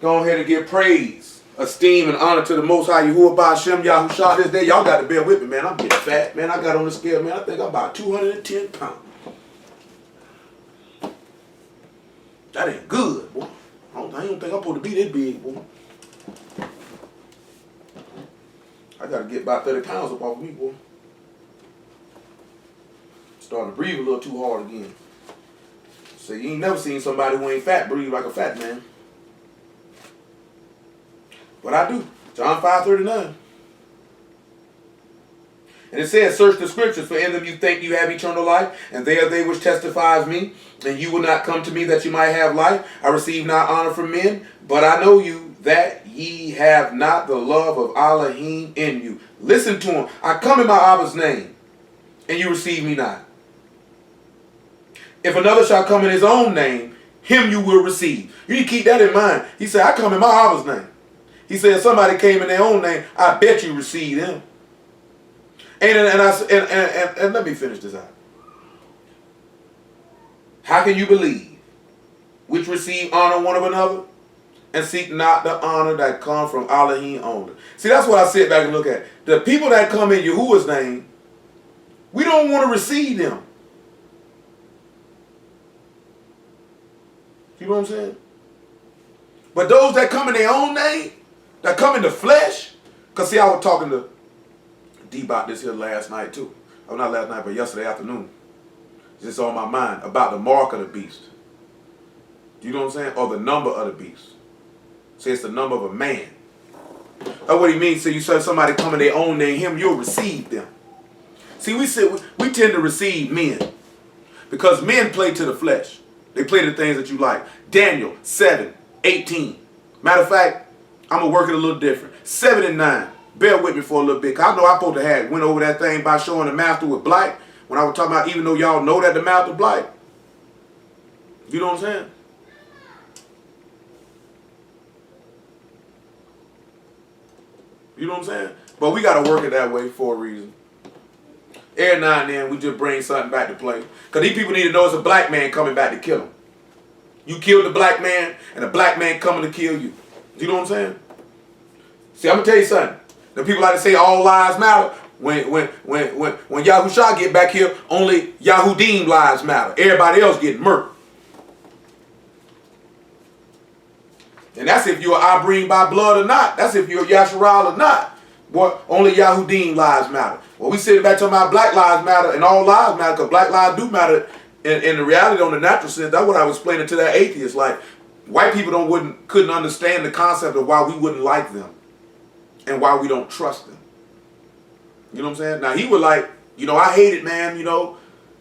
Go ahead and give praise, esteem, and honor to the Most High YAHUAH YAHUSHA this day. Y'all got to bear with me, man. I'm getting fat, man. I got on the scale, man. I think I'm about 210 pounds. That ain't good, boy. I don't think I'm supposed to be this big, boy. I got to get about 30 pounds up off me, boy. Starting to breathe a little too hard again. So you ain't never seen somebody who ain't fat breathe like a fat man. But I do. John 5:39. And it says, search the scriptures, for in them you think you have eternal life, and they are they which testify of me, and you will not come to me that you might have life. I receive not honor from men, but I know you, that ye have not the love of Elohim in you. Listen to him. I come in my Abba's name, and you receive me not. If another shall come in his own name, him you will receive. You need to keep that in mind. He said, I come in my Abba's name. He said, if somebody came in their own name, I bet you receive him. And let me finish this out. How can you believe, which receive honor one of another, and seek not the honor that come from Elohim only? See, that's what I sit back and look at. The people that come in Yahuwah's name, we don't want to receive them. You know what I'm saying? But those that come in their own name, that come in the flesh, because see, I was talking to D about this here last night too. Oh, not last night, but yesterday afternoon. It's just on my mind about the mark of the beast. You know what I'm saying? Or the number of the beast. See, it's the number of a man. That's what he means. So you say somebody come in their own name, him, you'll receive them. See, we tend to receive men because men play to the flesh. They play the things that you like. Daniel 7:18. Matter of fact, I'm going to work it a little different. 7 and 9. Bear with me for a little bit. Cause I know I supposed to have went over that thing by showing the master with black. When I was talking about, even though y'all know that the master black. You know what I'm saying? You know what I'm saying? But we got to work it that way for a reason. Every now and then we just bring something back to play. Because these people need to know it's a black man coming back to kill them. You killed the black man, and the black man coming to kill you. You know what I'm saying? See, I'm going to tell you something. The people like to say all lives matter. When Yahusha get back here, only Yahudim lives matter. Everybody else getting murdered. And that's if you're Abrim by blood or not. That's if you're Yasharal or not. Boy, only Yahudim lives matter. Well, we sitting back talking about black lives matter and all lives matter, because black lives do matter in the reality on the natural sense. That's what I was explaining to that atheist. Like, white people couldn't understand the concept of why we wouldn't like them and why we don't trust them. You know what I'm saying? Now he was like, I hate it, man. I'm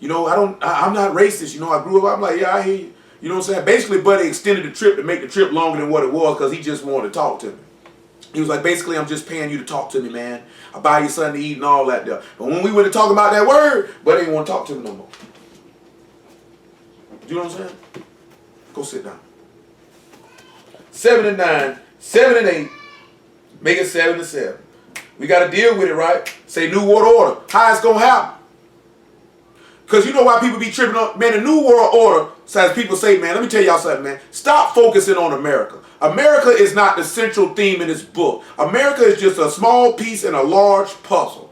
not racist. I grew up. I'm like, yeah, I hate you. You know what I'm saying? Basically, Buddy extended the trip to make the trip longer than what it was because he just wanted to talk to me. He was like, basically, I'm just paying you to talk to me, man. I buy you something to eat and all that there. But when we went to talk about that word, Buddy didn't want to talk to me no more. You know what I'm saying? Go sit down. 7 and 9, 7 and 8, make it 7 and 7. We got to deal with it, right? Say New World Order. How it's going to happen? Because you know why people be tripping on, man, the New World Order, so as people say, man, let me tell y'all something, man. Stop focusing on America. America is not the central theme in this book. America is just a small piece in a large puzzle.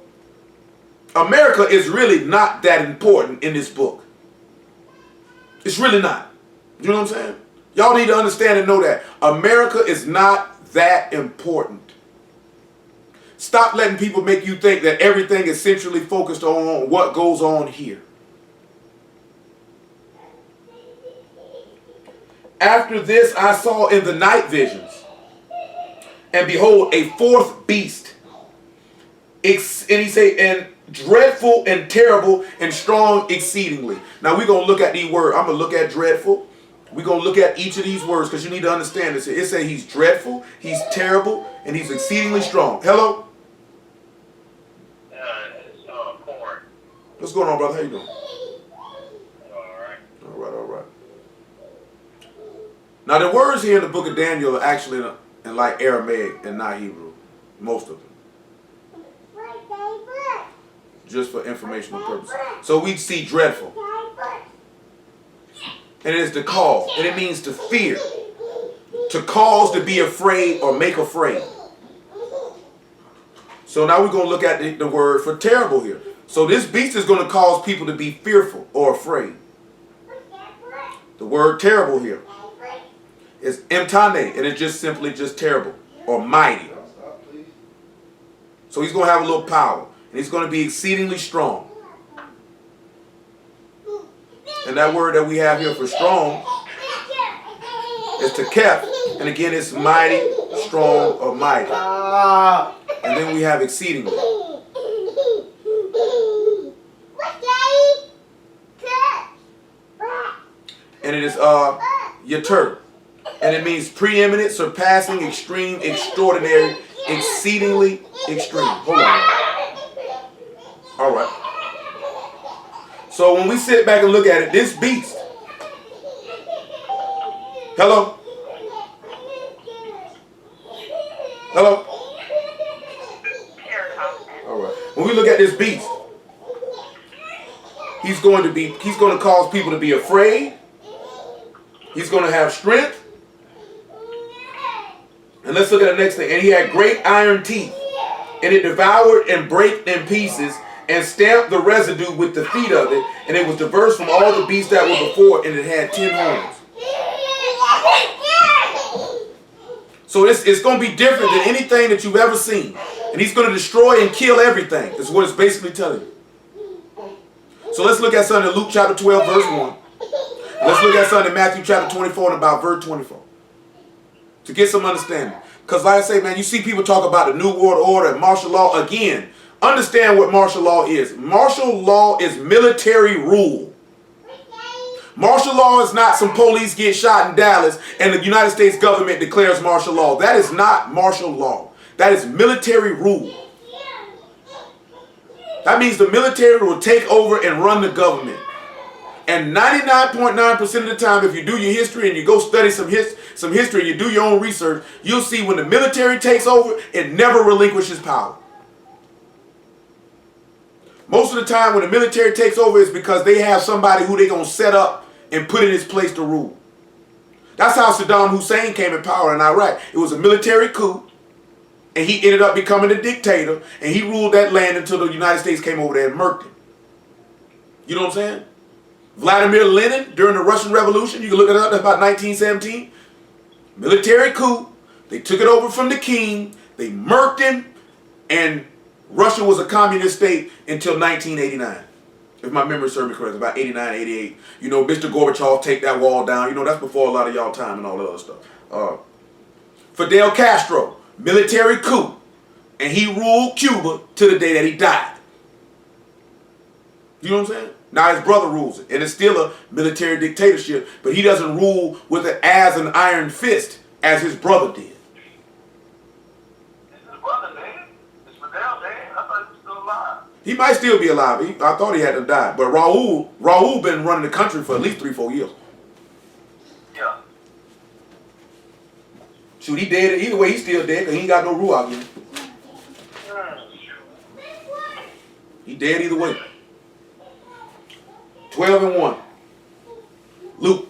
America is really not that important in this book. It's really not. You know what I'm saying? Y'all need to understand and know that. America is not that important. Stop letting people make you think that everything is centrally focused on what goes on here. After this I saw in the night visions, and behold, a fourth beast. And he say, and dreadful and terrible and strong exceedingly. Now we're going to look at these words. I'm going to look at dreadful. We're going to look at each of these words because you need to understand this. It says he's dreadful, he's terrible, and he's exceedingly strong. Hello? What's going on, brother? How you doing? All right. Now the words here in the book of Daniel are actually in like Aramaic and not Hebrew. Most of them. Just for informational purposes. So we see dreadful. And it is to call. And it means to fear. to cause to be afraid or make afraid. So now we're going to look at the word for terrible here. So this beast is going to cause people to be fearful or afraid. The word terrible here is imtane, and it's just simply just terrible or mighty. So he's going to have a little power, and he's going to be exceedingly strong. And that word that we have here for strong is tekef, and again it's mighty, strong, or mighty. And then we have exceedingly. And it is yatur. And it means preeminent, surpassing, extreme, extraordinary, exceedingly extreme. Hold on. All right. So when we sit back and look at it, this beast. Hello? Hello? All right. When we look at this beast, he's going to cause people to be afraid. He's going to have strength. And let's look at the next thing. And he had great iron teeth, and it devoured and brake in pieces, and stamped the residue with the feet of it, and it was diverse from all the beasts that were before, and it had 10 horns. So it's going to be different than anything that you've ever seen. And he's going to destroy and kill everything. That's what it's basically telling you. So let's look at something in Luke chapter 12, verse 1. Let's look at something in Matthew chapter 24 and about verse 24. To get some understanding. Because like I say, man, you see people talk about the New World Order and martial law. Again, understand what martial law is. Martial law is military rule. Martial law is not some police get shot in Dallas and the United States government declares martial law. That is not martial law. That is military rule. That means the military will take over and run the government. And 99.9% of the time, if you do your history and you go study some history and you do your own research, you'll see when the military takes over, it never relinquishes power. Most of the time when the military takes over, it's because they have somebody who they're going to set up and put in his place to rule. That's how Saddam Hussein came in power in Iraq. It was a military coup, and he ended up becoming a dictator, and he ruled that land until the United States came over there and murked him. You know what I'm saying? Vladimir Lenin, during the Russian Revolution, you can look it up, that's about 1917. Military coup. They took it over from the king. They murked him. And Russia was a communist state until 1989. If my memory serves me correct, about 89, 88. You know, Mr. Gorbachev take that wall down. You know, that's before a lot of y'all time and all that other stuff. Fidel Castro, military coup. And he ruled Cuba to the day that he died. You know what I'm saying? Now his brother rules it, and it's still a military dictatorship, but he doesn't rule with it as an iron fist as his brother did. Is his brother dead? Is Fidel dead? I thought he was still alive. He might still be alive. I thought he had to die, but Raul been running the country for at least 3-4 years. Yeah. Shoot, he dead. Either way, he's still dead because he ain't got no Ruach in him. He dead either way. 12-1. Luke.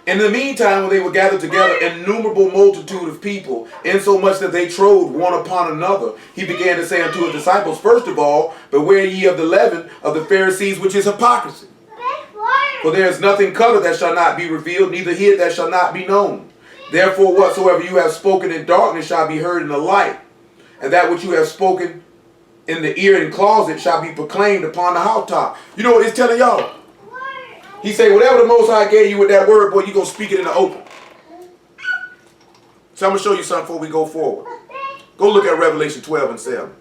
In the meantime, when they were gathered together, an innumerable multitude of people, insomuch that they trode one upon another, he began to say unto his disciples, first of all, beware ye of the leaven of the Pharisees, which is hypocrisy. For there is nothing covered that shall not be revealed, neither hid that shall not be known. Therefore, whatsoever you have spoken in darkness shall be heard in the light, and that which you have spoken in the ear and closet shall be proclaimed upon the housetop. You know what he's telling y'all? He said, whatever the Most High gave you with that word, boy, you're going to speak it in the open. So I'm going to show you something before we go forward. Go look at Revelation 12-7.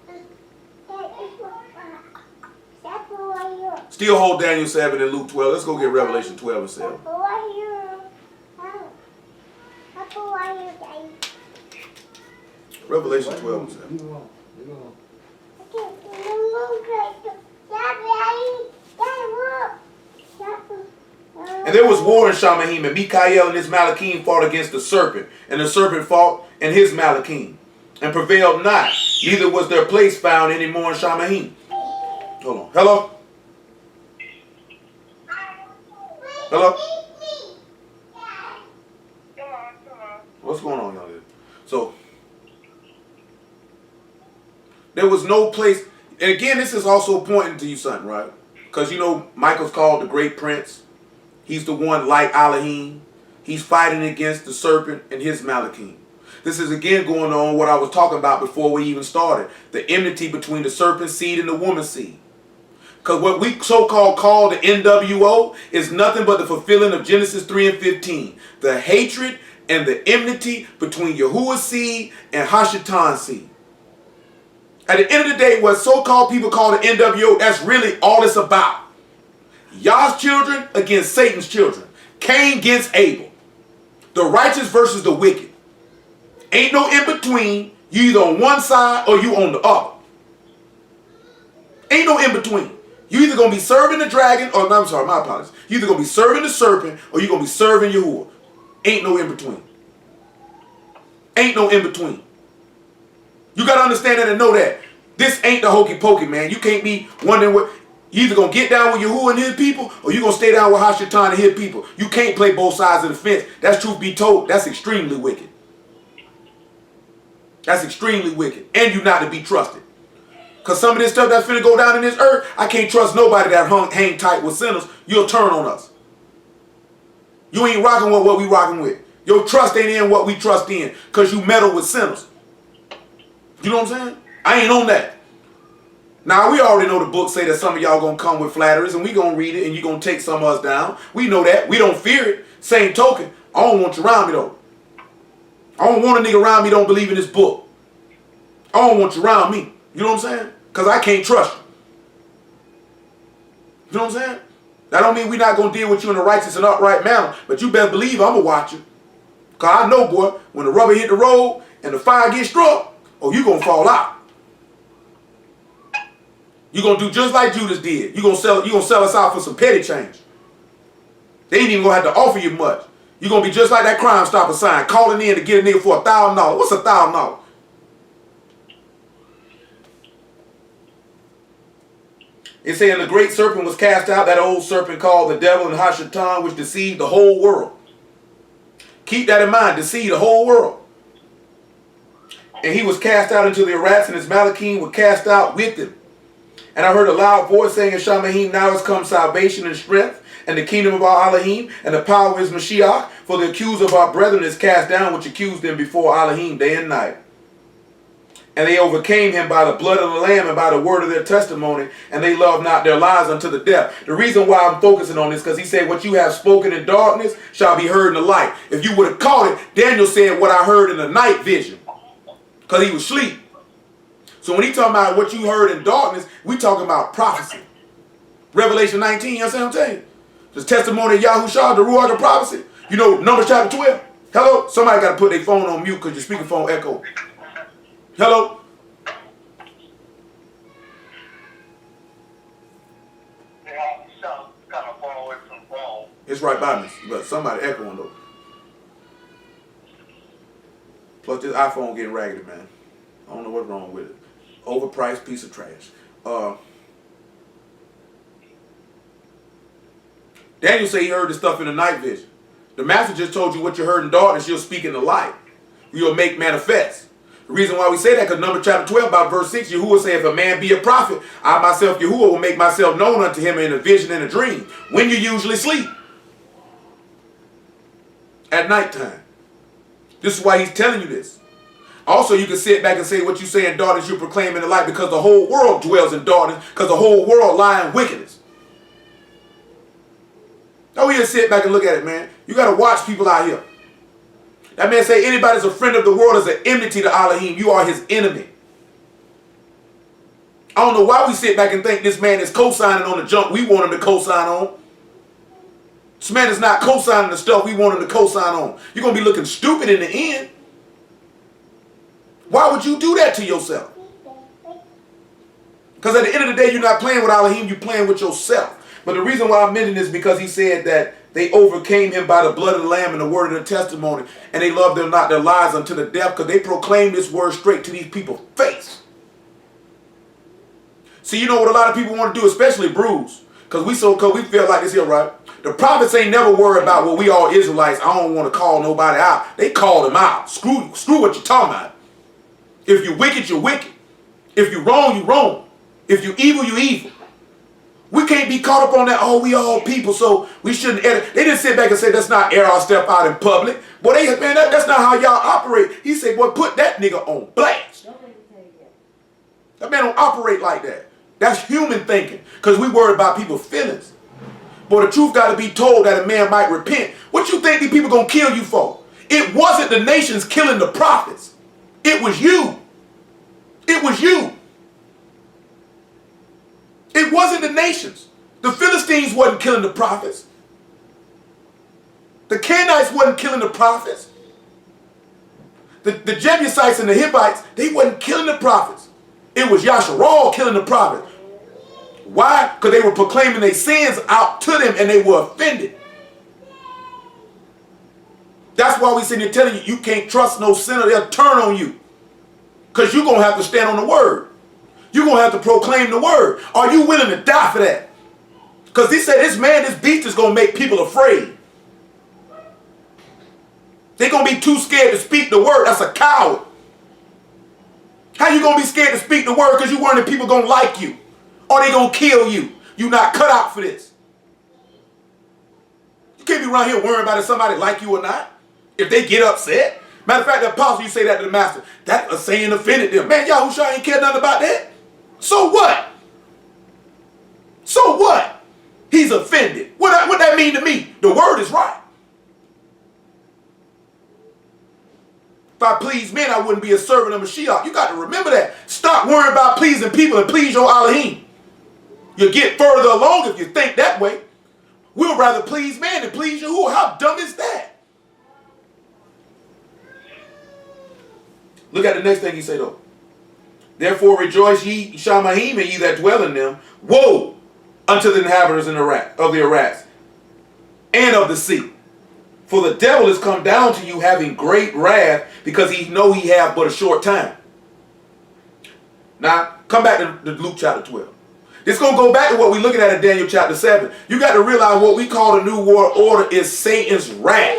Still hold Daniel 7 and Luke 12. Let's go get Revelation 12-7. Revelation 12-7. And there was war in Shamahim, and Mikael and his Malachim fought against the serpent, and the serpent fought and his Malachim, and prevailed not, neither was their place found any more in Shamahim. Hold on. Hello? Hello? Come on, come on. What's going on, young lady? So, there was no place. And again, this is also pointing to you something, right? Because, you know, Michael's called the great prince. He's the one like Elohim. He's fighting against the serpent and his Malachim. This is again going on what I was talking about before we even started. The enmity between the serpent seed and the woman seed. Because what we so-called call the NWO is nothing but the fulfilling of Genesis 3 and 15. The hatred and the enmity between Yahuwah's seed and Hashatan's seed. At the end of the day, what so-called people call the NWO, that's really all it's about. Yah's children against Satan's children. Cain against Abel. The righteous versus the wicked. Ain't no in between. You either on one side or you on the other. Ain't no in between. You either going to be serving the dragon, or no, I'm sorry, my apologies. You either going to be serving the serpent or you going to be serving Yahuwah. Ain't no in between. Ain't no in between. You got to understand that and know that. This ain't the hokey pokey, man. You can't be wondering what. You either going to get down with Yahuwah and his people, or you going to stay down with Hashatan and his people. You can't play both sides of the fence. That's truth be told. That's extremely wicked. That's extremely wicked. And you not to be trusted. Because some of this stuff that's finna go down in this earth, I can't trust nobody that hang tight with sinners. You'll turn on us. You ain't rocking with what we rocking with. Your trust ain't in what we trust in because you meddle with sinners. You know what I'm saying? I ain't on that. Now, we already know the book say that some of y'all going to come with flatteries and we going to read it and you going to take some of us down. We know that. We don't fear it. Same token, I don't want you around me though. I don't want a nigga around me don't believe in this book. I don't want you around me. You know what I'm saying? Because I can't trust you. You know what I'm saying? That don't mean we're not going to deal with you in a righteous and upright manner. But you better believe I'm going to watch you. Because I know, boy, when the rubber hit the road and the fire gets struck, oh, you going to fall out. You're going to do just like Judas did. You're going to sell us out for some petty change. They ain't even going to have to offer you much. You're going to be just like that Crime Stopper sign, calling in to get a nigga for $1,000. What's $1,000? It saying the great serpent was cast out, that old serpent called the devil and Hashatan, which deceived the whole world. Keep that in mind, deceived the whole world. And he was cast out into the rats, and his Malachim were cast out with him. And I heard a loud voice saying in Shamahim, now has come salvation and strength, and the kingdom of our Elohim, and the power of his Mashiach, for the accuser of our brethren is cast down, which accused them before Elohim day and night. And they overcame him by the blood of the Lamb and by the word of their testimony, and they loved not their lives unto the death. The reason why I'm focusing on this, because he said, what you have spoken in darkness shall be heard in the light. If you would have caught it, Daniel said what I heard in the night vision, because he was asleep. So when he talking about what you heard in darkness, we talking about prophecy. Revelation 19, you understand what I'm saying? The testimony of Yahushua, the Ruach of prophecy. You know, Numbers chapter 12. Hello? Somebody got to put their phone on mute because your speakerphone echo. Hello? Yeah, you sound kind of far away from the phone. It's right by me, but somebody echoing though. Plus this iPhone getting raggedy, man. I don't know what's wrong with it. Overpriced piece of trash. Daniel said he heard this stuff in the night vision. The master just told you what you heard in darkness, you'll speak in the light. You'll make manifest. The reason why we say that, because Numbers chapter 12, about verse 6, Yahuwah said, if a man be a prophet, I myself, Yahuwah, will make myself known unto him in a vision and a dream. When you usually sleep. At nighttime. This is why he's telling you this. Also, you can sit back and say what you say in darkness, you proclaim in the light, because the whole world dwells in darkness, because the whole world lie in wickedness. Now we just sit back and look at it, man. You got to watch people out here. That man say anybody's a friend of the world is an enmity to Elohim. You are his enemy. I don't know why we sit back and think this man is co-signing on the junk we want him to co-sign on. This man is not co-signing the stuff we want him to co-sign on. You're going to be looking stupid in the end. Why would you do that to yourself? Because at the end of the day, you're not playing with Elohim, you're playing with yourself. But the reason why I'm mentioning this is because he said that they overcame him by the blood of the Lamb and the word of their testimony, and they loved them not their lives unto the death, because they proclaimed this word straight to these people's face. See, you know what a lot of people want to do, especially Bruce. Cause we feel like this here, right? The prophets ain't never worried about what we all Israelites. I don't want to call nobody out. They called them out. Screw what you talking about. If you wicked, you're wicked. If you wrong, you wrong. If you evil, you evil. We can't be caught up on that. Oh, we all people, so we shouldn't edit. They didn't sit back and say, let's not air our stuff out in public. Boy, that's not how y'all operate. He said, boy, put that nigga on blast. That man don't operate like that. That's human thinking. Because we worry about people's feelings. But the truth got to be told that a man might repent. What you think these people going to kill you for? It wasn't the nations killing the prophets. It was you. It was you. It wasn't the nations. The Philistines wasn't killing the prophets. The Canaanites wasn't killing the prophets. The Jebusites and the Hivites, they wasn't killing the prophets. It was YAHUAH killing the prophets. Why? Because they were proclaiming their sins out to them and they were offended. That's why we sitting here telling you, you can't trust no sinner. They'll turn on you. Because you're going to have to stand on the word. You're going to have to proclaim the word. Are you willing to die for that? Because he said, this beast is going to make people afraid. They're going to be too scared to speak the word. That's a coward. How you going to be scared to speak the word because you worried that people going to like you? Or they going to kill you? You're not cut out for this. You can't be around here worrying about if somebody like you or not. If they get upset. Matter of fact, the apostle, you say that to the master. That a saying offended them. Man, Yahushua ain't care nothing about that. So what? So what? He's offended. What that mean to me? The word is right. If I please men, I wouldn't be a servant of Mashiach. You got to remember that. Stop worrying about pleasing people and please your Elohim. You'll get further along if you think that way. We'll rather please man than please Yahuwah. How dumb is that? Look at the next thing he said though. Therefore rejoice ye, Shamahim, and ye that dwell in them. Woe unto the inhabitants of the Iraqs and of the sea. For the devil is come down to you having great wrath, because he know he have but a short time. Now, come back to Luke chapter 12. This going to go back to what we're looking at in Daniel chapter 7. You got to realize what we call the New World Order is Satan's wrath.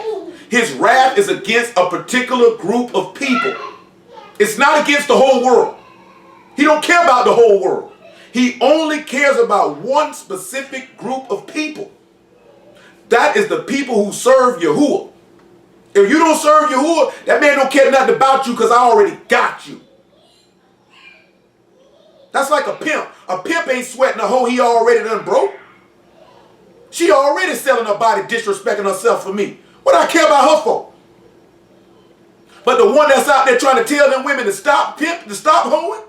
His wrath is against a particular group of people. It's not against the whole world. He don't care about the whole world. He only cares about one specific group of people. That is the people who serve Yahuwah. If you don't serve Yahuwah, that man don't care nothing about you because I already got you. That's like a pimp. A pimp ain't sweating a hoe he already done broke. She already selling her body, disrespecting herself for me. What do I care about her for? But the one that's out there trying to tell them women to stop pimping, to stop hoeing,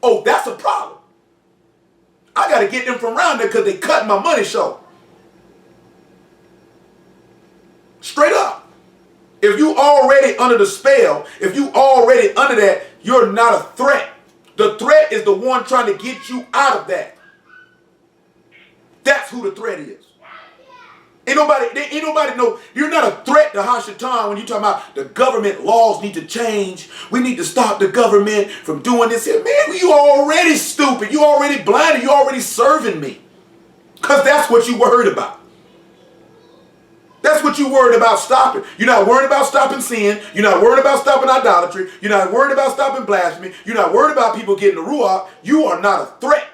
oh, that's a problem. I got to get them from around there because they cut my money short. Straight up. If you already under the spell, if you already under that, you're not a threat. The threat is the one trying to get you out of that. That's who the threat is. Ain't nobody know. You're not a threat to Hashatan when you talking about the government laws need to change. We need to stop the government from doing this here. Man, you already stupid. You already blinded. You already serving me. Because that's what you worried about. That's what you worried about stopping. You're not worried about stopping sin. You're not worried about stopping idolatry. You're not worried about stopping blasphemy. You're not worried about people getting the Ruach. You are not a threat.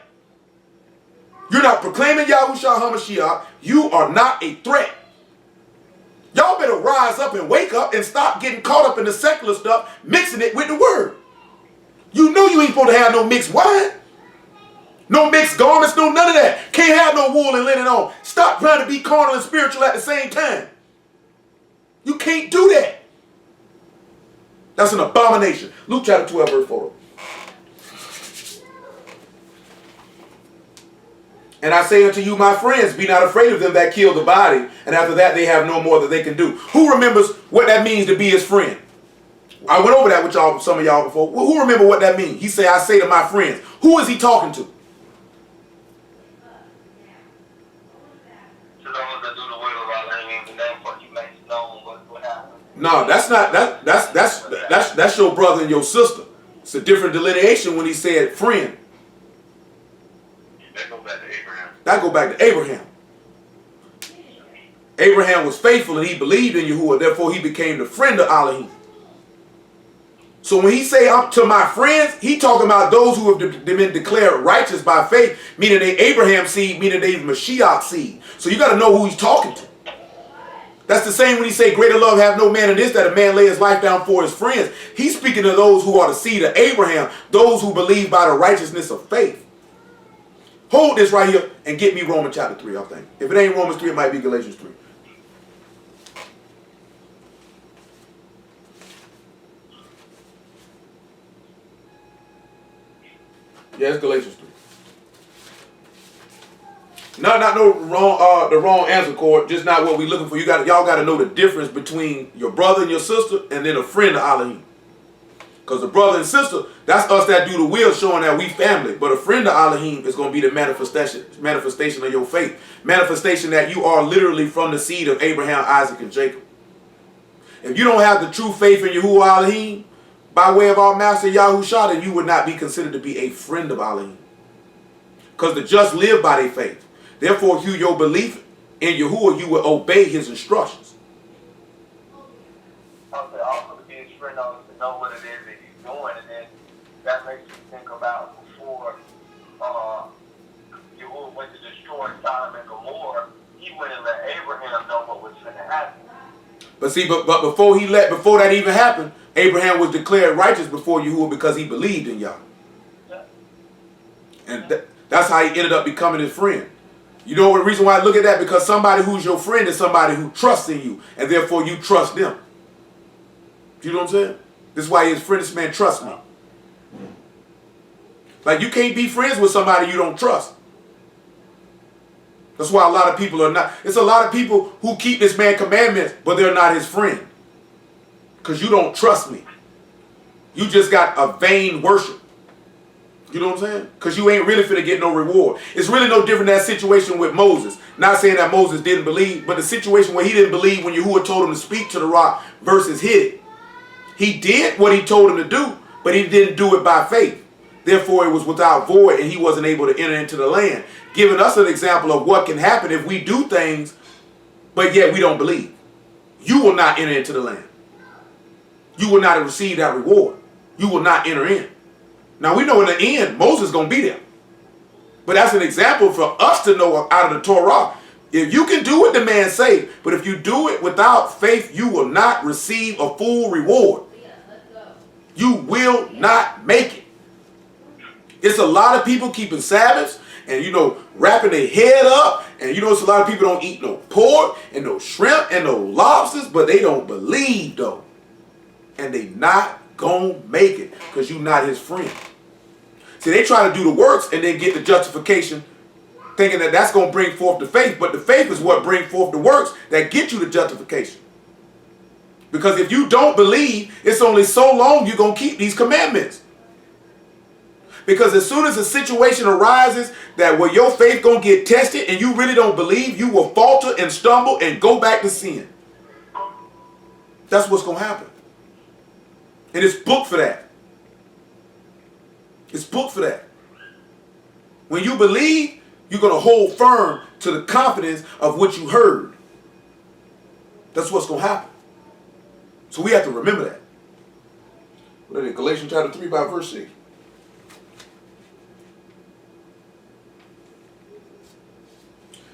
You're not proclaiming Yahushua HaMashiach. You are not a threat. Y'all better rise up and wake up and stop getting caught up in the secular stuff, mixing it with the word. You know you ain't supposed to have no mixed wine. No mixed garments, no none of that. Can't have no wool and linen on. Stop trying to be carnal and spiritual at the same time. You can't do that. That's an abomination. Luke chapter 12, verse 4. And I say unto you, my friends, be not afraid of them that kill the body, and after that they have no more that they can do. Who remembers what that means to be his friend? I went over that with y'all, some of y'all before. Who remember what that means? He say, I say to my friends. Who is he talking to? No, that's not that's your brother and your sister. It's a different delineation when he said friend. That goes back to Abraham. That go back to Abraham. Abraham was faithful and he believed in Yahuwah. Therefore, he became the friend of Elohim. So when he say up to my friends, he talking about those who have been declared righteous by faith, meaning they Abraham seed, meaning they Mashiach seed. So you got to know who he's talking to. That's the same when he say, greater love have no man in this, that a man lay his life down for his friends. He's speaking to those who are the seed of Abraham, those who believe by the righteousness of faith. Hold this right here and get me Romans chapter 3, I think. If it ain't Romans 3, it might be Galatians 3. Yeah, it's Galatians 3. Not no wrong the wrong answer, Cord. Just not what we looking for. Y'all got to know the difference between your brother and your sister and then a friend of Elohim. Because the brother and sister, that's us that do the will, showing that we family. But a friend of Elohim is going to be the manifestation of your faith. Manifestation that you are literally from the seed of Abraham, Isaac, and Jacob. If you don't have the true faith in Yahuwah Elohim, by way of our master YAHUAH, then you would not be considered to be a friend of Elohim. Because the just live by their faith. Therefore, through your belief in Yahuwah, you will obey his instructions. Okay, also to be his friend, to know what it is that he's doing, and then that makes you think about before Yahuwah went to destroy Sodom and Gomorrah, he went and let Abraham know what was going to happen. But see, but before that even happened, Abraham was declared righteous before Yahuwah because he believed in Yah. Yeah. And that's how he ended up becoming his friend. You know the reason why I look at that? Because somebody who's your friend is somebody who trusts in you, and therefore you trust them. You know what I'm saying? This is why his friend, this man trusts me. Like you can't be friends with somebody you don't trust. That's why a lot of people are not. It's a lot of people who keep this man commandments, but they're not his friend. Because you don't trust me. You just got a vain worship. You know what I'm saying? Because you ain't really finna get no reward. It's really no different than that situation with Moses. Not saying that Moses didn't believe, but the situation where he didn't believe when Yahuwah told him to speak to the rock versus hit it. He did what he told him to do, but he didn't do it by faith. Therefore, it was without void, and he wasn't able to enter into the land. Giving us an example of what can happen if we do things, but yet we don't believe. You will not enter into the land. You will not receive that reward. You will not enter in. Now we know in the end, Moses is going to be there. But that's an example for us to know out of the Torah. If you can do what the man say, but if you do it without faith, you will not receive a full reward. You will not make it. It's a lot of people keeping Sabbaths and, wrapping their head up. And, it's a lot of people don't eat no pork and no shrimp and no lobsters, but they don't believe, though. And they not gonna make it because you're not his friend. See, they try to do the works and then get the justification thinking that that's going to bring forth the faith. But the faith is what brings forth the works that get you the justification. Because if you don't believe, it's only so long you're going to keep these commandments. Because as soon as a situation arises that where your faith going to get tested and you really don't believe, you will falter and stumble and go back to sin. That's what's going to happen. And it's booked for that. It's booked for that. When you believe, you're going to hold firm to the confidence of what you heard. That's what's going to happen. So we have to remember that. What is it? Galatians chapter 3 by verse 6.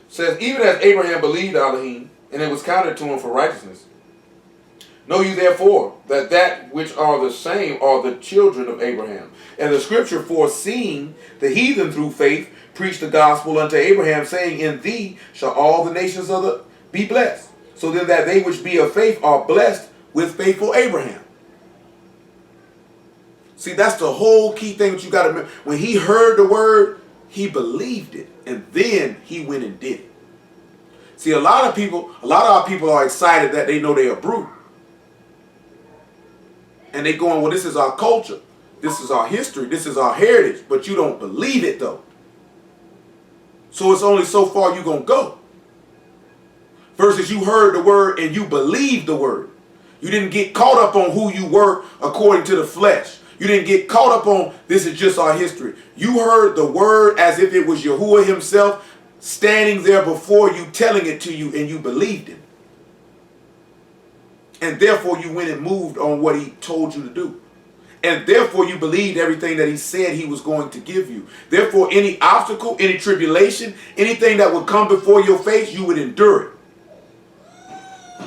Says, even as Abraham believed Elohim, and it was counted to him for righteousness. Know you therefore that which are the same are the children of Abraham. And the scripture, foreseeing the heathen through faith, preached the gospel unto Abraham, saying, in thee shall all the nations of the be blessed. So then that they which be of faith are blessed with faithful Abraham. See, that's the whole key thing that you got to remember. When he heard the word, he believed it. And then he went and did it. See, a lot of our people are excited that they know they are brute. And they going, well, this is our culture. This is our history. This is our heritage. But you don't believe it, though. So it's only so far you're going to go. Versus you heard the word and you believed the word. You didn't get caught up on who you were according to the flesh. You didn't get caught up on this is just our history. You heard the word as if it was Yahuwah himself standing there before you, telling it to you, and you believed him. And therefore you went and moved on what he told you to do. And therefore you believed everything that he said he was going to give you. Therefore any obstacle, any tribulation, anything that would come before your face, you would endure it.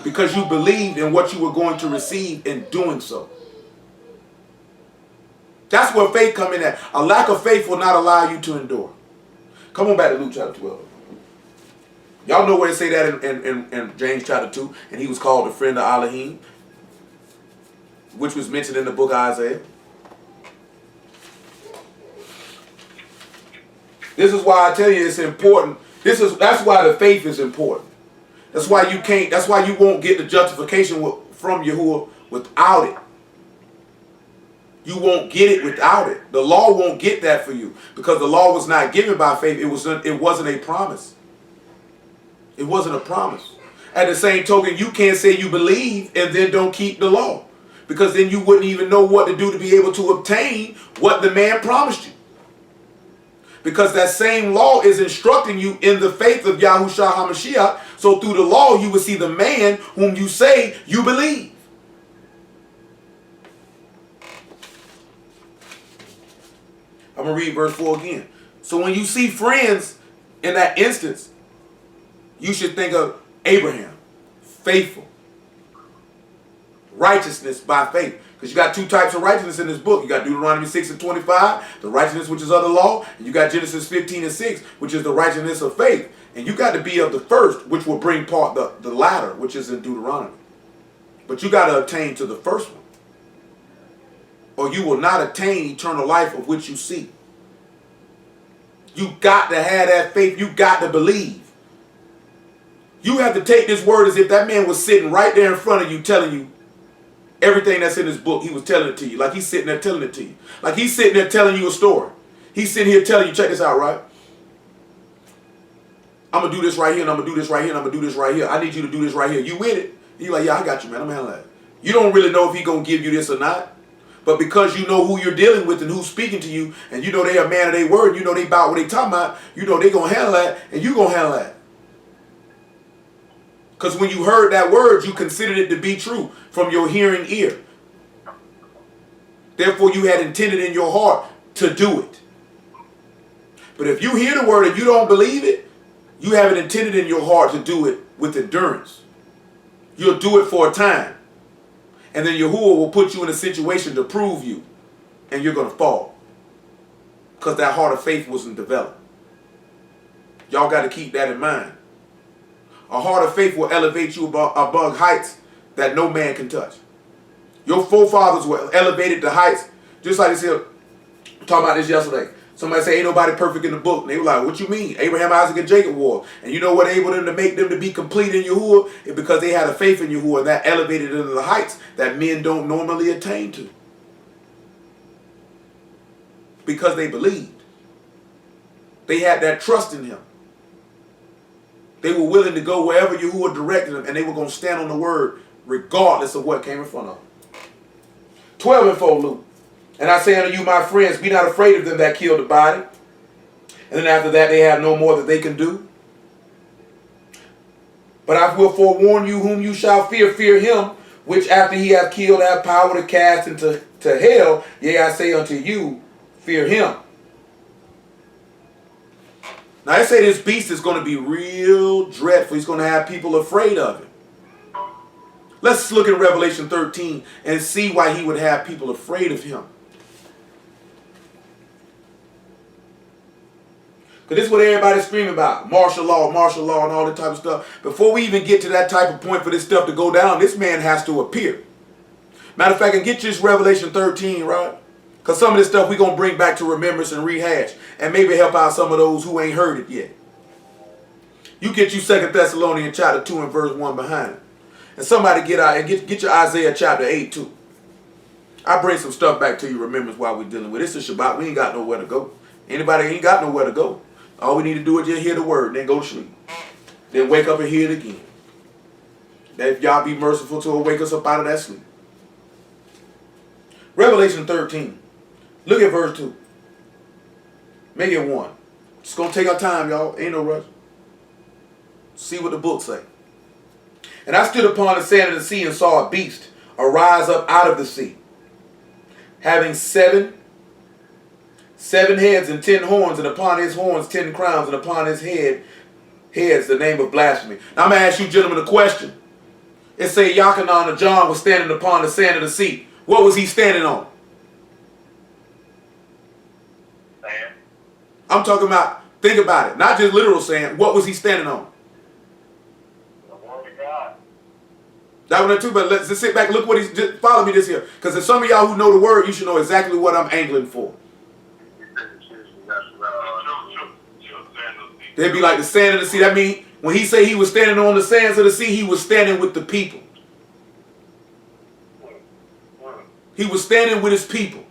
Because you believed in what you were going to receive in doing so. That's where faith comes in at. A lack of faith will not allow you to endure. Come on back to Luke chapter 12. Y'all know where it say that in James chapter 2. And he was called the friend of Elohim, which was mentioned in the book of Isaiah. This is why I tell you it's important. That's why the faith is important. That's why you won't get the justification from Yahuwah without it. You won't get it without it. The law won't get that for you because the law was not given by faith. It wasn't a promise. It wasn't a promise. At the same token, you can't say you believe and then don't keep the law, because then you wouldn't even know what to do to be able to obtain what the man promised you. Because that same law is instructing you in the faith of Yahushua HaMashiach. So through the law, you will see the man whom you say you believe. I'm going to read verse 4 again. So when you see friends in that instance, you should think of Abraham, faithful, righteousness by faith. Because you got two types of righteousness in this book. You got Deuteronomy 6 and 25, the righteousness which is of the law. And you got Genesis 15 and 6, which is the righteousness of faith. And you got to be of the first, which will bring part the latter, which is in Deuteronomy. But you got to attain to the first one, or you will not attain eternal life of which you seek. You got to have that faith. You got to believe. You have to take this word as if that man was sitting right there in front of you telling you everything that's in this book. He was telling it to you. Like he's sitting there telling it to you. Like he's sitting there telling you a story. He's sitting here telling you, check this out, right? I'm going to do this right here, and I'm going to do this right here, and I'm going to do this right here. I need you to do this right here. You with it? You're like, yeah, I got you, man. I'm handling that. You don't really know if he's going to give you this or not. But because you know who you're dealing with and who's speaking to you, and you know they a man of their word, you know they about what they talking about, you know they going to handle that, and you going to handle that. Because when you heard that word, you considered it to be true from your hearing ear. Therefore, you had intended in your heart to do it. But if you hear the word and you don't believe it, you haven't intended in your heart to do it with endurance. You'll do it for a time. And then Yahuwah will put you in a situation to prove you. And you're going to fall. Because that heart of faith wasn't developed. Y'all got to keep that in mind. A heart of faith will elevate you above heights that no man can touch. Your forefathers were elevated to heights, just like this here. Talking about this yesterday. Somebody say ain't nobody perfect in the book. And they were like, what you mean? Abraham, Isaac, and Jacob were. And you know what able them to make them to be complete in Yahuwah? It's because they had a faith in Yahuwah, and that elevated them to the heights that men don't normally attain to. Because they believed. They had that trust in him. They were willing to go wherever Yahuwah directed them, and they were going to stand on the word regardless of what came in front of them. 12 and 4, Luke. And I say unto you, my friends, be not afraid of them that kill the body. And then after that, they have no more that they can do. But I will forewarn you whom you shall fear. Fear him, which after he hath killed have power to cast into hell. Yea, I say unto you, fear him. Now, I say this beast is going to be real dreadful. He's going to have people afraid of him. Let's look at Revelation 13 and see why he would have people afraid of him. Because this is what everybody's screaming about. Martial law, and all that type of stuff. Before we even get to that type of point for this stuff to go down, this man has to appear. Matter of fact, I can get you this Revelation 13, right? Because some of this stuff we're going to bring back to remembrance and rehash. And maybe help out some of those who ain't heard it yet. You get you 2 Thessalonians chapter 2 and verse 1 behind it. And somebody get out and get your Isaiah chapter 8 too. I bring some stuff back to you remembrance while we're dealing with it. It's a Shabbat. We ain't got nowhere to go. Anybody ain't got nowhere to go. All we need to do is just hear the word and then go to sleep. Then wake up and hear it again. That if y'all be merciful to wake us up out of that sleep. Revelation 13. Look at verse 2. Make it 1. It's going to take our time, y'all. Ain't no rush. See what the book say. And I stood upon the sand of the sea and saw a beast arise up out of the sea, having seven heads and 10 horns, and upon his horns 10 crowns, and upon his heads the name of blasphemy. Now I'm going to ask you gentlemen a question. It say Yachanan and John was standing upon the sand of the sea. What was he standing on? Sand. I'm talking about, think about it, not just literal sand. What was he standing on? The word of God. That one too, but let's just sit back and look what he's, just follow me this here. Because if some of y'all who know the word, you should know exactly what I'm angling for. They'd be like the sand of the sea. That means when he say he was standing on the sands of the sea, he was standing with the people. He was standing with his people.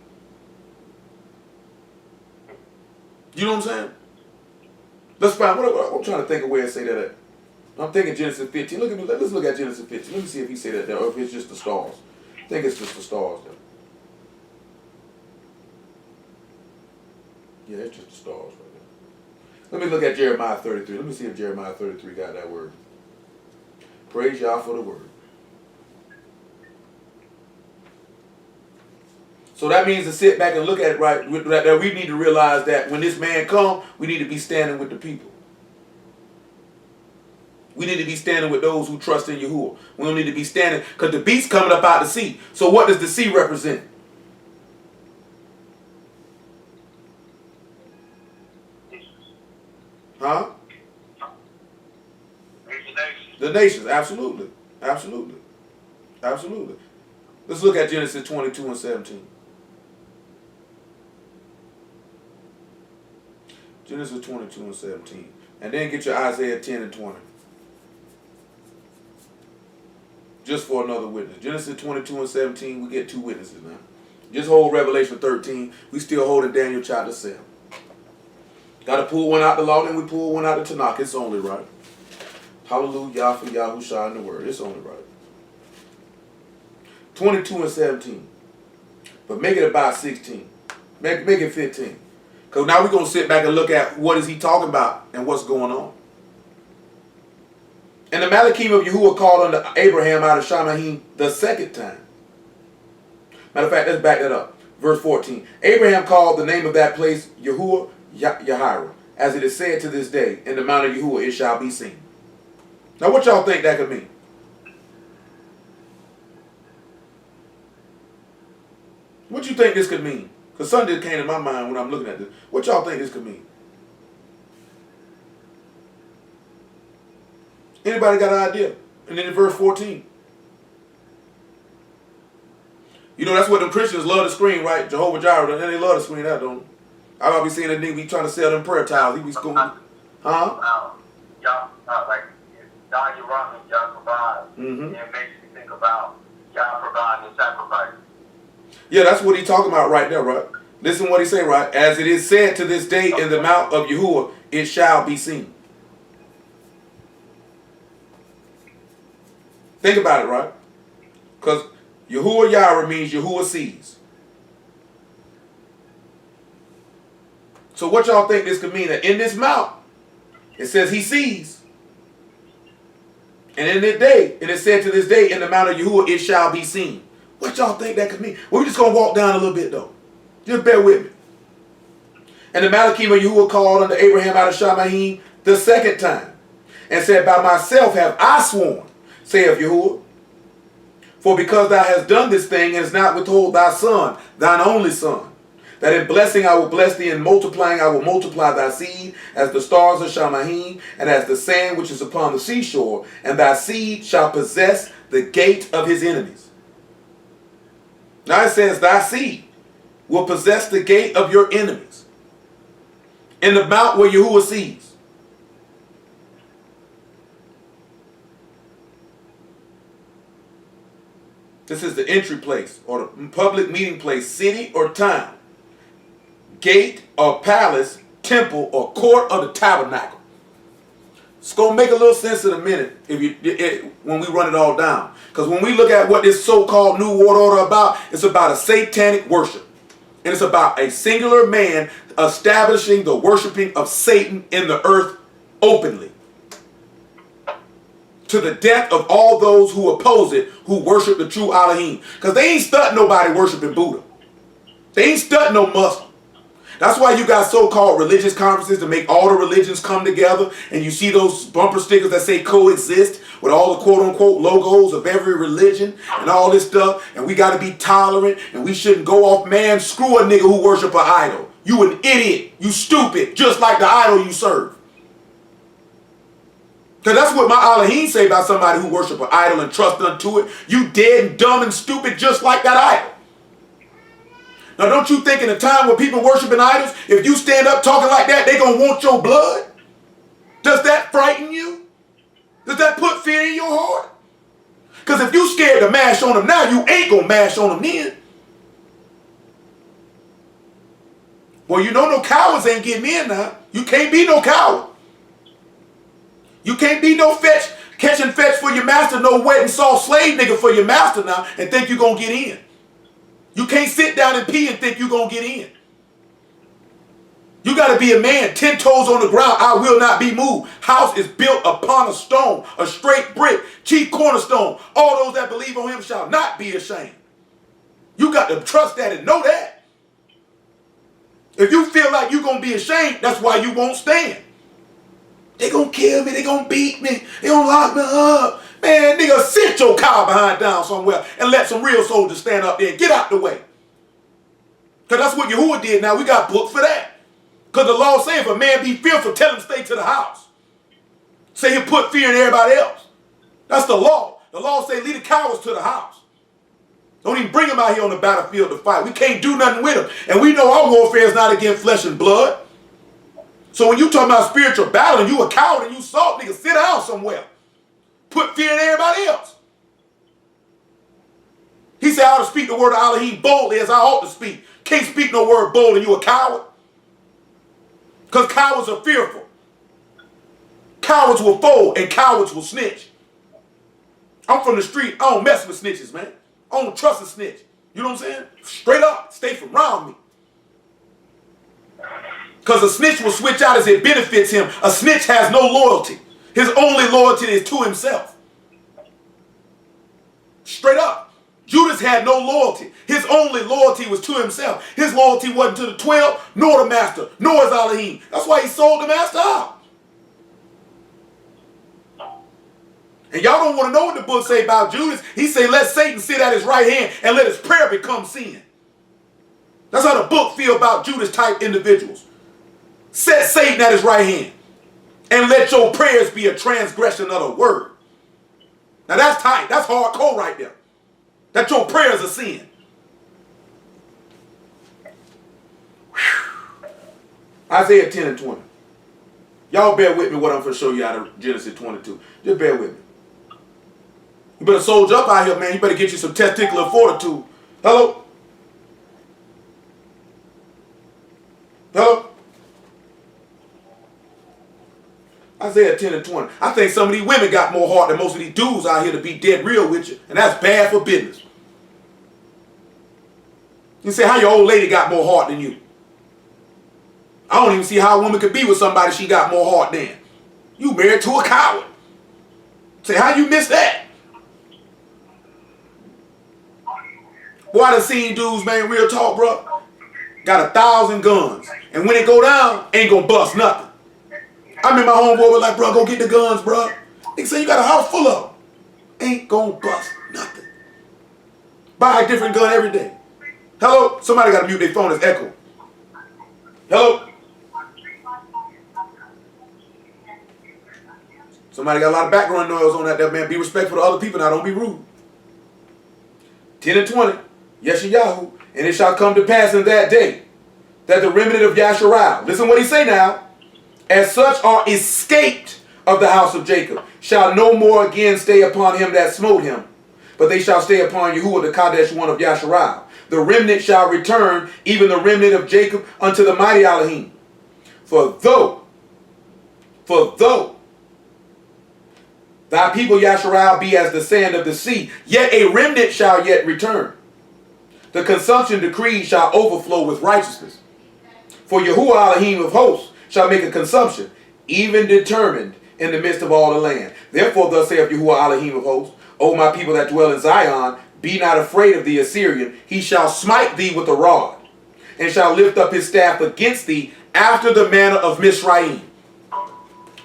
You know what I'm saying? Let's find, I'm trying to think of where it say that at. I'm thinking Genesis 15. Look at me. Let's look at Genesis 15. Let me see if he say that there, or if it's just the stars. I think it's just the stars there. Yeah, it's just the stars right there. Let me look at Jeremiah 33. Let me see if Jeremiah 33 got that word. Praise y'all for the word. So that means to sit back and look at it right, that we need to realize that when this man comes, we need to be standing with the people. We need to be standing with those who trust in Yahuwah. We don't need to be standing, because the beast coming up out of the sea. So what does the sea represent? Huh? The nations, absolutely. Absolutely. Absolutely. Let's look at Genesis 22 and 17. Genesis 22 and 17. And then get your Isaiah 10 and 20. Just for another witness. Genesis 22 and 17, we get 2 witnesses now. Just hold Revelation 13. We still holding Daniel chapter 7. Got to pull one out the law, then we pull one out the Tanakh. It's only right. Hallelujah for Yahushua in the word. It's only right. 22 and 17. But make it about 16. Make it 15. Because now we're going to sit back and look at what is he talking about and what's going on. And the Malachim of Yahuwah called unto Abraham out of Shamahim the second time. Matter of fact, let's back that up. Verse 14. Abraham called the name of that place Yahuwah YAHUAH, as it is said to this day, in the mount of Yahuwah it shall be seen. Now what y'all think that could mean? What you think this could mean? Because something just came to my mind when I'm looking at this. What y'all think this could mean? Anybody got an idea? And then in verse 14. You know, that's what the Christians love to scream, right? Jehovah Jireh, and they love to scream that, don't they? I'll be seeing that nigga be trying to sell them prayer towels. He be going, huh? Y'all, like, Don Yerami, y'all provide. And it makes me think about y'all providing the sacrifice. Yeah, that's what he talking about right there, right? Listen what he say, right? As it is said to this day in the mount of Yahuwah, it shall be seen. Think about it, right? Because Yahuwah Yahweh means Yahuwah sees. So what y'all think this could mean? That in this mount, it says he sees. And in this day, and it said to this day, in the mount of Yahuwah, it shall be seen. What y'all think that could mean? We're just going to walk down a little bit, though. Just bear with me. And the Malachim of Yahuwah called unto Abraham out of Shamahim the second time, and said, by myself have I sworn, saith Yahuwah, for because thou hast done this thing, and hast not withhold thy son, thine only son, that in blessing I will bless thee, and multiplying I will multiply thy seed, as the stars of Shamahim, and as the sand which is upon the seashore, and thy seed shall possess the gate of his enemies. Now it says, thy seed will possess the gate of your enemies. In the mount where Yahuwah sees. This is the entry place, or the public meeting place, city or town, gate or palace, temple or court or the tabernacle. It's going to make a little sense in a minute when we run it all down. Because when we look at what this so-called New World Order about, it's about a satanic worship. And it's about a singular man establishing the worshiping of Satan in the earth openly. to the death of all those who oppose it, who worship the true Elohim. Because they ain't studying nobody worshiping Buddha. They ain't studying no Muslim. That's why you got so-called religious conferences to make all the religions come together, and you see those bumper stickers that say coexist with all the quote-unquote logos of every religion and all this stuff, and we got to be tolerant, and we shouldn't go off. Man, screw a nigga who worship an idol. You an idiot. You stupid, just like the idol you serve. Because that's what my Elohim say about somebody who worship an idol and trust unto it. You dead and dumb and stupid just like that idol. Now, don't you think in a time when people worshiping idols, if you stand up talking like that, they going to want your blood? Does that frighten you? Does that put fear in your heart? Because if you scared to mash on them now, you ain't going to mash on them then. Well, you know no cowards ain't getting in now. You can't be no coward. You can't be no catch and fetch for your master, no wet and soft slave nigga for your master now and think you going to get in. You can't sit down and pee and think you're going to get in. You got to be a man, 10 toes on the ground, I will not be moved. House is built upon a stone, a straight brick, chief cornerstone. All those that believe on him shall not be ashamed. You got to trust that and know that. If you feel like you're going to be ashamed, that's why you won't stand. They going to kill me, they going to beat me, they going to lock me up. Man, nigga, sit your cow behind down somewhere and let some real soldiers stand up there and get out the way. Because that's what YAHUAH did now. We got booked for that. Because the law says if a man be fearful, tell him stay to the house. Say he'll put fear in everybody else. That's the law. The law say lead the cowards to the house. Don't even bring them out here on the battlefield to fight. We can't do nothing with them. And we know our warfare is not against flesh and blood. So when you talking about spiritual battle and you a coward and you soft, nigga, sit down somewhere. Put fear in everybody else. He said I ought to speak the word of Elohim boldly as I ought to speak. Can't speak no word boldly, you a coward. Because cowards are fearful. Cowards will fold and cowards will snitch. I'm from the street. I don't mess with snitches, man. I don't trust a snitch. You know what I'm saying? Straight up, stay from around me. Because a snitch will switch out as it benefits him. A snitch has no loyalty. His only loyalty is to himself. Straight up. Judas had no loyalty. His only loyalty was to himself. His loyalty wasn't to the 12, nor the master, nor his Elohim. That's why he sold the master out. And y'all don't want to know what the book say about Judas. He say let Satan sit at his right hand and let his prayer become sin. That's how the book feel about Judas type individuals. Set Satan at his right hand. And let your prayers be a transgression of the word. Now that's tight. That's hardcore right there. That your prayers are sin. Whew. Isaiah 10 and 20. Y'all bear with me what I'm going to show you out of Genesis 22. Just bear with me. You better soldier up out here, man. You better get you some testicular fortitude. Hello? Hello? Isaiah 10 and 20. I think some of these women got more heart than most of these dudes out here to be dead real with you. And that's bad for business. You say, how your old lady got more heart than you? I don't even see how a woman could be with somebody she got more heart than. You married to a coward. Say, how you miss that? Boy, I done seen dudes, man, real talk, bro. Got 1,000 guns. And when it go down, ain't gonna bust nothing. I remember my homeboy was like, bro, go get the guns, bro. Nigga say, you got a house full of them. Ain't gonna bust nothing. Buy a different gun every day. Hello? Somebody got to mute their phone. It's echo. Hello? Somebody got a lot of background noise on that there, man. Be respectful to other people now. Don't be rude. 10 and 20. YAHUAH. And it shall come to pass in that day that the remnant of Yasharal, listen what he say now, as such are escaped of the house of Jacob, shall no more again stay upon him that smote him, but they shall stay upon YAHUAH, the Kadesh one of Yasharal. The remnant shall return, even the remnant of Jacob, unto the mighty Elohim. For though thy people Yasharal be as the sand of the sea, yet a remnant shall yet return. The consumption decree shall overflow with righteousness. For YAHUAH Elohim of hosts shall make a consumption, even determined in the midst of all the land. Therefore thus saith Yahuwah Elohim of hosts, O my people that dwell in Zion, be not afraid of the Assyrian. He shall smite thee with a rod, and shall lift up his staff against thee after the manner of Mizraim.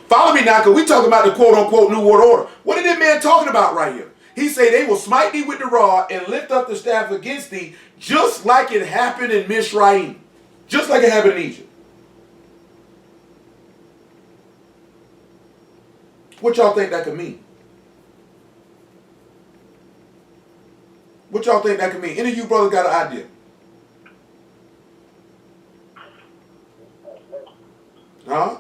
Follow me now, because we talking about the quote-unquote New World Order. What is this man talking about right here? He say they will smite thee with the rod and lift up the staff against thee, just like it happened in Mizraim. Just like it happened in Egypt. What y'all think that could mean? What y'all think that could mean? Any of you brothers got an idea? Huh?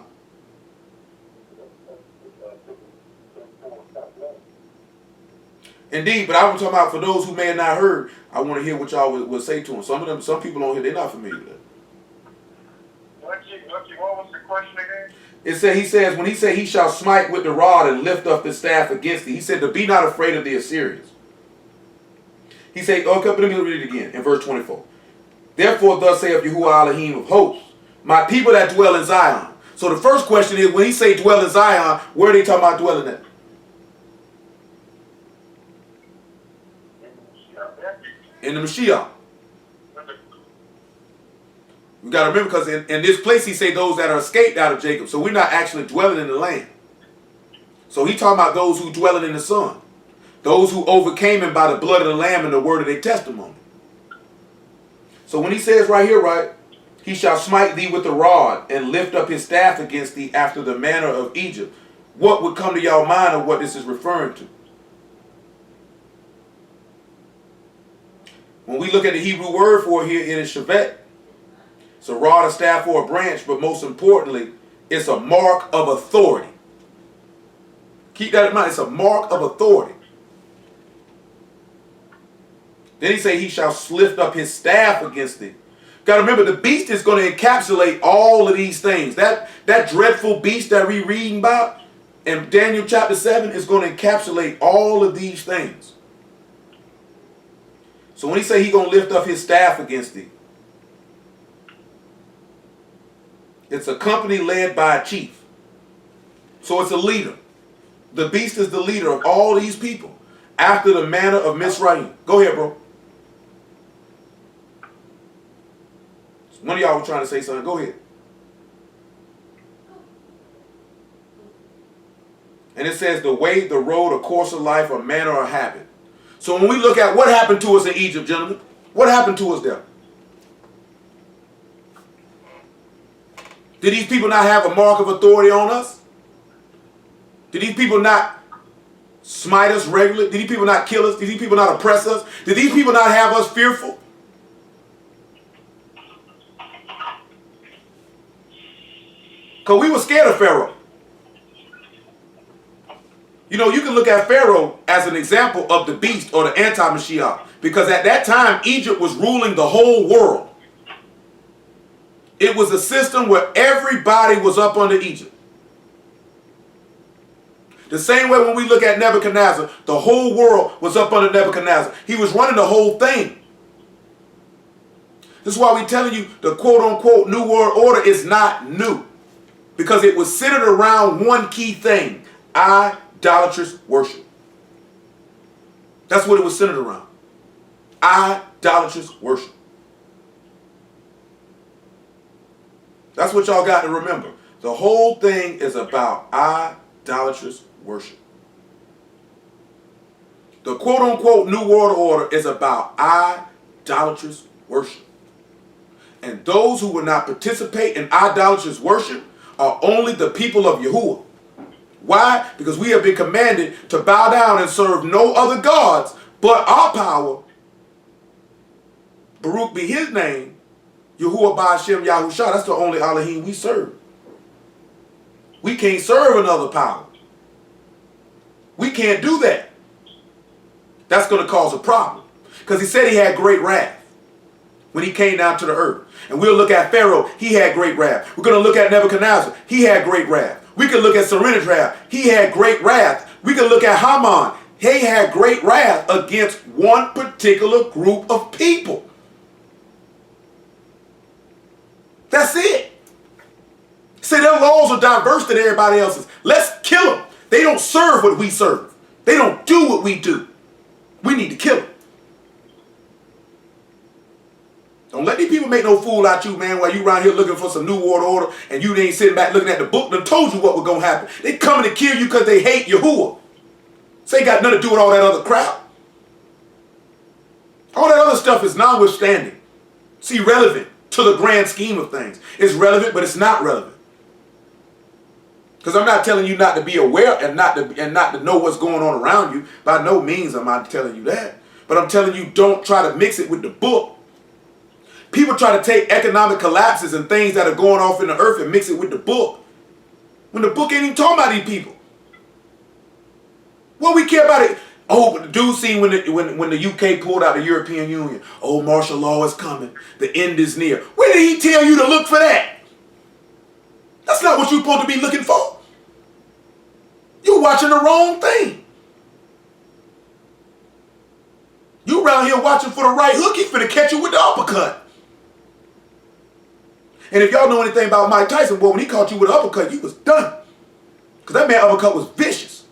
Indeed, but I was talking about for those who may have not heard, I want to hear what y'all would say to them. Some people on here, they're not familiar with it. What was the question again? It said, he says, when he said he shall smite with the rod and lift up the staff against thee, he said to be not afraid of the Assyrians. He said, okay, let me read it again in verse 24. Therefore thus saith Yahuwah Elohim of hosts, my people that dwell in Zion. So the first question is, when he say dwell in Zion, where are they talking about dwelling at? In the Mashiach. We got to remember, because in this place he say those that are escaped out of Jacob. So we're not actually dwelling in the land. So he talking about those who dwelling in the Son. Those who overcame him by the blood of the Lamb and the word of their testimony. So when he says right here, right, he shall smite thee with the rod and lift up his staff against thee after the manner of Egypt. What would come to y'all mind of what this is referring to? When we look at the Hebrew word for it here, it is shevet. It's a rod, a staff, or a branch, but most importantly, it's a mark of authority. Keep that in mind. It's a mark of authority. Then he say he shall lift up his staff against thee. Got to remember, the beast is going to encapsulate all of these things. That dreadful beast that we reading about in Daniel chapter 7 is going to encapsulate all of these things. So when he say he going to lift up his staff against thee, it's a company led by a chief. So it's a leader. The beast is the leader of all these people after the manner of Mizraim. Go ahead, bro. One of y'all was trying to say something. Go ahead. And it says the way, the road, a course of life, a manner, or habit. So when we look at what happened to us in Egypt, gentlemen, what happened to us there? Did these people not have a mark of authority on us? Did these people not smite us regularly? Did these people not kill us? Did these people not oppress us? Did these people not have us fearful? Because we were scared of Pharaoh. You know, you can look at Pharaoh as an example of the beast or the anti-Mashiach. Because at that time, Egypt was ruling the whole world. It was a system where everybody was up under Egypt. The same way when we look at Nebuchadnezzar, the whole world was up under Nebuchadnezzar. He was running the whole thing. This is why we're telling you the quote-unquote New World Order is not new. Because it was centered around one key thing: idolatrous worship. That's what it was centered around. Idolatrous worship. That's what y'all got to remember. The whole thing is about idolatrous worship. The quote-unquote New World Order is about idolatrous worship. And those who will not participate in idolatrous worship are only the people of Yahuwah. Why? Because we have been commanded to bow down and serve no other gods but our power. Baruch be his name. Yahuwah Ba'ashem Yahushua. That's the only Elohim we serve. We can't serve another power. We can't do that. That's going to cause a problem. Because he said he had great wrath when he came down to the earth. And we'll look at Pharaoh. He had great wrath. We're going to look at Nebuchadnezzar. He had great wrath. We can look at Serenity. He had great wrath. We can look at Haman. He had great wrath against one particular group of people. That's it. Say their laws are diverse than everybody else's. Let's kill them. They don't serve what we serve. They don't do what we do. We need to kill them. Don't let these people make no fool out you, man, while you around here looking for some new world order and you ain't sitting back looking at the book that told you what was going to happen. They coming to kill you because they hate Yahuwah. So ain't got nothing to do with all that other crap. All that other stuff is notwithstanding. It's irrelevant to the grand scheme of things. It's relevant, but it's not relevant. Because I'm not telling you not to be aware and not to know what's going on around you. By no means am I telling you that. But I'm telling you, don't try to mix it with the book. People try to take economic collapses and things that are going off in the earth and mix it with the book. When the book ain't even talking about these people. What we care about it? Oh, but the dude seen when the UK pulled out the European Union. Oh, martial law is coming. The end is near. Where did he tell you to look for that? That's not what you're supposed to be looking for. You're watching the wrong thing. You around here watching for the right hook. He's finna catch you with the uppercut. And if y'all know anything about Mike Tyson, boy, when he caught you with an uppercut, you was done. Because that man uppercut was vicious.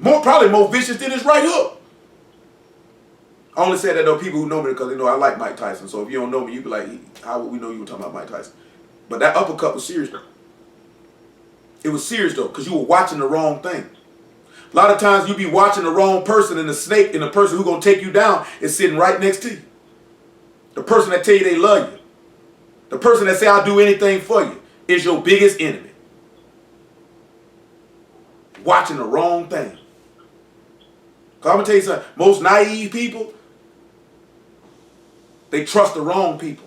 Probably more vicious than his right hook. I only say that though people who know me because they know I like Mike Tyson. So if you don't know me, you be like, how would we know you were talking about Mike Tyson? But that uppercut was serious though. It was serious though, because you were watching the wrong thing. A lot of times you be watching the wrong person, and the snake and the person who's going to take you down is sitting right next to you. The person that tell you they love you. The person that say I'll do anything for you is your biggest enemy. Watching the wrong thing. Because I'm going to tell you something. Most naive people, they trust the wrong people.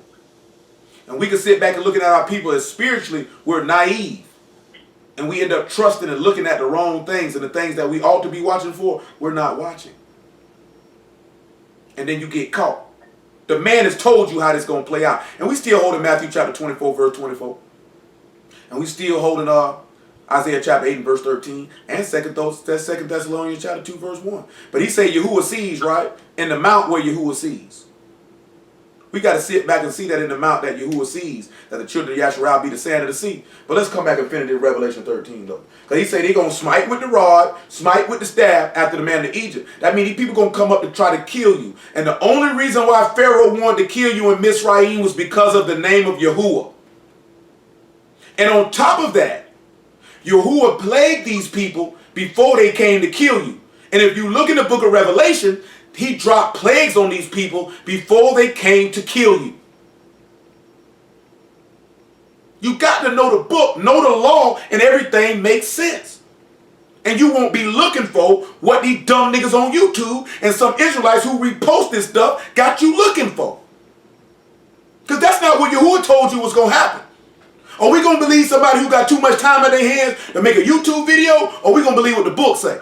And we can sit back and looking at our people as spiritually, we're naive. And we end up trusting and looking at the wrong things, and the things that we ought to be watching for, we're not watching. And then you get caught. The man has told you how this is going to play out. And we still holding Matthew chapter 24, verse 24. And we still holding Isaiah chapter 8 and verse 13. And 2 Thessalonians chapter 2, verse 1. But he say Yahuwah sees, right? In the mount where Yahuwah sees. We got to sit back and see that in the mount that Yahuwah sees, that the children of Yasharal be the sand of the sea. But let's come back and finish in Revelation 13, though. Because he said they're going to smite with the rod, smite with the staff after the man of Egypt. That means these people going to come up to try to kill you. And the only reason why Pharaoh wanted to kill you in Mizraim was because of the name of Yahuwah. And on top of that, Yahuwah plagued these people before they came to kill you. And if you look in the book of Revelation, he dropped plagues on these people before they came to kill you. You got to know the book, know the law, and everything makes sense. And you won't be looking for what these dumb niggas on YouTube and some Israelites who repost this stuff got you looking for. Because that's not what Yahuwah told you was going to happen. Are we going to believe somebody who got too much time in their hands to make a YouTube video? Or are we going to believe what the book say?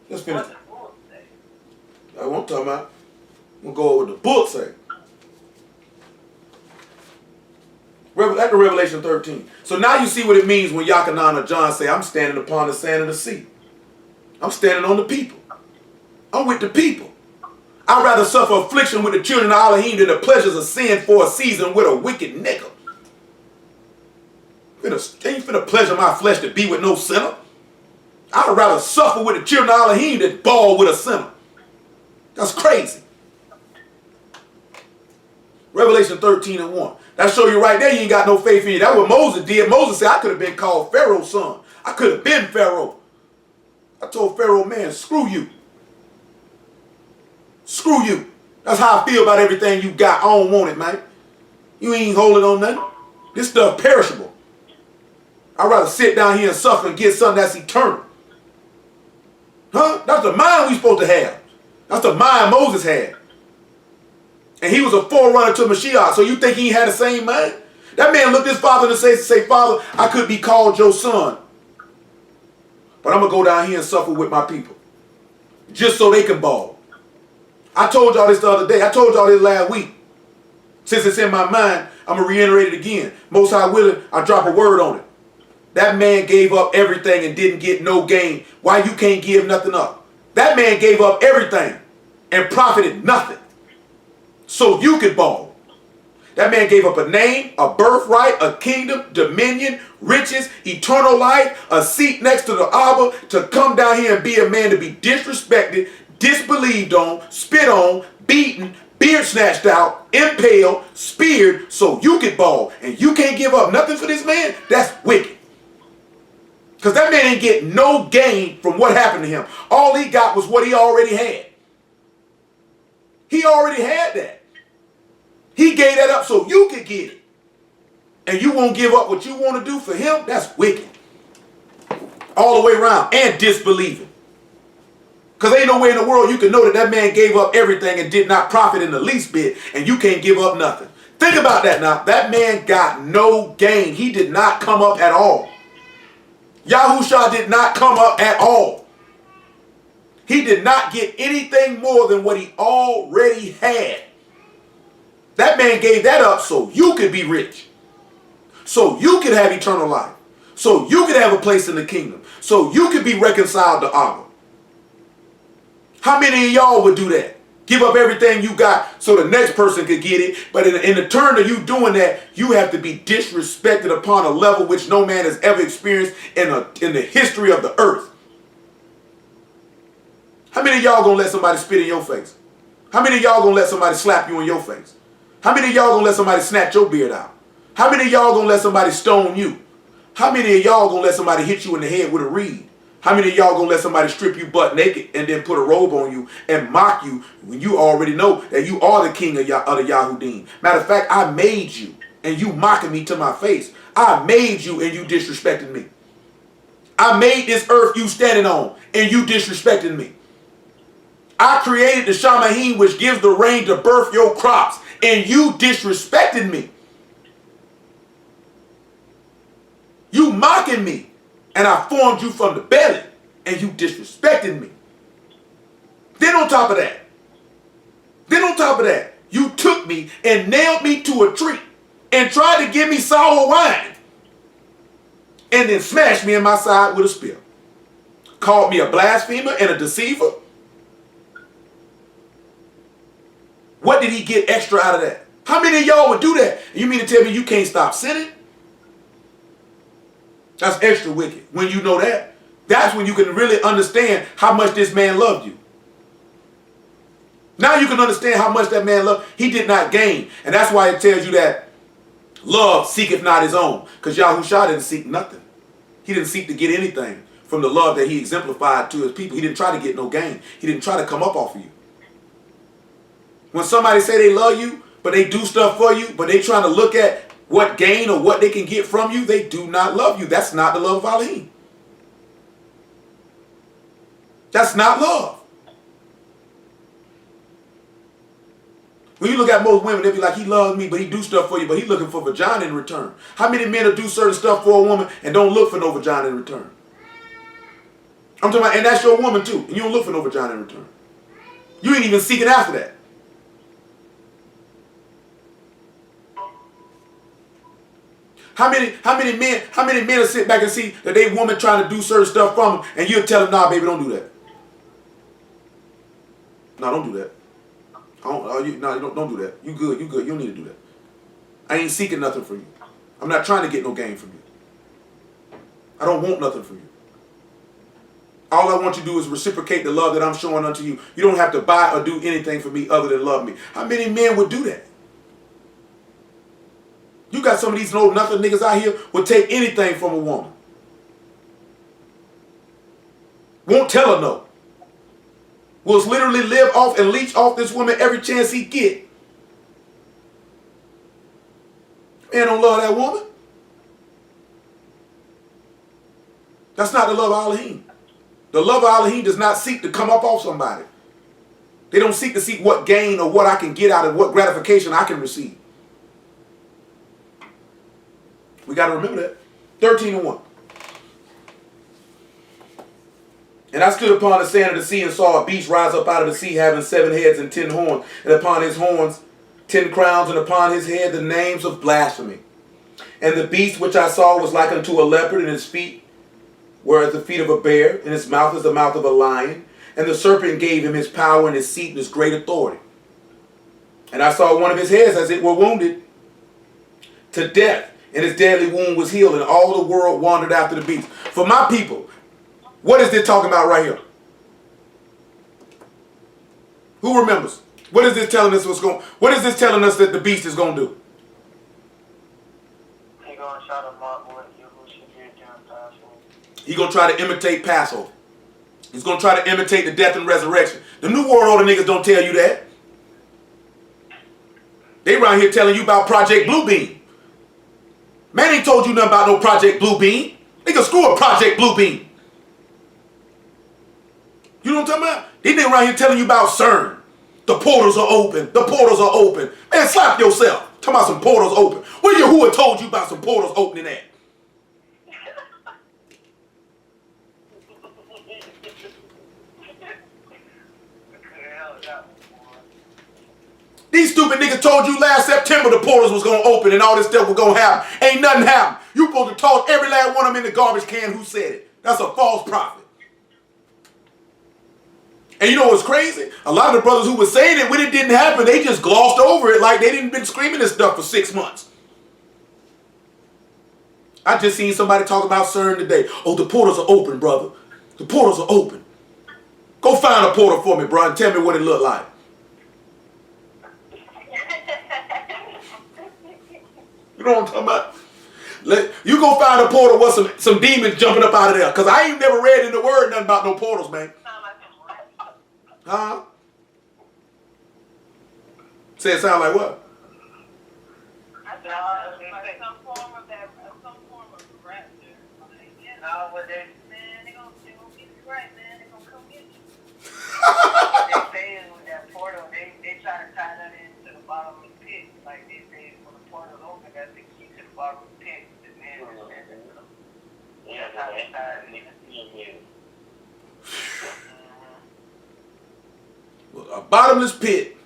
Let's finish. What the book say? I won't talk about. I'm going to go over what the book say. At the Revelation 13. So now you see what it means when Yachanan or John say, I'm standing upon the sand of the sea. I'm standing on the people. I'm with the people. I'd rather suffer affliction with the children of Elohim than the pleasures of sin for a season with a wicked nigga. Ain't finna pleasure my flesh to be with no sinner. I'd rather suffer with the children of Elohim than ball with a sinner. That's crazy. Revelation 13 and 1. That show you right there you ain't got no faith in you. That's what Moses did. Moses said, I could have been called Pharaoh's son. I could have been Pharaoh. I told Pharaoh, man, screw you. Screw you. That's how I feel about everything you got. I don't want it, man. You ain't holding on nothing. This stuff perishable. I'd rather sit down here and suffer and get something that's eternal. Huh? That's the mind we supposed to have. That's the mind Moses had. And he was a forerunner to Mashiach. So you think he had the same mind? That man looked his father and say, Father, I could be called your son. But I'm going to go down here and suffer with my people. Just so they can ball. I told y'all this the other day. I told y'all this last week. Since it's in my mind, I'm going to reiterate it again. Most High willing, I drop a word on it. That man gave up everything and didn't get no gain. Why you can't give nothing up? That man gave up everything and profited nothing. so you could ball. That man gave up a name, a birthright, a kingdom, dominion, riches, eternal life, a seat next to the Abba to come down here and be a man to be disrespected, disbelieved on, spit on, beaten, beard snatched out, impaled, speared, so you could ball. And you can't give up nothing for this man? That's wicked. Because that man ain't get no gain from what happened to him. All he got was what he already had. He already had that. He gave that up so you could get it. And you won't give up what you want to do for him? That's wicked. All the way around. And disbelieving. Because ain't no way in the world you can know that that man gave up everything and did not profit in the least bit, and you can't give up nothing. Think about that now. That man got no gain. He did not come up at all. Yahushua did not come up at all. He did not get anything more than what he already had. That man gave that up so you could be rich. So you could have eternal life. So you could have a place in the kingdom. So you could be reconciled to Abba. How many of y'all would do that? Give up everything you got so the next person could get it. But in the turn of you doing that, you have to be disrespected upon a level which no man has ever experienced in the history of the earth. How many of y'all gonna let somebody spit in your face? How many of y'all gonna let somebody slap you in your face? How many of y'all gonna let somebody snatch your beard out? How many of y'all gonna let somebody stone you? How many of y'all gonna let somebody hit you in the head with a reed? How many of y'all gonna let somebody strip you butt naked and then put a robe on you and mock you when you already know that you are the king of the Yahudim? Matter of fact, I made you and you mocking me to my face. I made you and you disrespecting me. I made this earth you standing on and you disrespecting me. I created the Shamahim which gives the rain to birth your crops and you disrespecting me. You mocking me. And I formed you from the belly, and you disrespected me. Then on top of that, you took me and nailed me to a tree and tried to give me sour wine and then smashed me in my side with a spear. Called me a blasphemer and a deceiver. What did he get extra out of that? How many of y'all would do that? You mean to tell me you can't stop sinning? That's extra wicked. When you know that, that's when you can really understand how much this man loved you. Now you can understand how much that man loved. He did not gain. And that's why it tells you that love seeketh not his own. Because Yahushua didn't seek nothing. He didn't seek to get anything from the love that he exemplified to his people. He didn't try to get no gain. He didn't try to come up off of you. When somebody say they love you, but they do stuff for you, but they trying to look at what gain or what they can get from you, they do not love you. That's not the love of Elohim. That's not love. When you look at most women, they'll be like, he loves me, but he do stuff for you, but he looking for vagina in return. How many men will do certain stuff for a woman and don't look for no vagina in return? I'm talking about, and that's your woman too, and you don't look for no vagina in return. You ain't even seeking after that. How many men will sit back and see that they woman trying to do certain stuff from them, and you'll tell them, nah, baby, don't do that. No, don't do that. Don't do that. You good. You don't need to do that. I ain't seeking nothing from you. I'm not trying to get no gain from you. I don't want nothing from you. All I want you to do is reciprocate the love that I'm showing unto you. You don't have to buy or do anything for me other than love me. How many men would do that? You got some of these old nothing niggas out here would take anything from a woman. Won't tell her no. Will literally live off and leech off this woman every chance he get. Man don't love that woman. That's not the love of Elohim. The love of Elohim does not seek to come up off somebody. They don't seek to see what gain or what I can get out of what gratification I can receive. We got to remember that. 13:1. And I stood upon the sand of the sea and saw a beast rise up out of the sea, having 7 heads and 10 horns, and upon his horns 10 crowns, and upon his head the names of blasphemy. And the beast which I saw was like unto a leopard, and his feet were as the feet of a bear, and his mouth is the mouth of a lion. And the serpent gave him his power and his seat and his great authority. And I saw one of his heads as it were wounded to death, and his deadly wound was healed, and all the world wandered after the beast. For my people, what is this talking about right here? Who remembers? What is this telling us what is this telling us that the beast is going to do? He going to try to mock what Yahushua did during Passover. He's going to try to imitate Passover. He's going to try to imitate the death and resurrection. The New World Order niggas don't tell you that. They around here telling you about Project Bluebeam. Man ain't told you nothing about no Project Bluebeam. Nigga, screw a Project Bluebeam. You know what I'm talking about? These niggas around here telling you about CERN. The portals are open. The portals are open. Man, slap yourself. Talking about some portals open. Where Yahuwah told you about some portals opening at? These stupid niggas told you last September the portals was going to open and all this stuff was going to happen. Ain't nothing happened. You supposed to toss every last one of them in the garbage can who said it. That's a false prophet. And you know what's crazy? A lot of the brothers who were saying it when it didn't happen, they just glossed over it like they didn't been screaming this stuff for 6 months. I just seen somebody talk about CERN today. Oh, the portals are open, brother. The portals are open. Go find a portal for me, bro, and tell me what it looked like. You know what I'm talking about? You go find a portal with some demons jumping up out of there. Because I ain't never read in the word nothing about no portals, man. Huh? Say it sound like what? I thought it was like some form of rapture. No, but they gonna get you right, man. They gonna come get you. They say is with that portal, they try to tie that into the bottom of the pit. Like they say when the portal's open, that's the key to the bottom of the pit. Yeah, that's how they tie it in. A bottomless pit.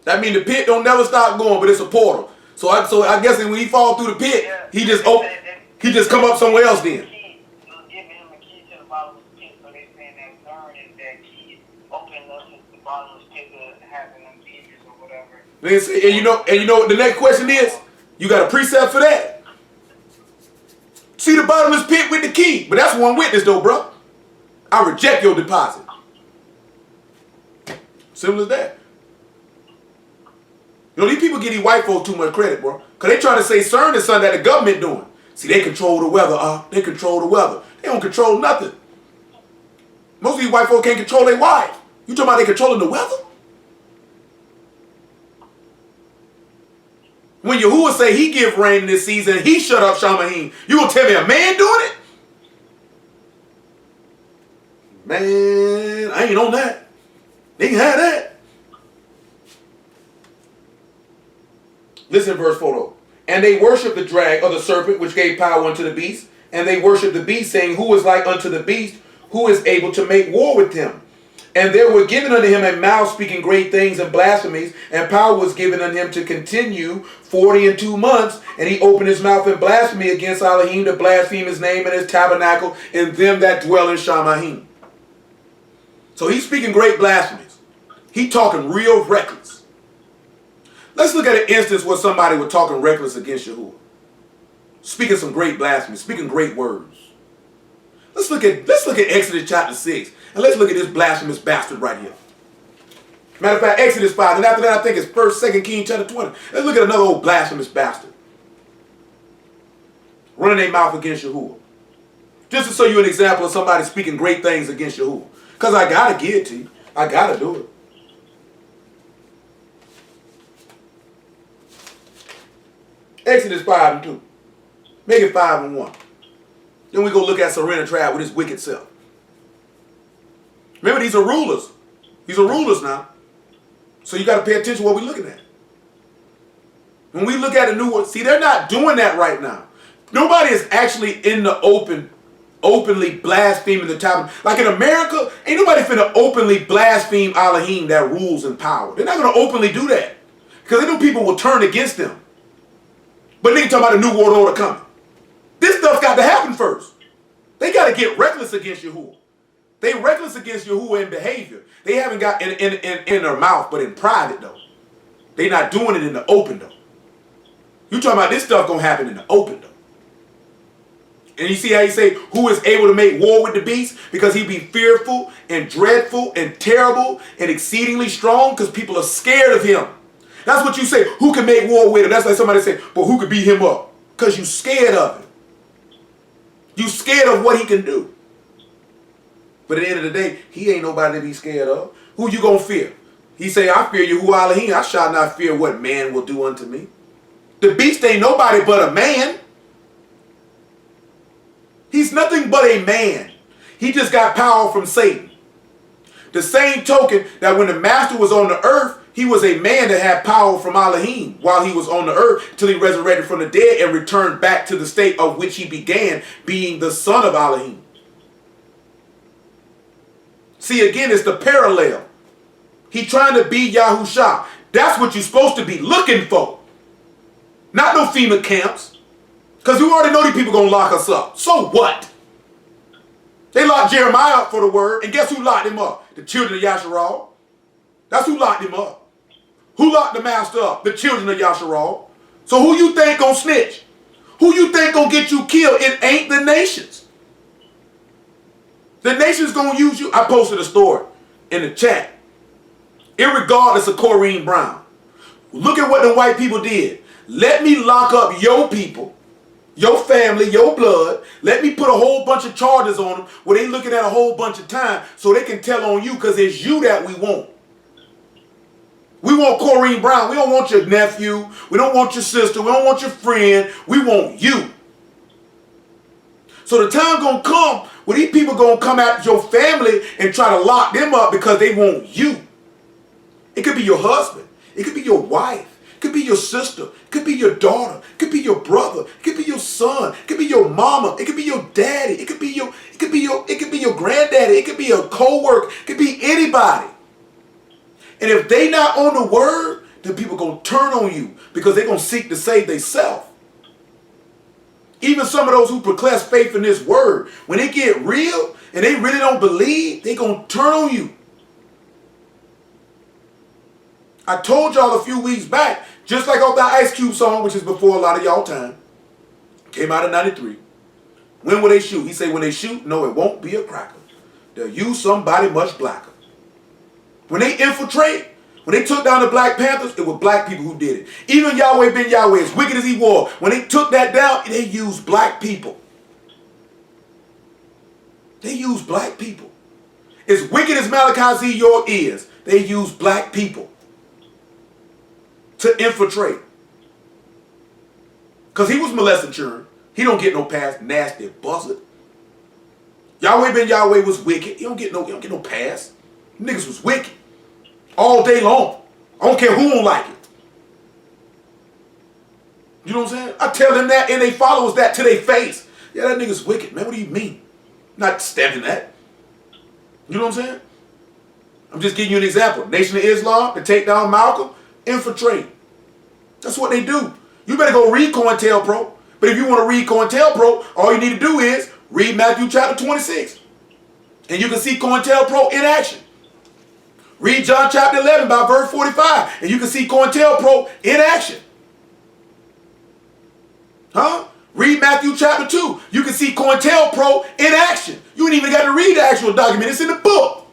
That means the pit don't never stop going, but it's a portal. So I guess when he fall through the pit, he just come up somewhere else then. Giving him a key to the bottomless pit, so they saying that CERN is that key, opening up the bottomless pit to having them Jesus or whatever. And you know what the next question is? You got a precept for that? See the bottomless pit with the key, but that's one witness though, bro. I reject your deposit. Simple as that. You know, these people give these white folks too much credit, bro. Because they trying to say CERN is something that the government doing. See, they control the weather. They control the weather. They don't control nothing. Most of these white folks can't control their wife. You talking about they controlling the weather? When Yahuwah say he give rain in this season, he shut up Shamahim. You gonna tell me a man doing it? Man, I ain't on that. They can have that. Listen to verse 4 though. And they worship the drag or the serpent which gave power unto the beast. And they worship the beast, saying, who is like unto the beast, who is able to make war with him? And there were given unto him a mouth speaking great things and blasphemies, and power was given unto him to continue 42 months. And he opened his mouth in blasphemy against Elohim, to blaspheme his name and his tabernacle, and them that dwell in Shamahim. So he's speaking great blasphemies. He talking real reckless. Let's look at an instance where somebody was talking reckless against Yahuwah. Speaking some great blasphemy, speaking great words. Let's look at Exodus chapter 6. And let's look at this blasphemous bastard right here. Matter of fact, Exodus 5. And after that, I think it's 1st, 2nd Kings chapter 20. Let's look at another old blasphemous bastard. Running their mouth against Yahuwah. Just to show you an example of somebody speaking great things against Yahuwah. Because I got to give it to you. I got to do it. Exodus 5 and 2. Make it 5 and 1. Then we go look at Serenity with his wicked self. Remember, these are rulers. These are rulers now. So you got to pay attention to what we're looking at. When we look at a new one, see, they're not doing that right now. Nobody is actually in the openly blaspheming the tabernacle. Like in America, ain't nobody finna openly blaspheme Elohim that rules in power. They're not going to openly do that. Because they know people will turn against them. But nigga talking about a new world order coming. This stuff got to happen first. They got to get reckless against Yahuwah. They reckless against Yahuwah in behavior. They haven't got in their mouth, but in private though. They not doing it in the open though. You talking about this stuff gonna happen in the open though. And you see how he say, who is able to make war with the beast? Because he be fearful and dreadful and terrible and exceedingly strong, because people are scared of him. That's what you say. Who can make war with him? That's like somebody say, but who could beat him up? Because you scared of him. You scared of what he can do. But at the end of the day, he ain't nobody to be scared of. Who you gonna fear? He say, I fear YAHUAH. I shall not fear what man will do unto me. The beast ain't nobody but a man. He's nothing but a man. He just got power from Satan. The same token that when the master was on the earth, he was a man that had power from Elohim while he was on the earth till he resurrected from the dead and returned back to the state of which he began, being the son of Elohim. See, again, it's the parallel. He trying to be Yahushua. That's what you're supposed to be looking for. Not no FEMA camps. Because we already know these people going to lock us up. So what? They locked Jeremiah up for the word. And guess who locked him up? The children of Yasharal. That's who locked him up. Who locked the master up? The children of Yasharal. So who you think going to snitch? Who you think going to get you killed? It ain't the nations. The nations going to use you. I posted a story in the chat. Irregardless of Corrine Brown. Look at what the white people did. Let me lock up your people, your family, your blood. Let me put a whole bunch of charges on them where they looking at a whole bunch of time so they can tell on you, because it's you that we want. We want Corrine Brown. We don't want your nephew. We don't want your sister. We don't want your friend. We want you. So the time going to come where these people going to come after your family and try to lock them up because they want you. It could be your husband. It could be your wife. It could be your sister. It could be your daughter. It could be your brother. It could be your son. It could be your mama. It could be your daddy. It could be your granddaddy. It could be a co-worker. It could be anybody. And if they not on the word, then people going to turn on you because they're going to seek to save themselves. Even some of those who profess faith in this word, when they get real and they really don't believe, they're going to turn on you. I told y'all a few weeks back, just like off that Ice Cube song, which is before a lot of y'all time, came out in '93. When will they shoot? He said when they shoot, no, it won't be a cracker. They'll use somebody much blacker. When they infiltrate, when they took down the Black Panthers, it was black people who did it. Even Yahweh ben Yahweh, as wicked as he was, when they took that down, they used black people. They used black people. As wicked as Malachi Z. York is, they used black people to infiltrate. Because he was molesting children. He don't get no pass. Nasty buzzard. Yahweh ben Yahweh was wicked. He don't get no pass. Niggas was wicked. All day long. I don't care who don't like it. You know what I'm saying? I tell them that and they followers that to their face. Yeah, that nigga's wicked, man. What do you mean? Not standing that. You know what I'm saying? I'm just giving you an example. Nation of Islam, to take down Malcolm, infiltrate. That's what they do. You better go read COINTELPRO. But if you want to read COINTELPRO, all you need to do is read Matthew chapter 26. And you can see COINTELPRO in action. Read John chapter 11 by verse 45. And you can see COINTELPRO in action. Huh? Read Matthew chapter 2. You can see COINTELPRO in action. You ain't even got to read the actual document. It's in the book.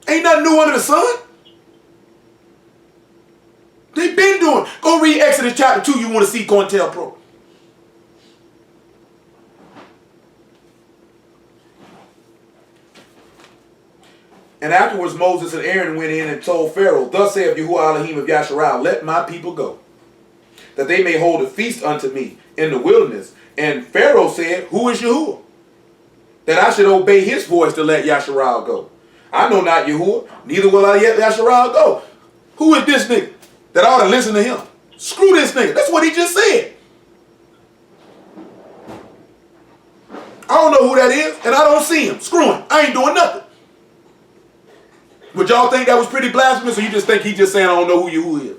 Ain't nothing new under the sun. They've been doing. Go read Exodus chapter 2. You want to see COINTELPRO. And afterwards Moses and Aaron went in and told Pharaoh, thus saith YAHUAH Elohim of Yasharal, let my people go, that they may hold a feast unto me in the wilderness. And Pharaoh said, who is YAHUAH, that I should obey his voice to let Yasharal go? I know not YAHUAH, neither will I let Yasharal go. Who is this nigga that I ought to listen to him? Screw this nigga. That's what he just said. I don't know who that is, and I don't see him. Screw him. I ain't doing nothing. Would y'all think that was pretty blasphemous, or you just think he just saying I don't know who YAHUAH is?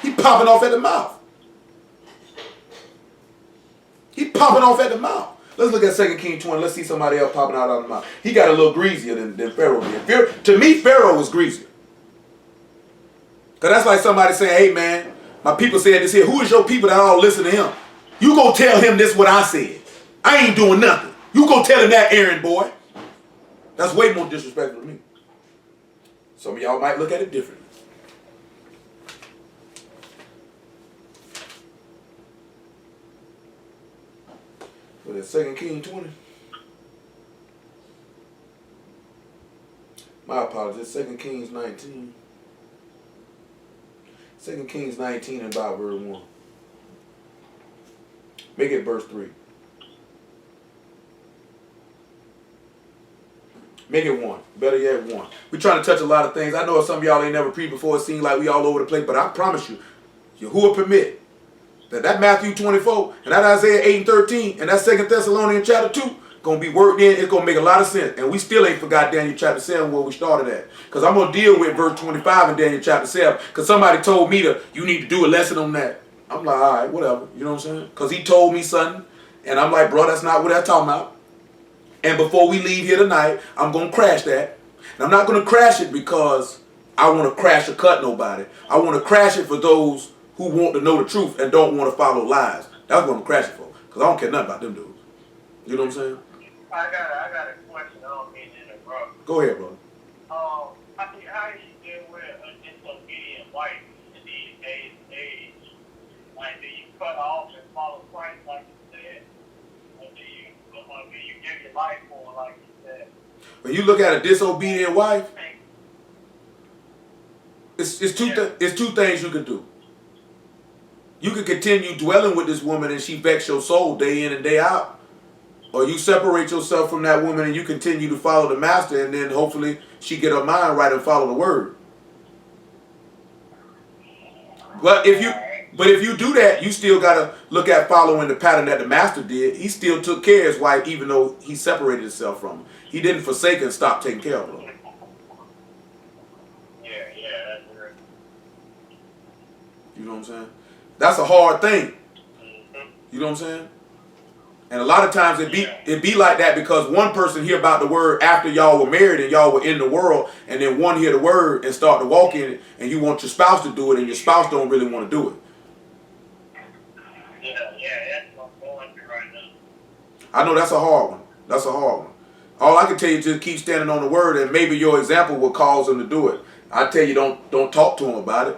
He popping off at the mouth. He popping off at the mouth. Let's look at 2 Kings 20. Let's see somebody else popping out of the mouth. He got a little greasier than Pharaoh did. To me, Pharaoh was greasier. Because that's like somebody saying, hey, man, my people said this here. Who is your people that all listen to him? You go tell him this what I said. I ain't doing nothing. You go tell him that, Aaron boy. That's way more disrespectful to me. Some of y'all might look at it differently. But in 2 Kings 20. My apologies. 2 Kings 19. 2 Kings 19 and about verse 1. Make it verse 3. Make it 1. Better yet, 1. We're trying to touch a lot of things. I know some of y'all ain't never preached before. It seems like we all over the place. But I promise you, Yahuwah permit that Matthew 24 and that Isaiah 8 and 13 and that 2 Thessalonians chapter 2 going to be worked in. It's going to make a lot of sense. And we still ain't forgot Daniel chapter 7 where we started at. Because I'm going to deal with verse 25 in Daniel chapter 7. Because somebody told me you need to do a lesson on that. I'm like, all right, whatever. You know what I'm saying? Because he told me something. And I'm like, bro, that's not what I'm talking about. And before we leave here tonight, I'm going to crash that. And I'm not going to crash it because I want to crash or cut nobody. I want to crash it for those who want to know the truth and don't want to follow lies. That's what I'm crashing for. Because I don't care nothing about them dudes. You know what I'm saying? I got a question. I don't mean to interrupt. Go ahead, brother. How do you deal with a disobedient wife in these days and age? Like, do you cut off and follow Christ like you said? Or do you give your life for like you said? When you look at a disobedient wife, it's two things you can do. You can continue dwelling with this woman and she vex your soul day in and day out. Or you separate yourself from that woman and you continue to follow the master and then hopefully she get her mind right and follow the word. But if you do that, you still got to look at following the pattern that the master did. He still took care of his wife even though he separated himself from her. He didn't forsake and stop taking care of her. Yeah, that's right. You know what I'm saying? That's a hard thing. You know what I'm saying? And a lot of times it be like that because one person hear about the word after y'all were married and y'all were in the world, and then one hear the word and start to walk in it, and you want your spouse to do it, and your spouse don't really want to do it. Yeah, that's what I'm going through right now. I know that's a hard one. That's a hard one. All I can tell you is just keep standing on the word, and maybe your example will cause them to do it. I tell you, don't talk to them about it.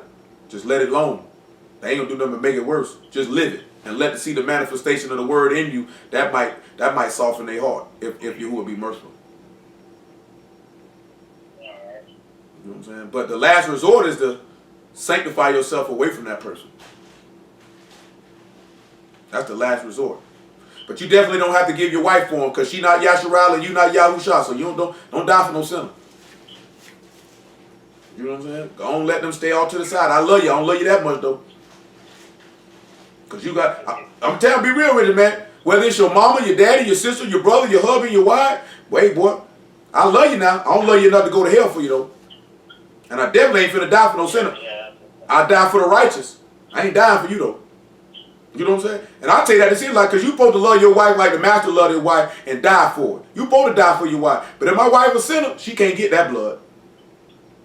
Just let it alone. They ain't gonna do nothing but make it worse. Just live it and let see the manifestation of the word in you. That might soften their heart if you will be merciful. All right. You know what I'm saying? But the last resort is to sanctify yourself away from that person. That's the last resort. But you definitely don't have to give your wife for him because she not Yasharal and you not Yahushua. So you don't die for no sinner. You know what I'm saying? Go on, let them stay all to the side. I love you. I don't love you that much though. Because you got, I'm telling you, be real with it, man. Whether it's your mama, your daddy, your sister, your brother, your hubby, your wife. Wait, boy. I love you now. I don't love you enough to go to hell for you, though. And I definitely ain't finna die for no sinner. I die for the righteous. I ain't dying for you, though. You know what I'm saying? And I'll tell you that it seems like, because you supposed to love your wife like the master loved his wife and die for it. You supposed to die for your wife. But if my wife a sinner, she can't get that blood.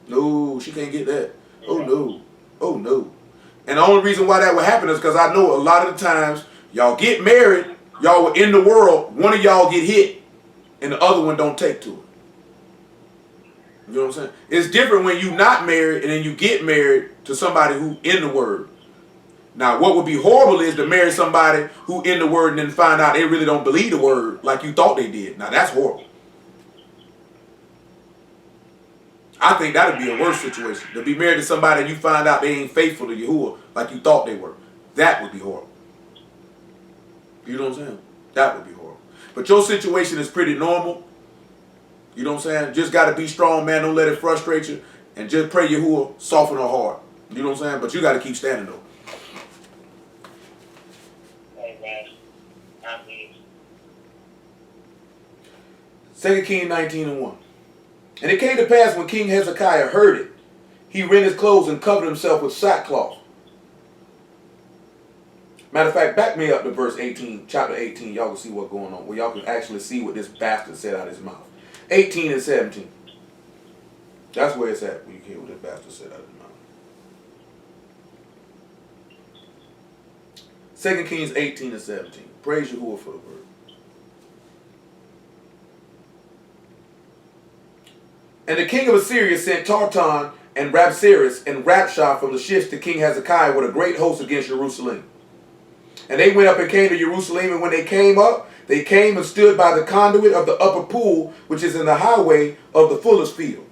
No, she can't get that. Oh, no. Oh, no. And the only reason why that would happen is because I know a lot of the times y'all get married, y'all were in the world, one of y'all get hit, and the other one don't take to it. You know what I'm saying? It's different when you not married and then you get married to somebody who in the word. Now, what would be horrible is to marry somebody who in the word and then find out they really don't believe the word like you thought they did. Now, that's horrible. I think that would be a worse situation. To be married to somebody and you find out they ain't faithful to Yahuwah like you thought they were. That would be horrible. You know what I'm saying? That would be horrible. But your situation is pretty normal. You know what I'm saying? Just got to be strong, man. Don't let it frustrate you. And just pray Yahuwah soften her heart. You know what I'm saying? But you got to keep standing, though. Amen. I mean. 2 Kings 19 and 1. And it came to pass when King Hezekiah heard it, he rent his clothes and covered himself with sackcloth. Matter of fact, back me up to verse 18, chapter 18. Y'all can see what's going on. Where y'all can actually see what this bastard said out of his mouth. 18 and 17. That's where it's at. Where you hear what this bastard said out of his mouth. 2 Kings 18 and 17. Praise Yahuwah for the word. And the king of Assyria sent Tartan and Rabsaris and Rabshah from the ships to King Hezekiah with a great host against Jerusalem. And they went up and came to Jerusalem, and when they came up, they came and stood by the conduit of the upper pool, which is in the highway of the fuller's field.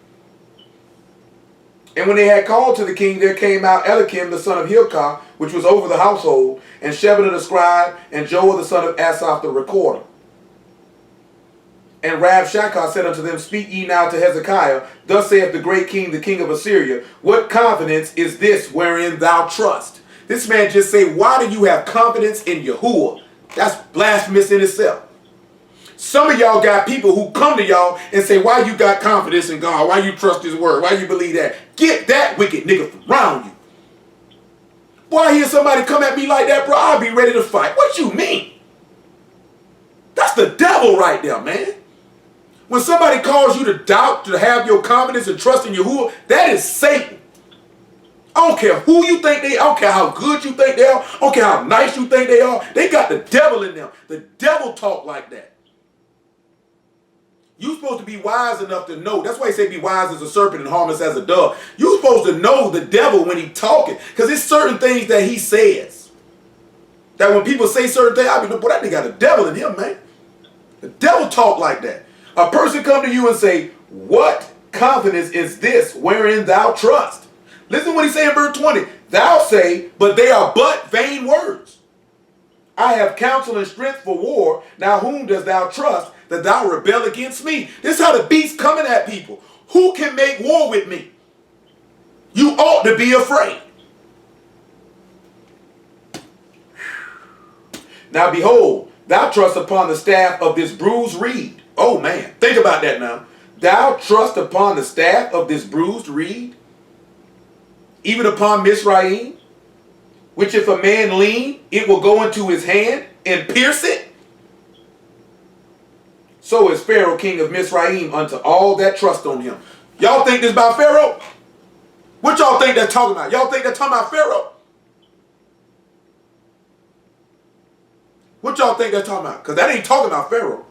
And when they had called to the king, there came out Eliakim the son of Hilkiah, which was over the household, and Shebaniah the scribe, and Joel the son of Asaph the recorder. And Rabshakeh said unto them, Speak ye now to Hezekiah, Thus saith the great king, the king of Assyria, What confidence is this wherein thou trust? This man just say, why do you have confidence in Yahuwah? That's blasphemous in itself. Some of y'all got people who come to y'all and say, why you got confidence in God? Why you trust his word? Why you believe that? Get that wicked nigga from around you. Boy, I hear somebody come at me like that, bro, I'll be ready to fight. What you mean? That's the devil right there, man. When somebody calls you to doubt, to have your confidence and trust in Yahuwah, that is Satan. I don't care who you think they are. I don't care how good you think they are. I don't care how nice you think they are. They got the devil in them. The devil talk like that. You're supposed to be wise enough to know. That's why he say be wise as a serpent and harmless as a dove. You're supposed to know the devil when he talking. Because it's certain things that he says. That when people say certain things, I mean, boy, that nigga got a devil in him, man. The devil talk like that. A person come to you and say, what confidence is this wherein thou trust? Listen to what he say in verse 20. Thou say, but they are but vain words. I have counsel and strength for war. Now whom dost thou trust that thou rebel against me? This is how the beast coming at people. Who can make war with me? You ought to be afraid. Now behold, thou trust upon the staff of this bruised reed. Oh man, think about that now. Thou trust upon the staff of this bruised reed, even upon Mizraim, which if a man lean, it will go into his hand and pierce it. So is Pharaoh king of Mizraim unto all that trust on him. Y'all think this about Pharaoh? What y'all think they're talking about? Y'all think they're talking about Pharaoh? What y'all think they're talking about? Because that ain't talking about Pharaoh.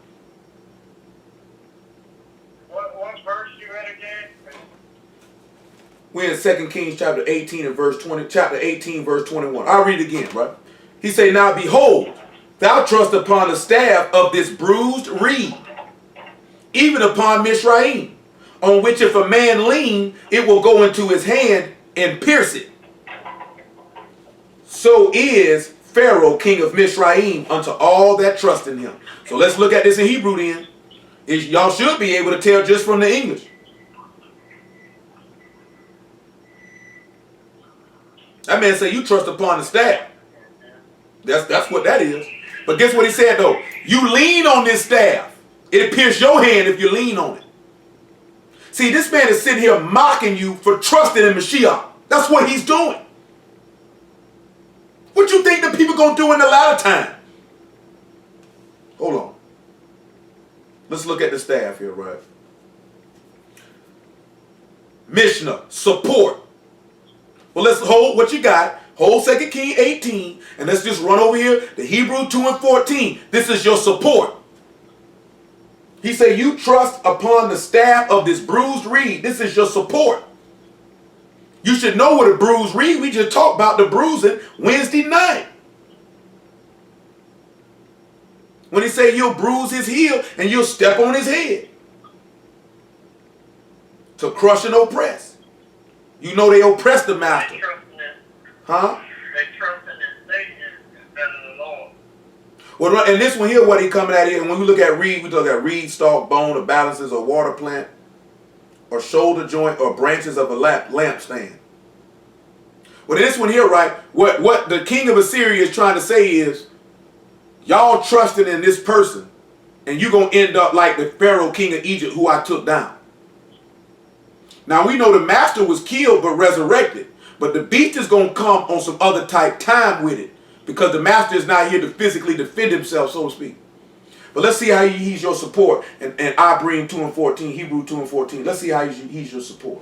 What verse you read again? We're in 2 Kings chapter 18 and verse 20, chapter 18, verse 21. I'll read it again, right? He say, Now behold, thou trust upon the staff of this bruised reed, even upon Mizraim, on which if a man lean, it will go into his hand and pierce it. So is Pharaoh, king of Mizraim, unto all that trust in him. So let's look at this in Hebrew then. Y'all should be able to tell just from the English. That man said, you trust upon the staff. That's what that is. But guess what he said though? You lean on this staff. It'll pierce your hand if you lean on it. See, this man is sitting here mocking you for trusting in Mashiach. That's what he's doing. What you think the people gonna do in the latter time? Hold on. Let's look at the staff here, right? Mishnah, support. Well, let's hold what you got. Hold 2 Kings 18, and let's just run over here to Hebrew 2 and 14. This is your support. He said, you trust upon the staff of this bruised reed. This is your support. You should know what a bruised reed. We just talked about the bruising Wednesday night. When he said you'll bruise his heel and you'll step on his head. To crush and oppress. You know they oppress the master. Huh? They trust in Satan instead of the Lord. Well, and this one here, what he coming at here, and when we look at reed, we look at reed, stalk, bone, or balances, or water plant, or shoulder joint, or branches of a lampstand. Well, this one here, right, what the king of Assyria is trying to say is, y'all trusting in this person, and you're going to end up like the Pharaoh king of Egypt who I took down. Now, we know the master was killed but resurrected. But the beast is going to come on some other type time with it. because the master is not here to physically defend himself, so to speak. But let's see how he's your support. And I bring 2 and 14, Hebrew 2 and 14. Let's see how he's your support.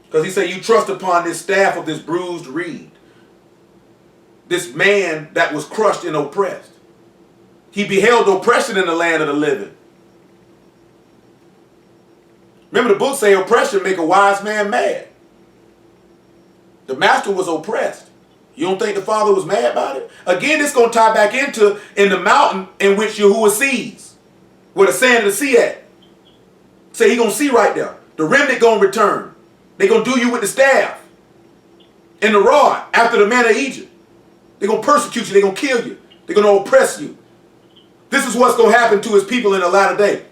Because he said, you trust upon this staff of this bruised reed. This man that was crushed and oppressed. He beheld oppression in the land of the living. Remember the book say oppression make a wise man mad. The master was oppressed. You don't think the father was mad about it? Again, it's going to tie back into in the mountain in which Yahuwah sees. Where the sand of the sea at. Say he going to see right there. The remnant going to return. They going to do you with the staff. And the rod after the manner of Egypt. They're going to persecute you. They're going to kill you. They're going to oppress you. This is what's going to happen to his people in the latter day.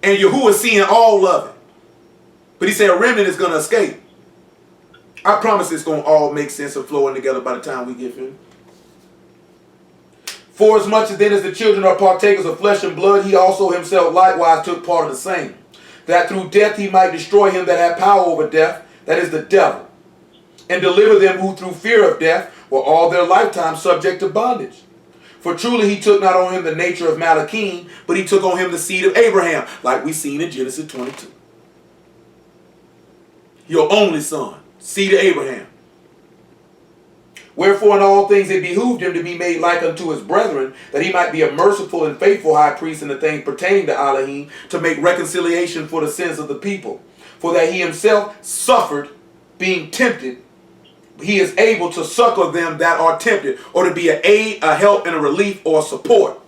And Yahuwah is seeing all of it. But he said a remnant is going to escape. I promise it's going to all make sense and flowing together by the time we get finished. For as much as then as the children are partakers of flesh and blood, he also himself likewise took part of the same, that through death he might destroy him that had power over death, that is the devil, and deliver them who through fear of death were all their lifetime subject to bondage. For truly he took not on him the nature of Malachim, but he took on him the seed of Abraham, like we seen in Genesis 22. Your only son. Seed of Abraham. Wherefore in all things it behooved him to be made like unto his brethren, that he might be a merciful and faithful high priest in the things pertaining to Elohim, to make reconciliation for the sins of the people. For that he himself suffered, being tempted, he is able to succor them that are tempted, or to be an aid, a help, and a relief, or a support.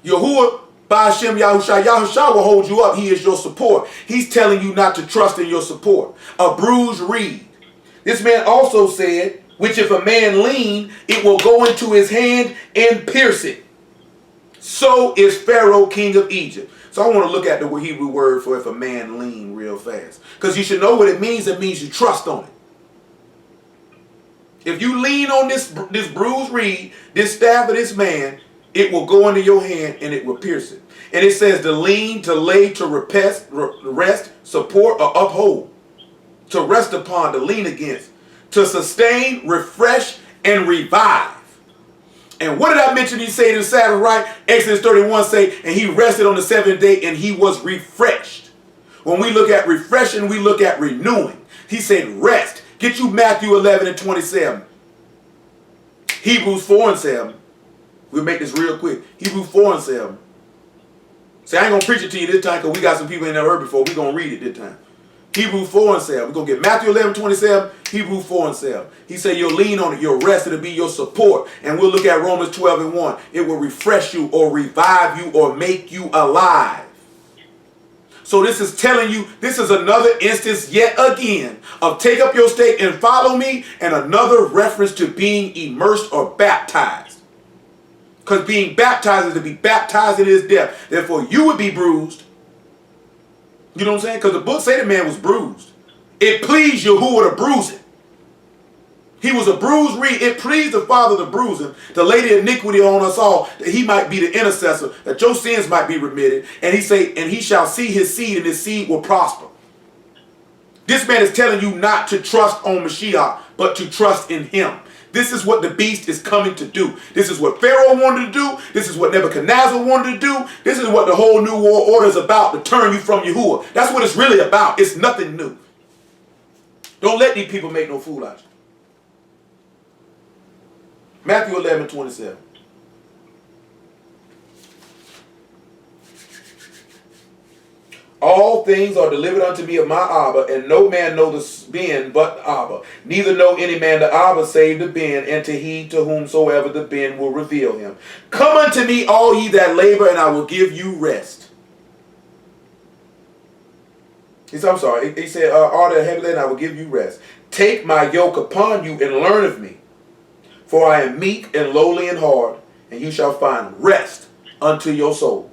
Yahuwah, Hashem Yahushua will hold you up. He is your support. He's telling you not to trust in your support. A bruised reed. This man also said, which if a man lean, it will go into his hand and pierce it. So is Pharaoh, king of Egypt. So I want to look at the Hebrew word for if a man lean real fast. Because you should know what it means. It means you trust on it. If you lean on this bruised reed, this staff of this man, it will go into your hand and it will pierce it. And it says to lean, to lay, to rest, support, or uphold. To rest upon, to lean against. To sustain, refresh, and revive. And what did I mention he said in the Sabbath, right? Exodus 31 say, and he rested on the 7th day and he was refreshed. When we look at refreshing, we look at renewing. He said rest. Get you Matthew 11 and 27. Hebrews 4 and 7. We'll make this real quick. Hebrews 4 and 7. See, I ain't going to preach it to you this time because we got some people ain't never heard before. We're going to read it this time. Hebrews 4 and 7. We're going to get Matthew 11, 27, Hebrews 4 and 7. He said you'll lean on it, you'll rest, it'll be your support. And we'll look at Romans 12 and 1. It will refresh you or revive you or make you alive. So this is telling you, this is another instance yet again of take up your stake and follow me, and another reference to being immersed or baptized. Because being baptized is to be baptized in his death. Therefore, you would be bruised. You know what I'm saying? Because the book say the man was bruised. It pleased Yahuwah to bruise him. He was a bruised reed. It pleased the Father to bruise him, to lay the iniquity on us all, that he might be the intercessor, that your sins might be remitted. And he say, and he shall see his seed, and his seed will prosper. This man is telling you not to trust on Mashiach, but to trust in him. This is what the beast is coming to do. This is what Pharaoh wanted to do. This is what Nebuchadnezzar wanted to do. This is what the whole new world order is about, to turn you from Yahuwah. That's what it's really about. It's nothing new. Don't let these people make no fool out of you. Matthew 11, 27. All things are delivered unto me of my Abba, and no man know the Ben but Abba. Neither know any man the Abba save the Ben, and to he to whomsoever the Ben will reveal him. Come unto me, all ye that labor, and I will give you rest. He said, are there heavy laden, I will give you rest. Take my yoke upon you and learn of me. For I am meek and lowly in heart, and you shall find rest unto your souls.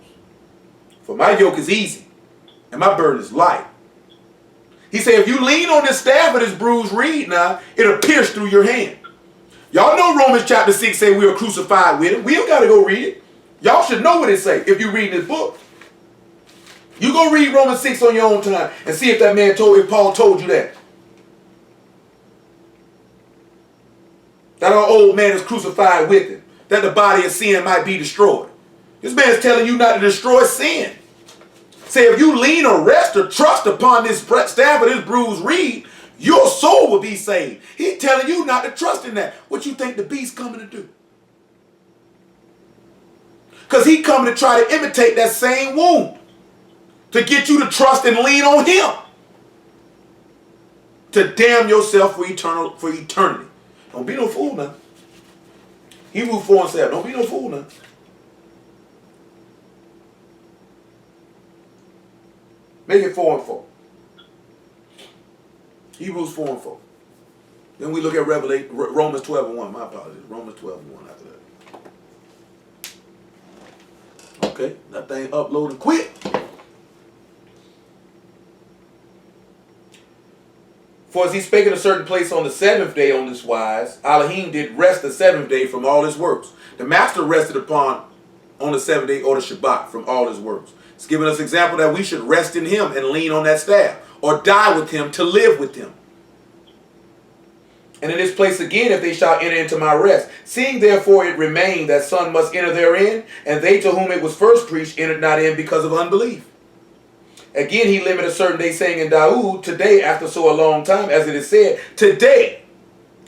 For my yoke is easy, and my burden is light. He said, if you lean on this staff of this bruised reed now, it'll pierce through your hand. Y'all know Romans chapter 6 say we are crucified with him. We don't got to go read it. Y'all should know what it say if you read this book. You go read Romans 6 on your own time and see if that man if Paul told you that. that our old man is crucified with him, that the body of sin might be destroyed. This man is telling you not to destroy sin. Say, if you lean or rest or trust upon this staff of this bruised reed, your soul will be saved. He's telling you not to trust in that. What you think the beast coming to do? Because he coming to try to imitate that same wound, to get you to trust and lean on him, to damn yourself for eternity. Don't be no fool now. Hebrews 4:7. Don't be no fool now. Make it 4:4. Hebrews 4:4. Then we look at Romans 12:1. My apologies. Romans 12:1 after that. Okay, that thing uploading quick. For as he spake in a certain place on the seventh day on this wise, Elohim did rest the seventh day from all his works. The master rested upon on the seventh day, or the Shabbat, from all his works. It's giving us example that we should rest in him and lean on that staff, or die with him to live with him. And in this place again, if they shall enter into my rest, seeing therefore it remained that some must enter therein, and they to whom it was first preached entered not in because of unbelief. Again, he limited a certain day, saying in Dawood, today, after so a long time, as it is said, today,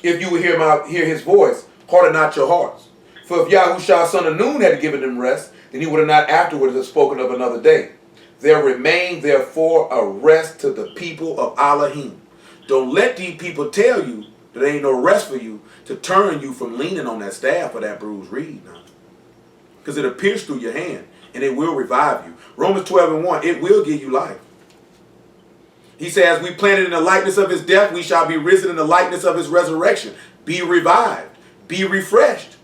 if you will hear his voice, harden not your hearts. For if Yahushua son of Nun had given them rest, then he would have not afterwards have spoken of another day. There remained therefore a rest to the people of Elohim. Don't let these people tell you that there ain't no rest for you, to turn you from leaning on that staff or that bruised reed now. Because it'll pierce through your hand, and it will revive you. Romans 12:1, it will give you life. He says, as we planted in the likeness of his death, we shall be risen in the likeness of his resurrection. Be revived. Be refreshed.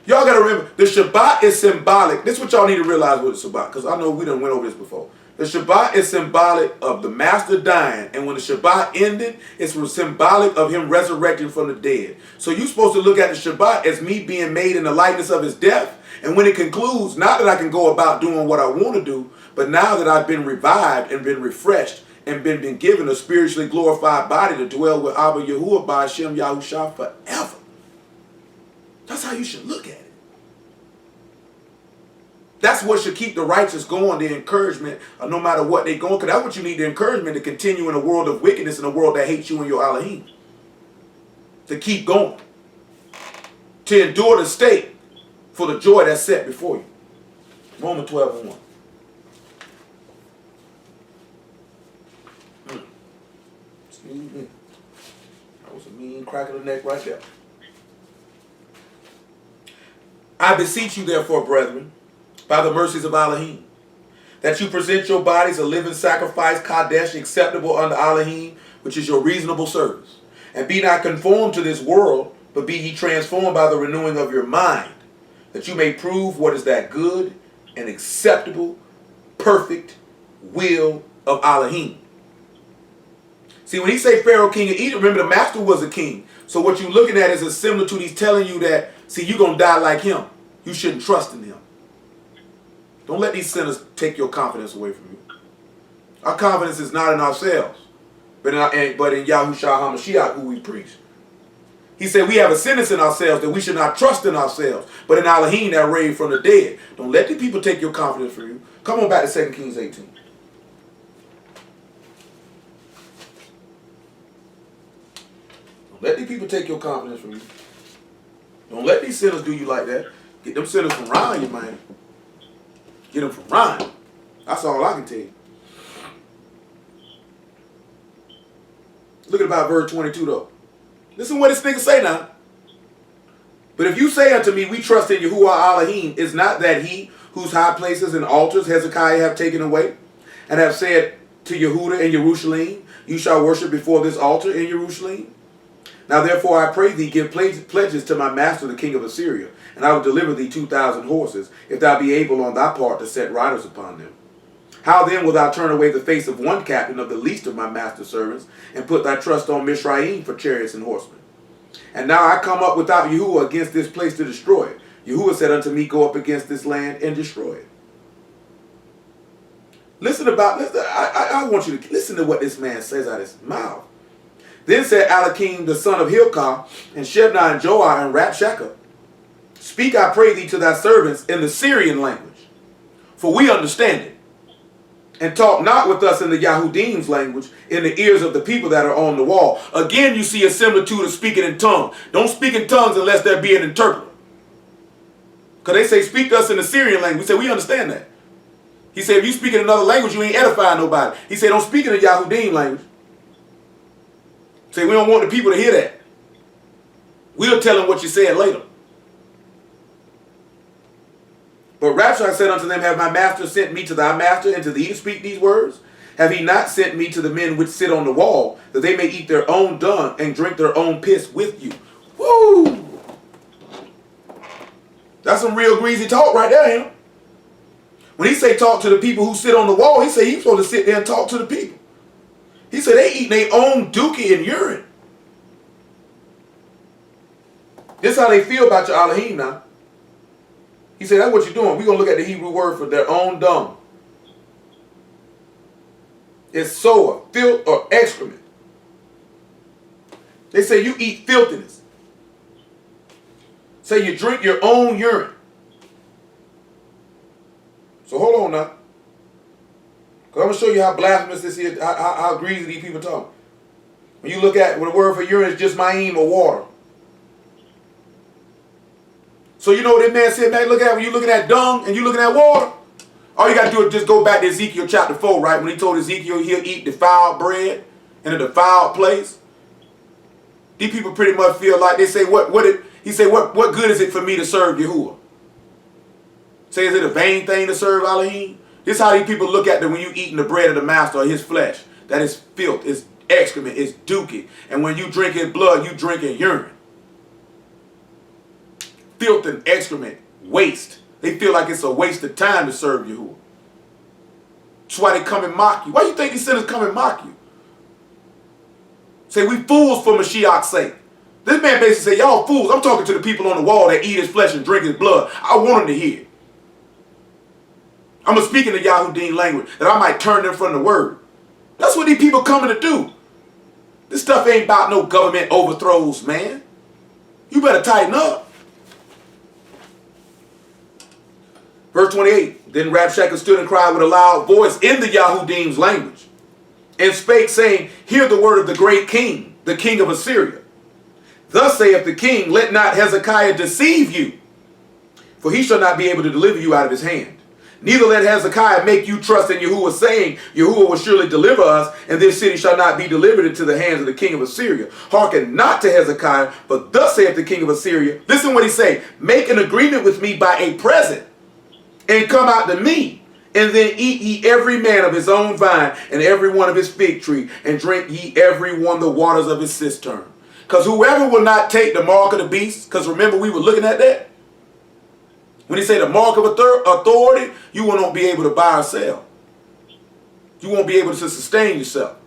Y'all got to remember, the Shabbat is symbolic. This is what y'all need to realize with the Shabbat, because I know we done went over this before. The Shabbat is symbolic of the master dying, and when the Shabbat ended, it's symbolic of him resurrecting from the dead. So you're supposed to look at the Shabbat as me being made in the likeness of his death, and when it concludes, not that I can go about doing what I want to do, but now that I've been revived and been refreshed and been given a spiritually glorified body to dwell with Abba Yahuwah by Hashem Yahushua forever. That's how you should look at it. That's what should keep the righteous going, the encouragement, no matter what they're going, because that's what you need, the encouragement to continue in a world of wickedness, in a world that hates you and your Elohim. To keep going. To endure the state for the joy that's set before you. Romans 12:1. Excuse me. That was a mean crack of the neck right there. I beseech you, therefore, brethren, by the mercies of Elohim, that you present your bodies a living sacrifice, Kadesh, acceptable unto Elohim, which is your reasonable service. And be not conformed to this world, but be ye transformed by the renewing of your mind, that you may prove what is that good and acceptable, perfect will of Elohim. See, when he say Pharaoh, king of Egypt, remember the master was a king. So what you're looking at is a similitude. He's telling you that, see, you're going to die like him. You shouldn't trust in him. Don't let these sinners take your confidence away from you. Our confidence is not in ourselves, but in Yahushua HaMashiach, who we preach. He said we have a sentence in ourselves that we should not trust in ourselves, but in Elohim that raised from the dead. Don't let the people take your confidence from you. Come on back to 2 Kings 18. Don't let these people take your confidence from you. Don't let these sinners do you like that. Get them sinners from around you, man. Get them from around you. That's all I can tell you. Look at about verse 22 though. Listen what this nigga say now. But if you say unto me, we trust in Yahuwah Elohim, is not that he whose high places and altars Hezekiah have taken away, and have said to Yehuda and Jerusalem, you shall worship before this altar in Jerusalem? Now therefore I pray thee, give pledges to my master the king of Assyria, and I will deliver thee 2,000 horses, if thou be able on thy part to set riders upon them. How then wilt thou turn away the face of one captain of the least of my master's servants, and put thy trust on Mizraim for chariots and horsemen? And now I come up without Yahuwah against this place to destroy it. Yahuwah said unto me, go up against this land and destroy it. I want you to listen to what this man says out of his mouth. Then said Alakim the son of Hilkiah, and Shebna and Joah and Rabshakeh, speak, I pray thee, to thy servants in the Syrian language, for we understand it. And talk not with us in the Yahudim's language in the ears of the people that are on the wall. Again, you see a similitude of speaking in tongues. Don't speak in tongues unless there be an interpreter. Because they say, speak to us in the Syrian language. We say, we understand that. He said, if you speak in another language, you ain't edifying nobody. He said, don't speak in the Yahudim language. Say, we don't want the people to hear that. We'll tell them what you said later. But Rabshakeh said unto them, have my master sent me to thy master and to thee to speak these words? Have he not sent me to the men which sit on the wall, that they may eat their own dung and drink their own piss with you? Woo! That's some real greasy talk right there, him. When he say talk to the people who sit on the wall, he say he's supposed to sit there and talk to the people. He said they eating their own dookie and urine. This is how they feel about your Elohim now. He said, that's what you're doing. We're going to look at the Hebrew word for their own dung. It's soa, filth, or excrement. They say you eat filthiness. Say you drink your own urine. So hold on now. Because I'm going to show you how blasphemous this is, how greasy these people talk. When you look at, when the word for urine is just ma'im, or water. So you know what that man said, man, look at when you're looking at dung and you're looking at water. All you got to do is just go back to Ezekiel chapter 4, right? When he told Ezekiel he'll eat defiled bread in a defiled place. These people pretty much feel like they say, what good is it for me to serve Yahuwah? Say, is it a vain thing to serve Elohim? This is how these people look at it when you eating the bread of the master or his flesh. That is filth, it's excrement, it's dookie. And when you drink his blood, you drink his urine. Filth and excrement, waste. They feel like it's a waste of time to serve Yahuwah. That's why they come and mock you. Why do you think these sinners come and mock you? Say, we fools for Mashiach's sake. This man basically say, y'all fools. I'm talking to the people on the wall that eat his flesh and drink his blood. I want them to hear. I'm going to speak in the Yahudim language that I might turn them from the word. That's what these people coming to do. This stuff ain't about no government overthrows, man. You better tighten up. Verse 28, then Rabshakeh stood and cried with a loud voice in the Yahudim's language, and spake, saying, hear the word of the great king, the king of Assyria. Thus saith the king, let not Hezekiah deceive you, for he shall not be able to deliver you out of his hand. Neither let Hezekiah make you trust in Yahuwah, saying, Yahuwah will surely deliver us, and this city shall not be delivered into the hands of the king of Assyria. Hearken not to Hezekiah, but thus saith the king of Assyria. Listen what he say, make an agreement with me by a present, and come out to me, and then eat ye every man of his own vine, and every one of his fig tree, and drink ye every one the waters of his cistern. Because whoever will not take the mark of the beast, because remember we were looking at that. When he say the mark of authority, you will not be able to buy or sell. You won't be able to sustain yourself.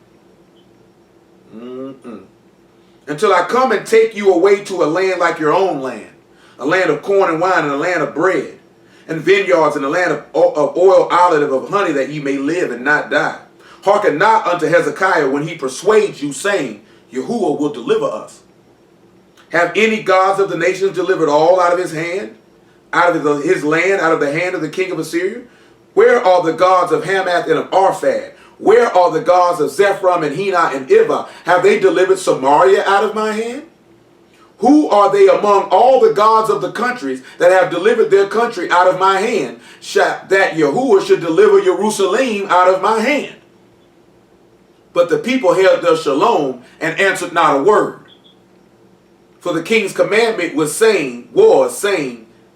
Until I come and take you away to a land like your own land, a land of corn and wine, and a land of bread, and vineyards, and a land of oil, olive, of honey, that ye may live and not die. Hearken not unto Hezekiah when he persuades you, saying, Yahuwah will deliver us. Have any gods of the nations delivered all out of his hand, out of his land, out of the hand of the king of Assyria? Where are the gods of Hamath and of Arphad? Where are the gods of Zephram and Hena and Ivah? Have they delivered Samaria out of my hand? Who are they among all the gods of the countries that have delivered their country out of my hand, that Yahuwah should deliver Jerusalem out of my hand? But the people held their shalom and answered not a word. For the king's commandment was saying,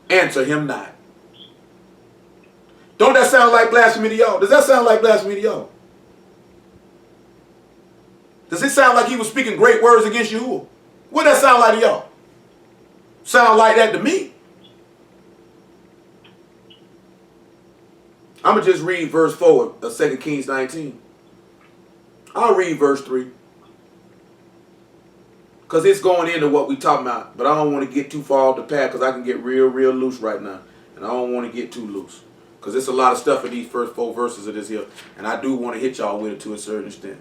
answer him not. Don't that sound like blasphemy to y'all? Does that sound like blasphemy to y'all? Does it sound like he was speaking great words against Yahuwah? What does that sound like to y'all? Sound like that to me. I'm going to just read verse 4 of 2 Kings 19. I'll read verse 3. Because it's going into what we talking about. But I don't want to get too far off the path because I can get real loose right now. And I don't want to get too loose. Because there's a lot of stuff in these first 4 verses of this here. And I do want to hit y'all with it to a certain extent.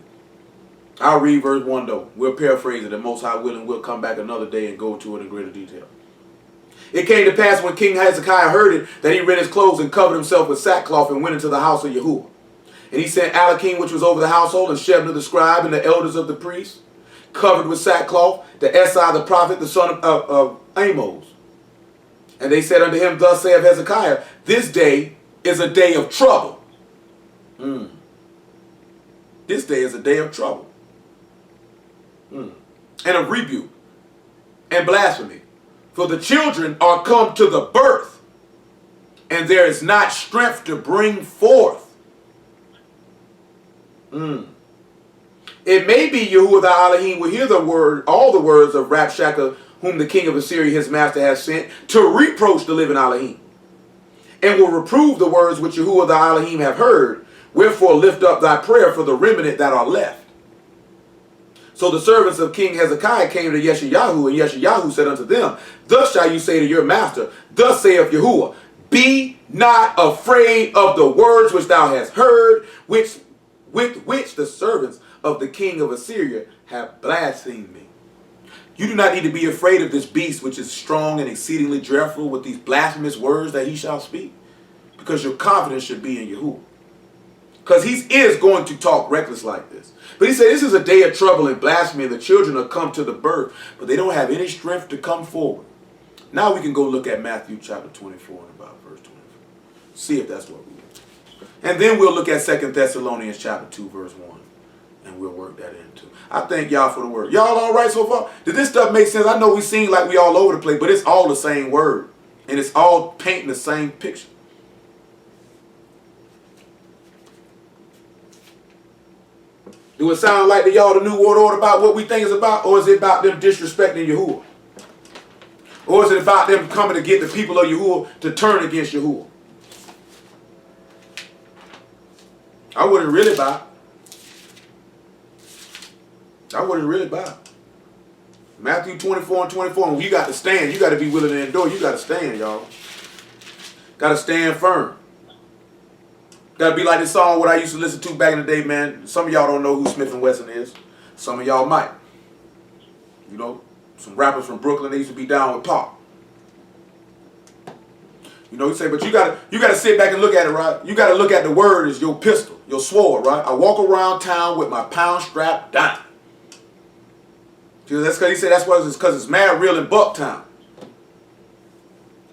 I'll read verse 1 though. We'll paraphrase it. The Most High willing, we'll come back another day and go to it in greater detail. It came to pass when King Hezekiah heard it, that he rent his clothes and covered himself with sackcloth and went into the house of YAHUAH. And he sent Alakim, which was over the household, and Shebna the scribe, and the elders of the priests, covered with sackcloth, to Esai the prophet, the son of Amos. And they said unto him, Thus saith Hezekiah, this day is a day of trouble. This day is a day of trouble. And of rebuke and blasphemy. For the children are come to the birth, and there is not strength to bring forth. It may be Yahuwah the Elohim will hear all the words of Rabshakeh, whom the king of Assyria his master has sent, to reproach the living Elohim, and will reprove the words which Yahuwah the Elohim have heard. Wherefore lift up thy prayer for the remnant that are left. So the servants of King Hezekiah came to Yeshayahu, and Yeshayahu said unto them, Thus shall you say to your master, Thus saith Yahuwah, Be not afraid of the words which thou hast heard, with which the servants of the king of Assyria have blasphemed me. You do not need to be afraid of this beast, which is strong and exceedingly dreadful, with these blasphemous words that he shall speak, because your confidence should be in Yahuwah. Because he is going to talk reckless like this. But he said, this is a day of trouble and blasphemy, and the children are come to the birth, but they don't have any strength to come forward. Now we can go look at Matthew chapter 24 and about verse 24. See if that's what we want. And then we'll look at 2 Thessalonians chapter 2, verse 1. And we'll work that in too. I thank y'all for the word. Y'all all right so far? Did this stuff make sense? I know we seem like we all over the place, but it's all the same word. And it's all painting the same picture. Do it sound like to y'all the New World Order about what we think is about? Or is it about them disrespecting Yahuwah? Or is it about them coming to get the people of Yahuwah to turn against Yahuwah? I wouldn't really buy. I wouldn't really buy. Matthew 24 and 24, when you got to stand, you got to be willing to endure. You got to stand, y'all. Got to stand firm. Got to be like this song what I used to listen to back in the day, man. Some of y'all don't know who Smith & Wesson is. Some of y'all might. You know, some rappers from Brooklyn, they used to be down with Pop. You know, you say, but you gotta sit back and look at it, right? You got to look at the word as your pistol, your sword, right? I walk around town with my pound strapped down. That's because he said that's what it's because it's mad real in Bucktown.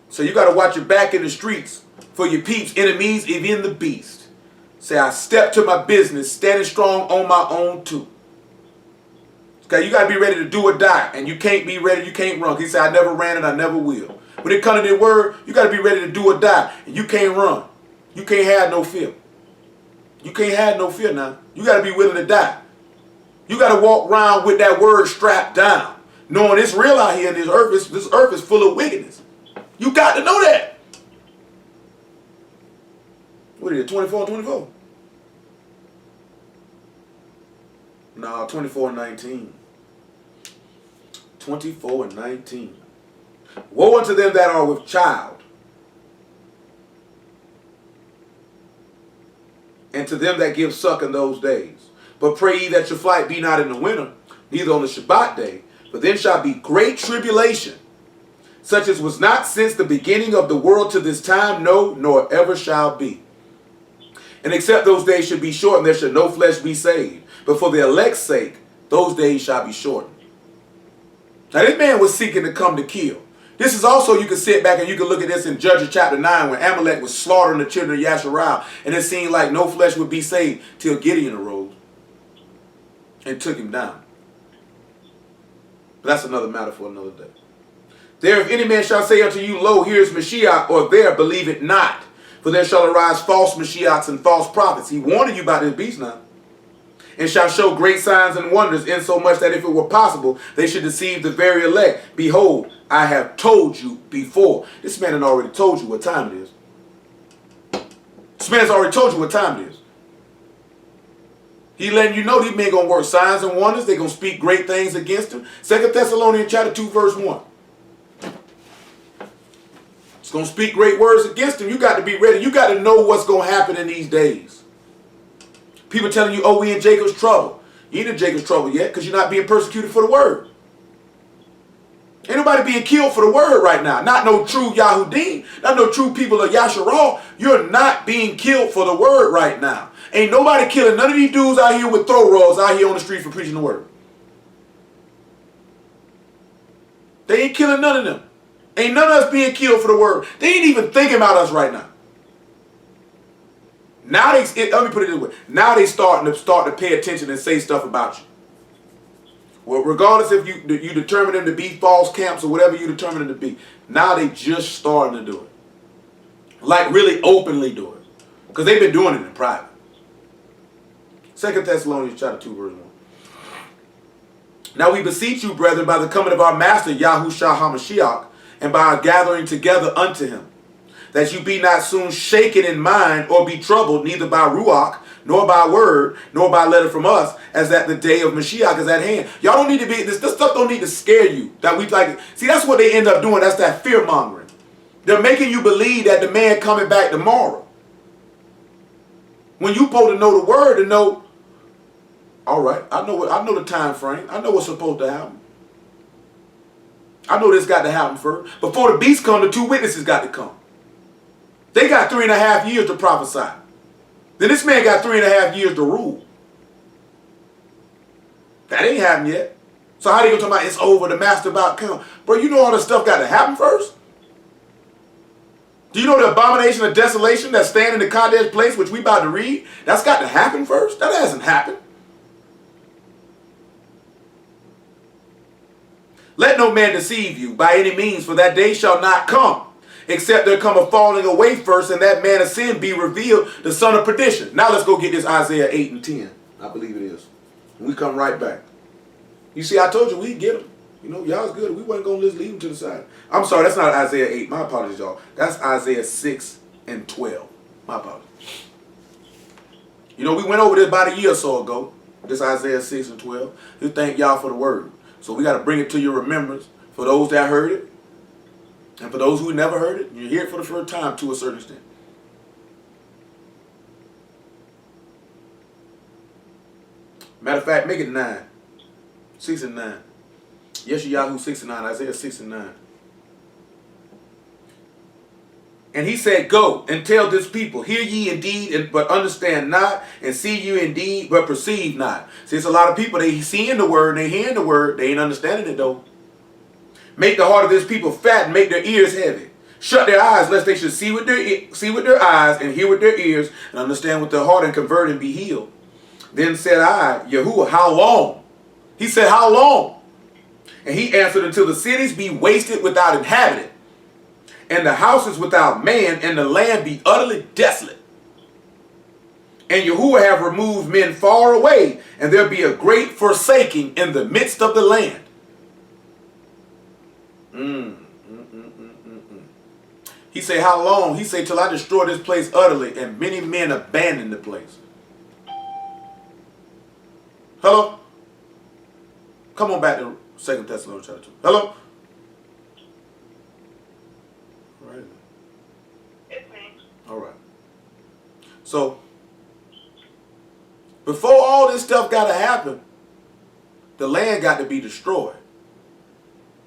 So you got to watch your back in the streets for your peeps, enemies, even the beast. Say, I step to my business, standing strong on my own too. Okay, you got to be ready to do or die, and you can't be ready, you can't run. He said, I never ran and I never will. When it comes to the word, you got to be ready to do or die, and you can't run. You can't have no fear. You can't have no fear now. You got to be willing to die. You got to walk around with that word strapped down, knowing it's real out here in this earth. This earth is full of wickedness. You got to know that. What is it, 24 and 24? No, 24 and 19. 24 and 19. Woe unto them that are with child, and to them that give suck in those days. But pray ye that your flight be not in the winter, neither on the Shabbat day, for then shall be great tribulation, such as was not since the beginning of the world to this time, no, nor ever shall be. And except those days should be shortened, there should no flesh be saved. But for the elect's sake, those days shall be shortened. Now this man was seeking to come to kill. This is also, you can sit back and you can look at this in Judges chapter 9 when Amalek was slaughtering the children of Yasharal, and it seemed like no flesh would be saved till Gideon arose and took him down. But that's another matter for another day. There, if any man shall say unto you, Lo, here is Mashiach, or there, believe it not. For there shall arise false Mashiachs and false prophets. He warned you about this beast now. And shall show great signs and wonders, insomuch that if it were possible, they should deceive the very elect. Behold, I have told you before. This man had already told you what time it is. This man has already told you what time it is. He letting you know these men going to work signs and wonders. They're going to speak great things against him. 2 Thessalonians chapter 2, verse 1. It's going to speak great words against him. You got to be ready. You got to know what's going to happen in these days. People telling you, oh, we in Jacob's trouble. You ain't in Jacob's trouble yet because you're not being persecuted for the word. Ain't nobody being killed for the word right now. Not no true Yahudim. Not no true people of Yasharal. You're not being killed for the word right now. Ain't nobody killing none of these dudes out here with throw rolls out here on the street for preaching the word. They ain't killing none of them. Ain't none of us being killed for the word. They ain't even thinking about us right now. Now let me put it this way. Now they start to pay attention and say stuff about you. Well, regardless if you determine them to be false camps or whatever you determine them to be, now they just starting to do it. Like really openly do it. Because they've been doing it in private. 2 Thessalonians chapter 2, verse 1. Now we beseech you, brethren, by the coming of our Master, Yahushua HaMashiach, and by our gathering together unto him, that you be not soon shaken in mind or be troubled, neither by Ruach, nor by word, nor by letter from us, as that the day of Mashiach is at hand. Y'all don't need to be, this stuff don't need to scare you. That we like. See, that's what they end up doing. That's that fear mongering. They're making you believe that the man coming back tomorrow. When you supposed to know the word to know, all right, I know the time frame. I know what's supposed to happen. I know this got to happen first. Before the beast come, the two witnesses got to come. They got 3.5 years to prophesy. Then this man got 3.5 years to rule. That ain't happened yet. So how they gonna talk about it's over, the master about to come? Bro, you know all this stuff got to happen first? Do you know the abomination of desolation that's standing in the Kadesh place, which we about to read? That's got to happen first? That hasn't happened. Let no man deceive you by any means, for that day shall not come, except there come a falling away first, and that man of sin be revealed, the son of perdition. Now let's go get this Isaiah 8 and 10. I believe it is. And we come right back. You see, I told you we'd get them. You know, y'all's good. We wasn't going to just leave them to the side. I'm sorry, that's not Isaiah 8. My apologies, y'all. That's Isaiah 6 and 12. My apologies. You know, we went over this about a year or so ago. This Isaiah 6 and 12. We thank y'all for the word. So we got to bring it to your remembrance for those that heard it. And for those who never heard it, you hear it for the first time to a certain extent. Matter of fact, make it 9. 6 and 9. Yeshayahu 6 and 9. Isaiah 6 and 9. And he said, go and tell this people, hear ye indeed, but understand not, and see you indeed, but perceive not. See, it's a lot of people, they seeing the word, and they hearing the word, they ain't understanding it though. Make the heart of this people fat and make their ears heavy. Shut their eyes lest they should see with their eyes and hear with their ears and understand with their heart and convert and be healed. Then said I, Yahuwah, how long? He said, how long? And he answered, until the cities be wasted without inhabitant, and the houses without man, and the land be utterly desolate. And Yahuwah have removed men far away, and there be a great forsaking in the midst of the land. He say, how long? He say, till I destroy this place utterly, and many men abandon the place. Hello? Come on back to 2 Thessalonians chapter 2. Hello? All right. It's me. All right. So, before all this stuff got to happen, the land got to be destroyed.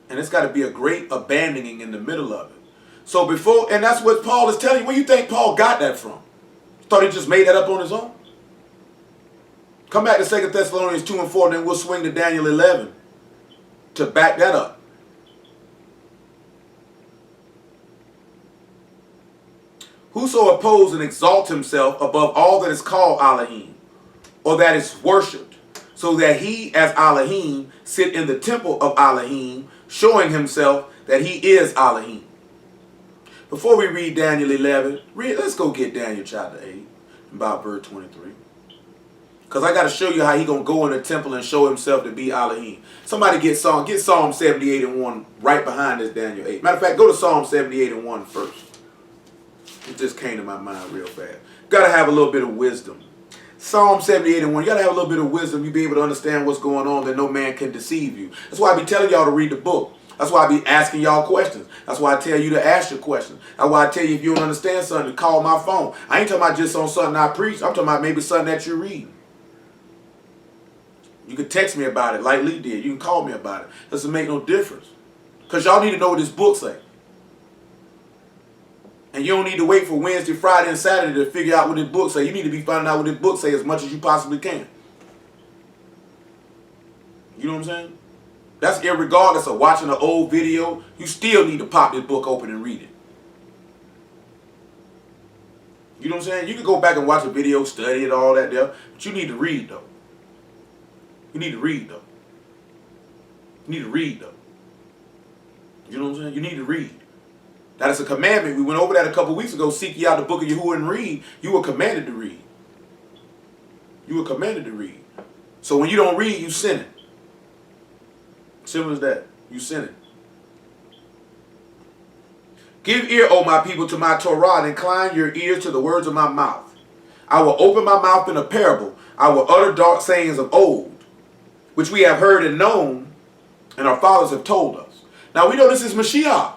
And it's got to be a great abandoning in the middle of it. So before, and that's what Paul is telling you. Where you think Paul got that from? Thought he just made that up on his own? Come back to 2 Thessalonians 2 and 4, and then we'll swing to Daniel 11 to back that up. Whoso oppose and exalt himself above all that is called Elohim, or that is worshipped, so that he as Elohim sit in the temple of Elohim, showing himself that he is Elohim. Before we read Daniel 11, let's go get Daniel chapter 8, about verse 23. Because I got to show you how he going to go in the temple and show himself to be Elohim. Somebody get Psalm 78 and 1 right behind this Daniel 8. Matter of fact, go to Psalm 78 and 1 first. It just came to my mind real fast. Got to have a little bit of wisdom. Psalm 78 and 1. You got to have a little bit of wisdom. You be able to understand what's going on, that no man can deceive you. That's why I be telling y'all to read the book. That's why I be asking y'all questions. That's why I tell you to ask your questions. That's why I tell you if you don't understand something, to call my phone. I ain't talking about just on something I preach. I'm talking about maybe something that you read. You can text me about it like Lee did. You can call me about it. Doesn't make no difference. Because y'all need to know what this book say. And you don't need to wait for Wednesday, Friday, and Saturday to figure out what this book say. You need to be finding out what this book say as much as you possibly can. You know what I'm saying? That's irregardless of watching an old video. You still need to pop this book open and read it. You know what I'm saying? You can go back and watch a video, study it, all that there. But you need to read, though. You need to read, though. You need to read, though. You know what I'm saying? You need to read. That is a commandment. We went over that a couple weeks ago. Seek ye out the book of Yahuwah and read. You were commanded to read. You were commanded to read. So when you don't read, you sinning. Simple as that. You sinning. Give ear, O my people, to my Torah, and incline your ears to the words of my mouth. I will open my mouth in a parable. I will utter dark sayings of old, which we have heard and known, and our fathers have told us. Now we know this is Mashiach.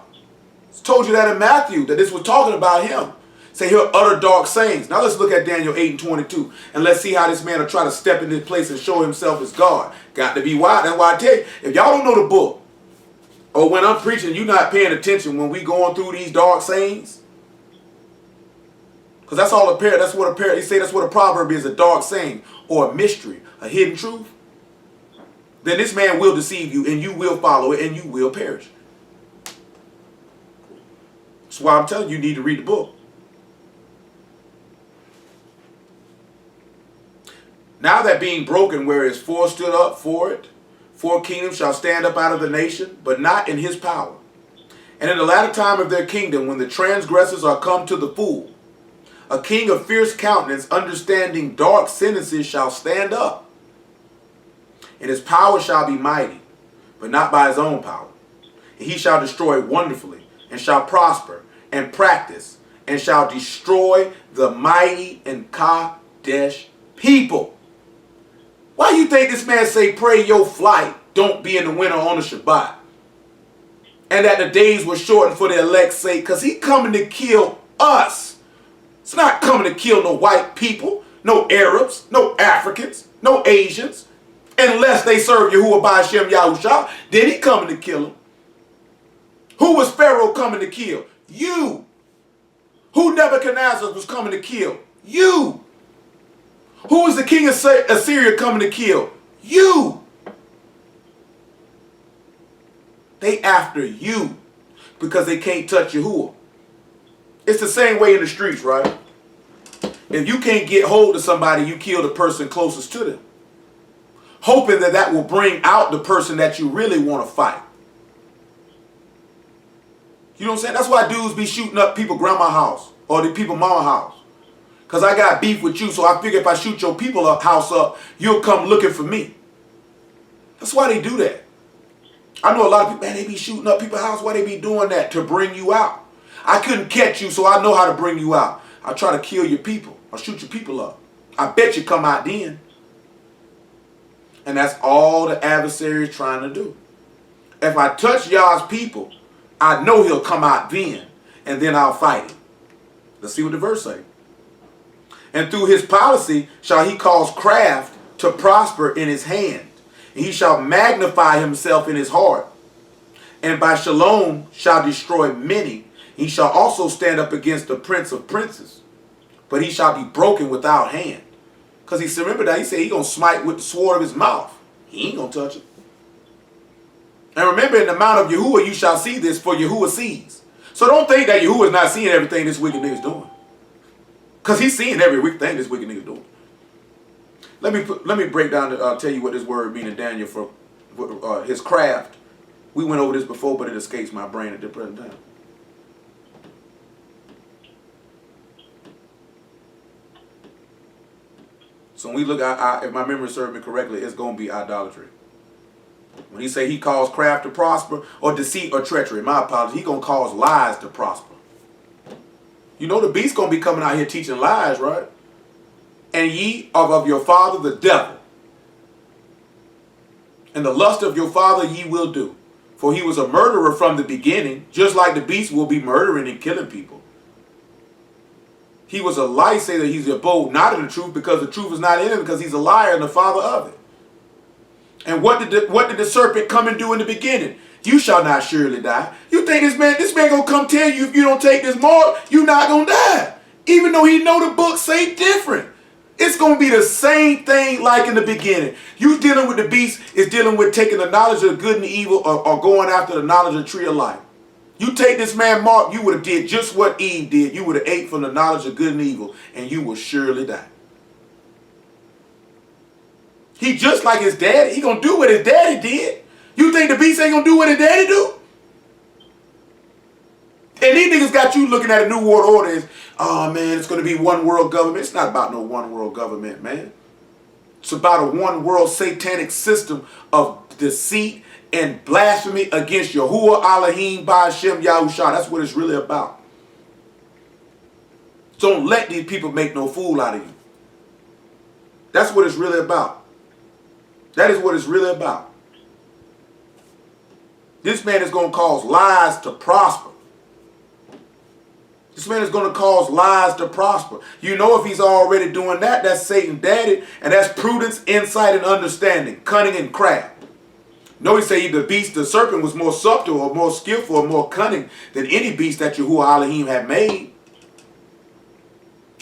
It's told you that in Matthew, that this was talking about him. Say he'll utter dark sayings. Now let's look at Daniel 8 and 22, and let's see how this man will try to step in this place and show himself as God. Got to be wise. That's why I tell you, if y'all don't know the book, or when I'm preaching, you're not paying attention when we going through these dark sayings. Because that's all that's what they say that's what a proverb is, a dark saying, or a mystery, a hidden truth. Then this man will deceive you, and you will follow it, and you will perish. That's why I'm telling you, you need to read the book. Now that being broken, whereas four stood up for it, 4 kingdoms shall stand up out of the nation, but not in his power. And in the latter time of their kingdom, when the transgressors are come to the full, a king of fierce countenance, understanding dark sentences, shall stand up. And his power shall be mighty, but not by his own power. And he shall destroy wonderfully, and shall prosper, and practice, and shall destroy the mighty and Kadesh people. Why you think this man say, pray your flight don't be in the winter on the Shabbat? And that the days were shortened for the elect's sake, because he coming to kill us. It's not coming to kill no white people, no Arabs, no Africans, no Asians. Unless they serve Yahuwah by Hashem Yahushua, then he coming to kill them. Who was Pharaoh coming to kill? You. Who Nebuchadnezzar was coming to kill? You. Who is the king of Assyria coming to kill? You. They after you because they can't touch Yahuwah. It's the same way in the streets, right? If you can't get hold of somebody, you kill the person closest to them, hoping that that will bring out the person that you really want to fight. You know what I'm saying? That's why dudes be shooting up people grandma's house or the people mama house. Because I got beef with you, so I figure if I shoot your house up, you'll come looking for me. That's why they do that. I know a lot of people, man, they be shooting up people's house. Why they be doing that? To bring you out. I couldn't catch you, so I know how to bring you out. I'll try to kill your people. I'll shoot your people up. I bet you come out then. And that's all the adversary is trying to do. If I touch y'all's people, I know he'll come out then, and then I'll fight him. Let's see what the verse says. And through his policy shall he cause craft to prosper in his hand. And he shall magnify himself in his heart. And by shalom shall destroy many. He shall also stand up against the prince of princes. But he shall be broken without hand. Because he said, remember that he said he's going to smite with the sword of his mouth. He ain't going to touch it. And remember, in the mount of Yahuwah you shall see this, for Yahuwah sees. So don't think that Yahuwah is not seeing everything this wicked nigga's doing. Because he's seeing every wicked thing this wicked nigga's doing. Let me break down, tell you what this word means in Daniel for his craft. We went over this before, but it escapes my brain at the present time. So when we look at, if my memory serves me correctly, it's going to be idolatry. When he say he calls craft to prosper, or deceit or treachery, my apologies, he going to cause lies to prosper. You know the beast going to be coming out here teaching lies, right? And ye are of your father the devil. And the lust of your father ye will do. For he was a murderer from the beginning, just like the beast will be murdering and killing people. He was a liar, say that he's abode not in the truth, because the truth is not in him, because he's a liar and the father of it. And what did the serpent come and do in the beginning? You shall not surely die. You think this man gonna come tell you if you don't take this mark, you're not gonna die. Even though he know the book say different. It's gonna be the same thing like in the beginning. You dealing with the beast is dealing with taking the knowledge of good and evil or going after the knowledge of the tree of life. You take this man Mark, you would have did just what Eve did. You would have ate from the knowledge of good and evil, and you will surely die. He just like his daddy. He gonna do what his daddy did. You think the beast ain't gonna do what his daddy do? And these niggas got you looking at a new world order as, oh man, it's gonna be one world government. It's not about no one world government, man. It's about a one world satanic system of deceit and blasphemy against Yahuwah, Elohim, Ba'ashem, Yahushua. That's what it's really about. Don't let these people make no fool out of you. That's what it's really about. That is what it's really about. This man is going to cause lies to prosper. This man is going to cause lies to prosper. You know, if he's already doing that, that's Satan daddy, and that's prudence, insight, and understanding, cunning and craft. No, he say the beast, the serpent, was more subtle or more skillful or more cunning than any beast that Yahuwah Elohim had made.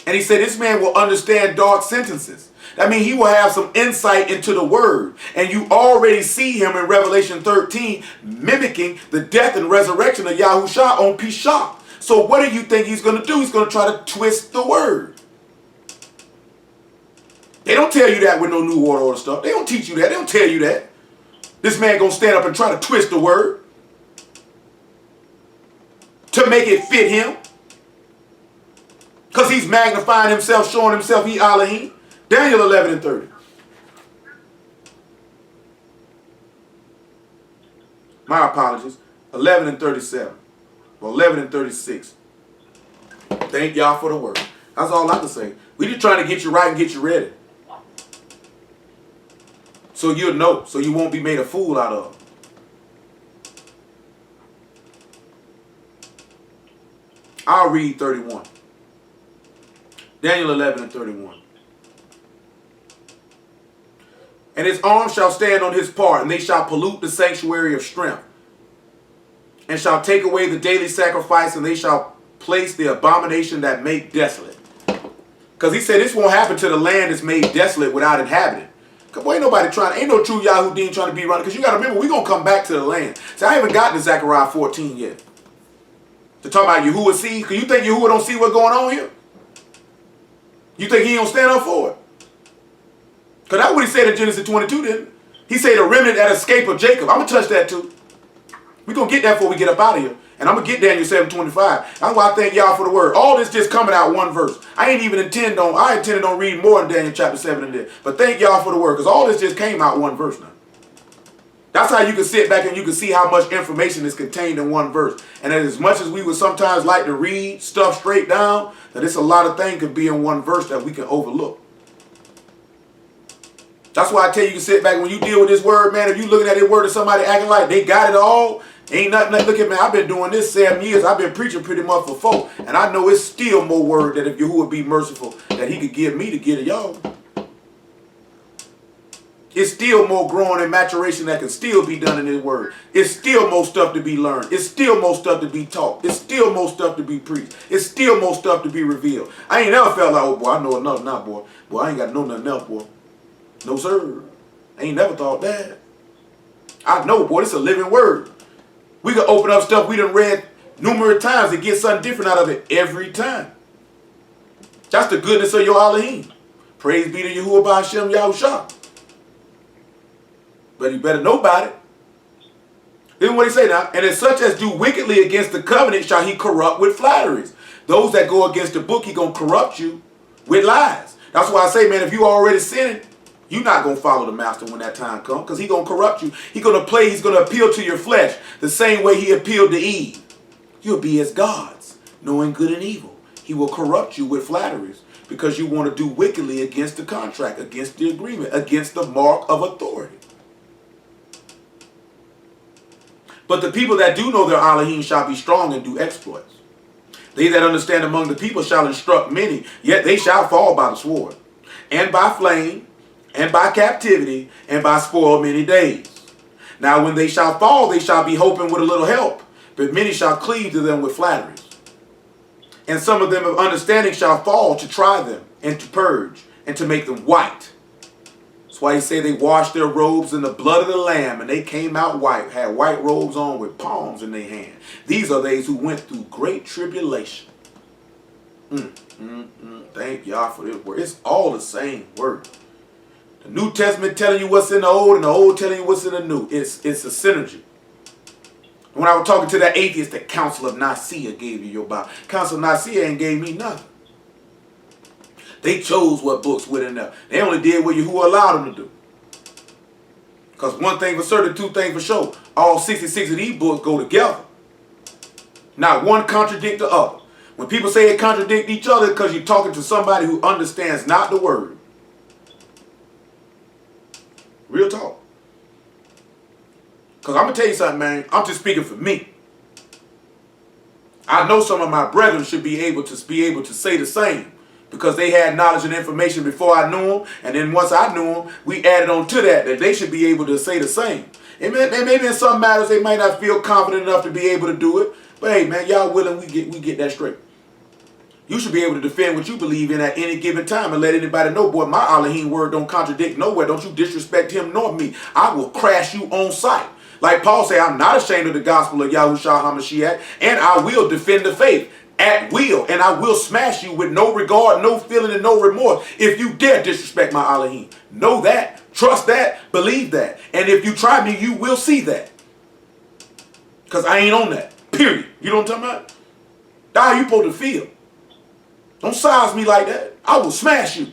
And he said this man will understand dark sentences. That means he will have some insight into the word. And you already see him in Revelation 13 mimicking the death and resurrection of Yahushua on Pishah. So what do you think he's going to do? He's going to try to twist the word. They don't tell you that with no New World Order stuff. They don't teach you that. They don't tell you that. This man going to stand up and try to twist the word to make it fit him. Because he's magnifying himself, showing himself he Elohim. Daniel 11 and 30. My apologies. 11 and 37. Or 11 and 36. Thank y'all for the word. That's all I can say. We just trying to get you right and get you ready. So you'll know. So you won't be made a fool out of. I'll read 31. Daniel 11 and 31. And his arm shall stand on his part, and they shall pollute the sanctuary of strength, and shall take away the daily sacrifice, and they shall place the abomination that make desolate. Because he said this won't happen to the land that's made desolate without inhabitant. Because boy, ain't nobody trying, ain't no true Yahudim trying to be running. Because you got to remember, we're going to come back to the land. See, I haven't gotten to Zechariah 14 yet. To talk about Yahuwah see, because you think Yahuwah don't see what's going on here? You think he don't stand up for it? Because that's what he said in Genesis 22, didn't he? He said the remnant that escape of Jacob. I'm going to touch that too. We're going to get that before we get up out of here. And I'm going to get Daniel 7:25. That's why I thank y'all for the word. All this just coming out one verse. I intended on reading more in Daniel chapter 7 than this. But thank y'all for the word. Because all this just came out one verse now. That's how you can sit back and you can see how much information is contained in one verse. And as much as we would sometimes like to read stuff straight down, that it's a lot of things could be in one verse that we can overlook. That's why I tell you to sit back when you deal with this word, man. If you looking at this word and somebody acting like they got it all, ain't nothing. Look at me. I've been doing this 7 years. I've been preaching pretty much for 4. And I know it's still more word that if Yahuwah would be merciful, that he could give me to give to y'all. It's still more growing and maturation that can still be done in his word. It's still more stuff to be learned. It's still more stuff to be taught. It's still more stuff to be preached. It's still more stuff to be revealed. I ain't never felt like, oh boy, I know enough now, boy. Boy, I ain't got to know nothing else, boy. No, sir. I ain't never thought that. I know, boy, it's a living word. We can open up stuff we done read numerous times and get something different out of it every time. That's the goodness of your Elohim. Praise be to Yahuwah Ba'ashem Yahushua. But you better know about it. Then what he say now? And as such as do wickedly against the covenant shall he corrupt with flatteries. Those that go against the book, he going to corrupt you with lies. That's why I say, man, if you already sinning, you're not going to follow the master when that time comes, because he's going to corrupt you. He's going to appeal to your flesh the same way he appealed to Eve. You'll be as gods, knowing good and evil. He will corrupt you with flatteries because you want to do wickedly against the contract, against the agreement, against the mark of authority. But the people that do know their Elohim shall be strong and do exploits. They that understand among the people shall instruct many, yet they shall fall by the sword, and by flame, and by captivity, and by spoil many days. Now when they shall fall, they shall be hoping with a little help, but many shall cleave to them with flatteries. And some of them of understanding shall fall to try them, and to purge, and to make them white. That's why he say they washed their robes in the blood of the Lamb, and they came out white, had white robes on with palms in their hand. These are they who went through great tribulation. Thank y'all for this word. It's all the same word. The New Testament telling you what's in the Old, and the Old telling you what's in the New. It's a synergy. When I was talking to that atheist, the Council of Nicaea gave you your Bible. Council of Nicaea ain't gave me nothing. They chose what books went in there. They only did what Yahuwah allowed them to do. Because one thing for certain, two things for sure. All 66 of these books go together. Not one contradict the other. When people say they contradict each other, because you're talking to somebody who understands not the word. Real talk. Because I'm going to tell you something, man. I'm just speaking for me. I know some of my brethren should be able to say the same. Because they had knowledge and information before I knew them. And then once I knew them, we added on to that they should be able to say the same. And maybe in some matters they might not feel confident enough to be able to do it. But hey, man, y'all willing, we get that straight. You should be able to defend what you believe in at any given time and let anybody know, boy, my Elohim word don't contradict nowhere. Don't you disrespect him nor me. I will crash you on sight. Like Paul said, I'm not ashamed of the gospel of Yahushua HaMashiach, and I will defend the faith at will, and I will smash you with no regard, no feeling, and no remorse if you dare disrespect my Elohim. Know that, trust that, believe that. And if you try me, you will see that. Because I ain't on that, period. You know what I'm talking about? That's how you supposed to feel. Don't size me like that. I will smash you.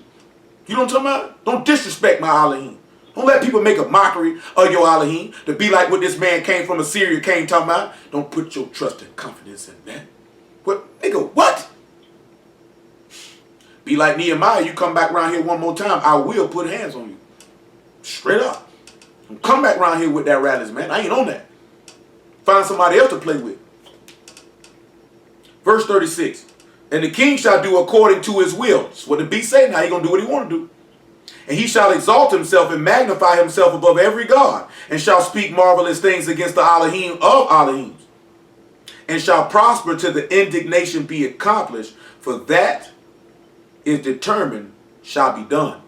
You know what I'm talking about? Don't disrespect my Elohim. Don't let people make a mockery of your Elohim to be like what this man came from Assyria came talking about. Don't put your trust and confidence in that. What? Nigga, what? Be like Nehemiah, you come back around here one more time, I will put hands on you. Straight up. Don't come back around here with that rallies, man. I ain't on that. Find somebody else to play with. Verse 36. And the king shall do according to his will. That's what the beast say now. He going to do what he want to do. And he shall exalt himself and magnify himself above every god, and shall speak marvelous things against the Elohim of Elohims, and shall prosper till the indignation be accomplished, for that is determined shall be done.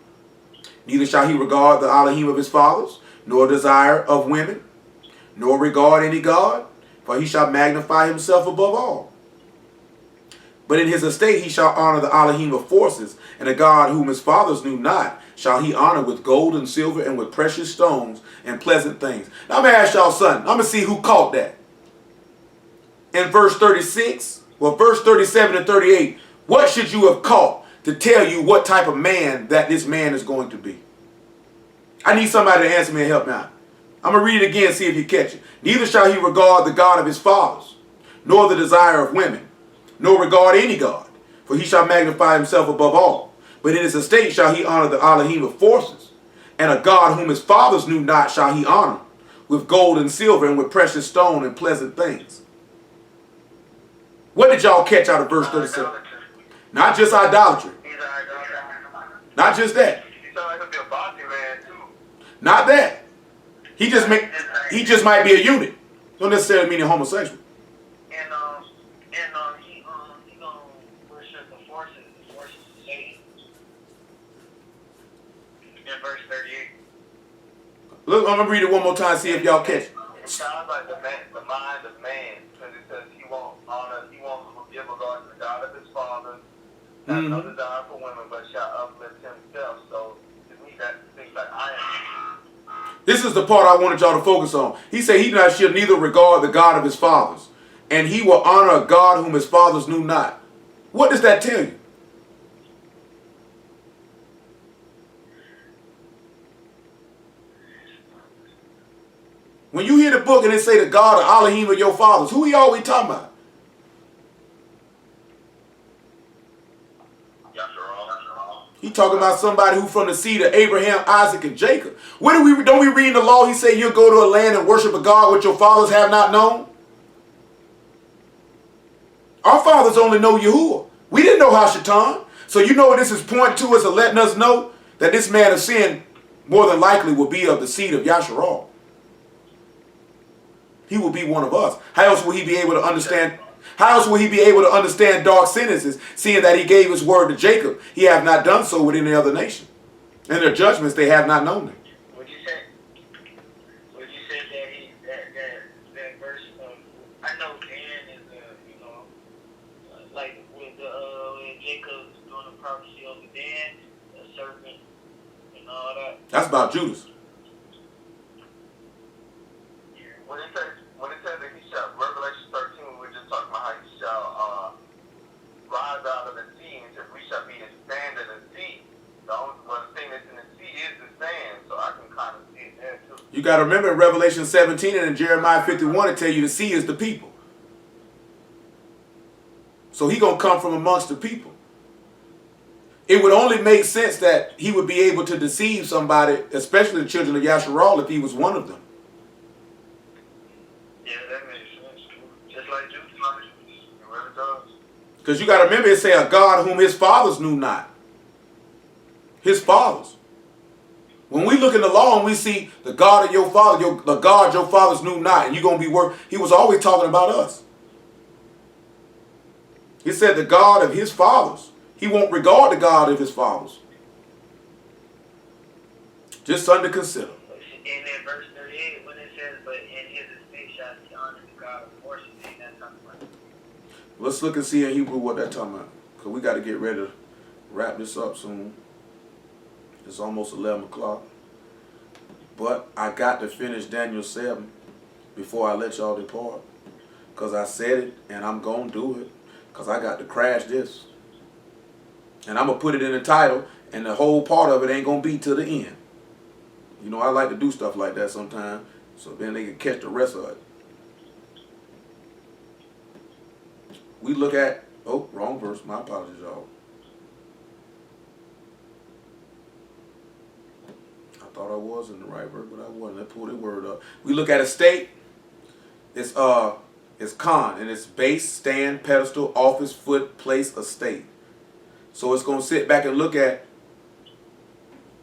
Neither shall he regard the Elohim of his fathers, nor desire of women, nor regard any god, for he shall magnify himself above all. But in his estate he shall honor the Elohim of forces, and a God whom his fathers knew not shall he honor with gold and silver and with precious stones and pleasant things. Now I'm going to ask y'all something. I'm going to see who caught that. In verse 36, well, verse 37 and 38, what should you have caught to tell you what type of man that this man is going to be? I need somebody to answer me and help me out. I'm going to read it again, see if you catch it. Neither shall he regard the God of his fathers, nor the desire of women, nor regard any God, for he shall magnify himself above all. But in his estate shall he honor the Elohim of forces, and a God whom his fathers knew not shall he honor, with gold and silver and with precious stone and pleasant things. What did y'all catch out of verse 37? Not just idolatry. Not just that. Not that. He just might be a unit. Don't necessarily mean a homosexual. He gonna worship the forces of Satan. In verse 38. Look, I'm gonna read it one more time, see if y'all catch it. It sounds like the mind of man, because it says he won't give regard to the God of his father, not no desire for women, but shall uplift himself. So to me that seems like I am. This is the part I wanted y'all to focus on. He said he shall neither regard the God of his fathers, and he will honor a God whom his fathers knew not. What does that tell you? When you hear the book and it say the God of Elohim of your fathers, who are we talking about? He talking about somebody who from the seed of Abraham, Isaac, and Jacob. Don't we read in the law, he said you'll go to a land and worship a God which your fathers have not known? Our fathers only know Yahuwah. We didn't know Hashatan. So you know what this is pointing to us and letting us know that this man of sin more than likely will be of the seed of YAHUAH. He will be one of us. How else will he be able to understand? How else will he be able to understand dark sentences, seeing that he gave his word to Jacob? He have not done so with any other nation. And their judgments they have not known them. Would you say that verse? I know Dan is like with when Jacob's doing the prophecy over Dan, the serpent, and all that. That's about Judas. When it says that he shall, Revelation 13, we were just talking about how he shall rise out of the sea, and says we shall be the sand of the sea. The thing that's in the sea is the sand, so I can kind of see it there too. You got to remember in Revelation 17 and in Jeremiah 51, it tell you the sea is the people. So he going to come from amongst the people. It would only make sense that he would be able to deceive somebody, especially the children of YAHUAH, if he was one of them. Yeah, that makes sense too. Just like Judas, it really does. Because you got to remember, it say a God whom his fathers knew not. His fathers. When we look in the law and we see the God of your father, the God your fathers knew not, and you're going to be he was always talking about us. He said the God of his fathers. He won't regard the God of his fathers. Just something to consider. In that verse 38, when it says, but in his estate shall he honor the God of forces, ain't that talking about? Let's look and see in Hebrew what that's talking about. Because we got to get ready to wrap this up soon. It's almost 11 o'clock. But I got to finish Daniel 7 before I let y'all depart. Because I said it and I'm going to do it. Because I got to crash this. And I'm going to put it in the title. And the whole part of it ain't going to be to the end. You know, I like to do stuff like that sometimes. So then they can catch the rest of it. We look at... Oh, wrong verse. My apologies, y'all. I thought I was in the right verse, but I wasn't. Let's pull the word up. We look at estate. It's con, and it's base, stand, pedestal, office, foot, place, estate. So it's going to sit back and look at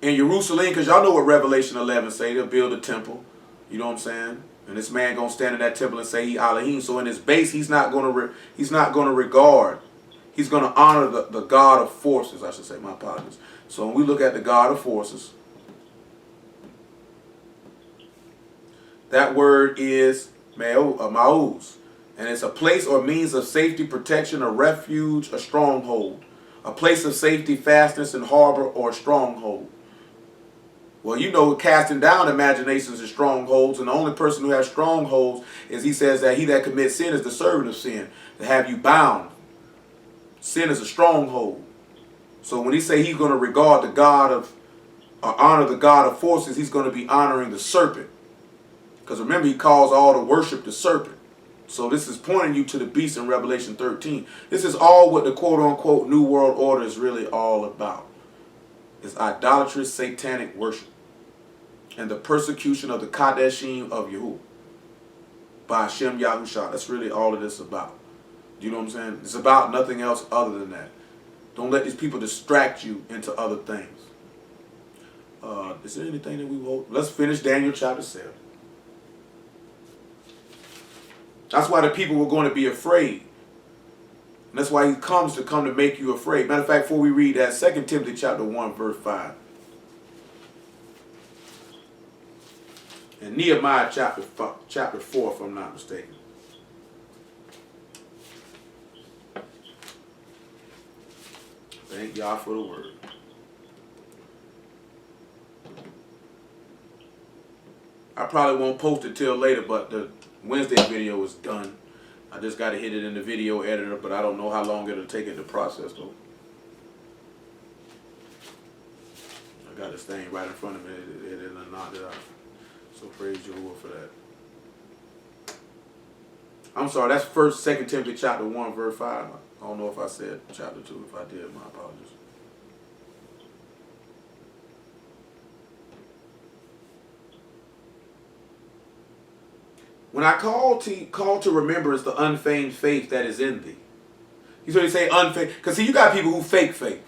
in Jerusalem, because y'all know what Revelation 11 say. They'll build a temple. You know what I'm saying? And this man going to stand in that temple and say he Elohim. So in his base, he's not going to regard. He's going to honor the God of forces, I should say. My apologies. So when we look at the God of forces, that word is ma'uz. And it's a place or means of safety, protection, a refuge, a stronghold. A place of safety, fastness, and harbor, or a stronghold. Well, you know, casting down imaginations and strongholds, and the only person who has strongholds is, he says that he that commits sin is the servant of sin, to have you bound. Sin is a stronghold. So when he say he's going to regard the God of, or honor the God of forces, he's going to be honoring the serpent. Because remember, he calls all to worship the serpent. So this is pointing you to the beast in Revelation 13. This is all what the quote-unquote New World Order is really all about. It's idolatrous satanic worship and the persecution of the Kadeshim of Yahuwah by Hashem Yahushua. That's really all it is about. You know what I'm saying? It's about nothing else other than that. Don't let these people distract you into other things. Is there anything that we will? Let's finish Daniel chapter 7. That's why the people were going to be afraid. And that's why he comes to make you afraid. Matter of fact, before we read that, 2 Timothy chapter 1, verse 5. And Nehemiah chapter 4, if I'm not mistaken. Thank God for the word. I probably won't post it till later, but the Wednesday video is done. I just got to hit it in the video editor, but I don't know how long it'll take it to process, though. I got this thing right in front of me. It knocked it out. So praise Yahuwah for that. I'm sorry, that's 2 Timothy chapter 1, verse 5. I don't know if I said chapter 2. If I did, my apologies. When I call to remembrance the unfeigned faith that is in thee. You heard he say unfeigned, because see, you got people who fake faith,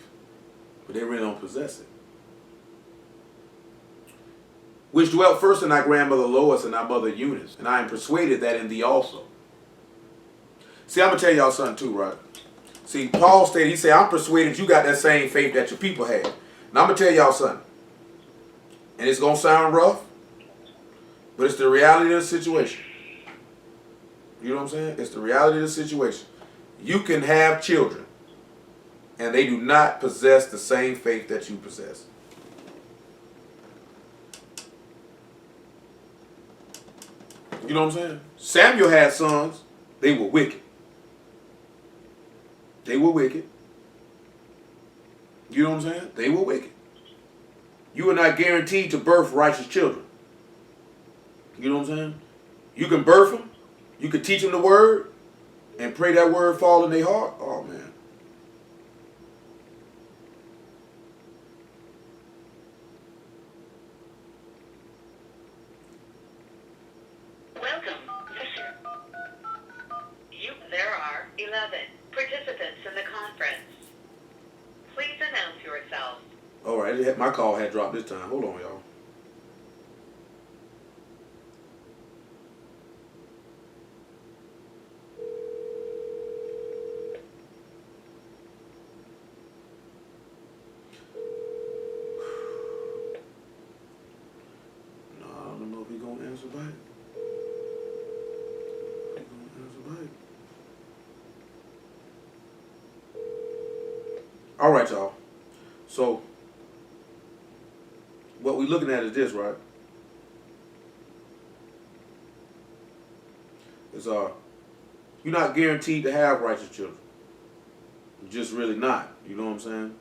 but they really don't possess it. which dwelt first in thy grandmother Lois and thy mother Eunice, and I am persuaded that in thee also. See, I'm going to tell y'all something too, right? See, Paul stated, he said, I'm persuaded you got that same faith that your people had. Now, I'm going to tell y'all something. And it's going to sound rough, but it's the reality of the situation. You know what I'm saying? It's the reality of the situation. You can have children, and they do not possess the same faith that you possess. You know what I'm saying? Samuel had sons. They were wicked. They were wicked. You know what I'm saying? They were wicked. You are not guaranteed to birth righteous children. You know what I'm saying? You can birth them. You can teach them the word and pray that word fall in their heart. Oh, man. Welcome. There are 11 participants in the conference. Please announce yourself. All right, my call had dropped this time. Hold on, y'all. No, I don't know if he's going to answer back. All right, y'all. So, what we're looking at is this, right? Is you're not guaranteed to have righteous children. You're just really not. You know what I'm saying?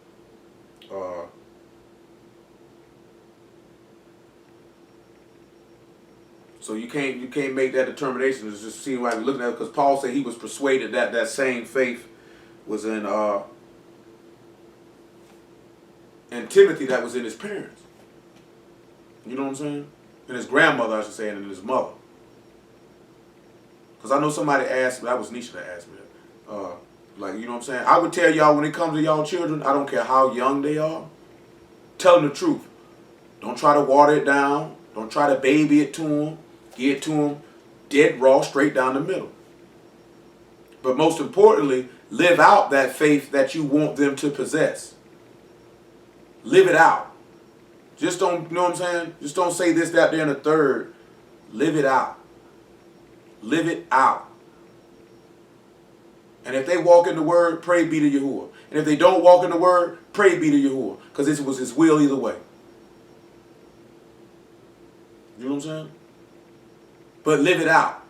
So you can't make that determination. It's just seeing why we're looking at it, because Paul said he was persuaded that that same faith was in Timothy, that was in his parents. You know what I'm saying? And his grandmother, I should say, and his mother. Because I know somebody asked me, that was Nisha that asked me that. Like, you know what I'm saying? I would tell y'all, when it comes to y'all children, I don't care how young they are, tell them the truth. Don't try to water it down. Don't try to baby it to them. Give it to them dead raw, straight down the middle. But most importantly, live out that faith that you want them to possess. Live it out. Just don't, you know what I'm saying? Just don't say this, that, there, and the third. Live it out. Live it out. And if they walk in the word, pray be to Yahuwah. And if they don't walk in the word, pray be to Yahuwah. Because it was his will either way. You know what I'm saying? But live it out.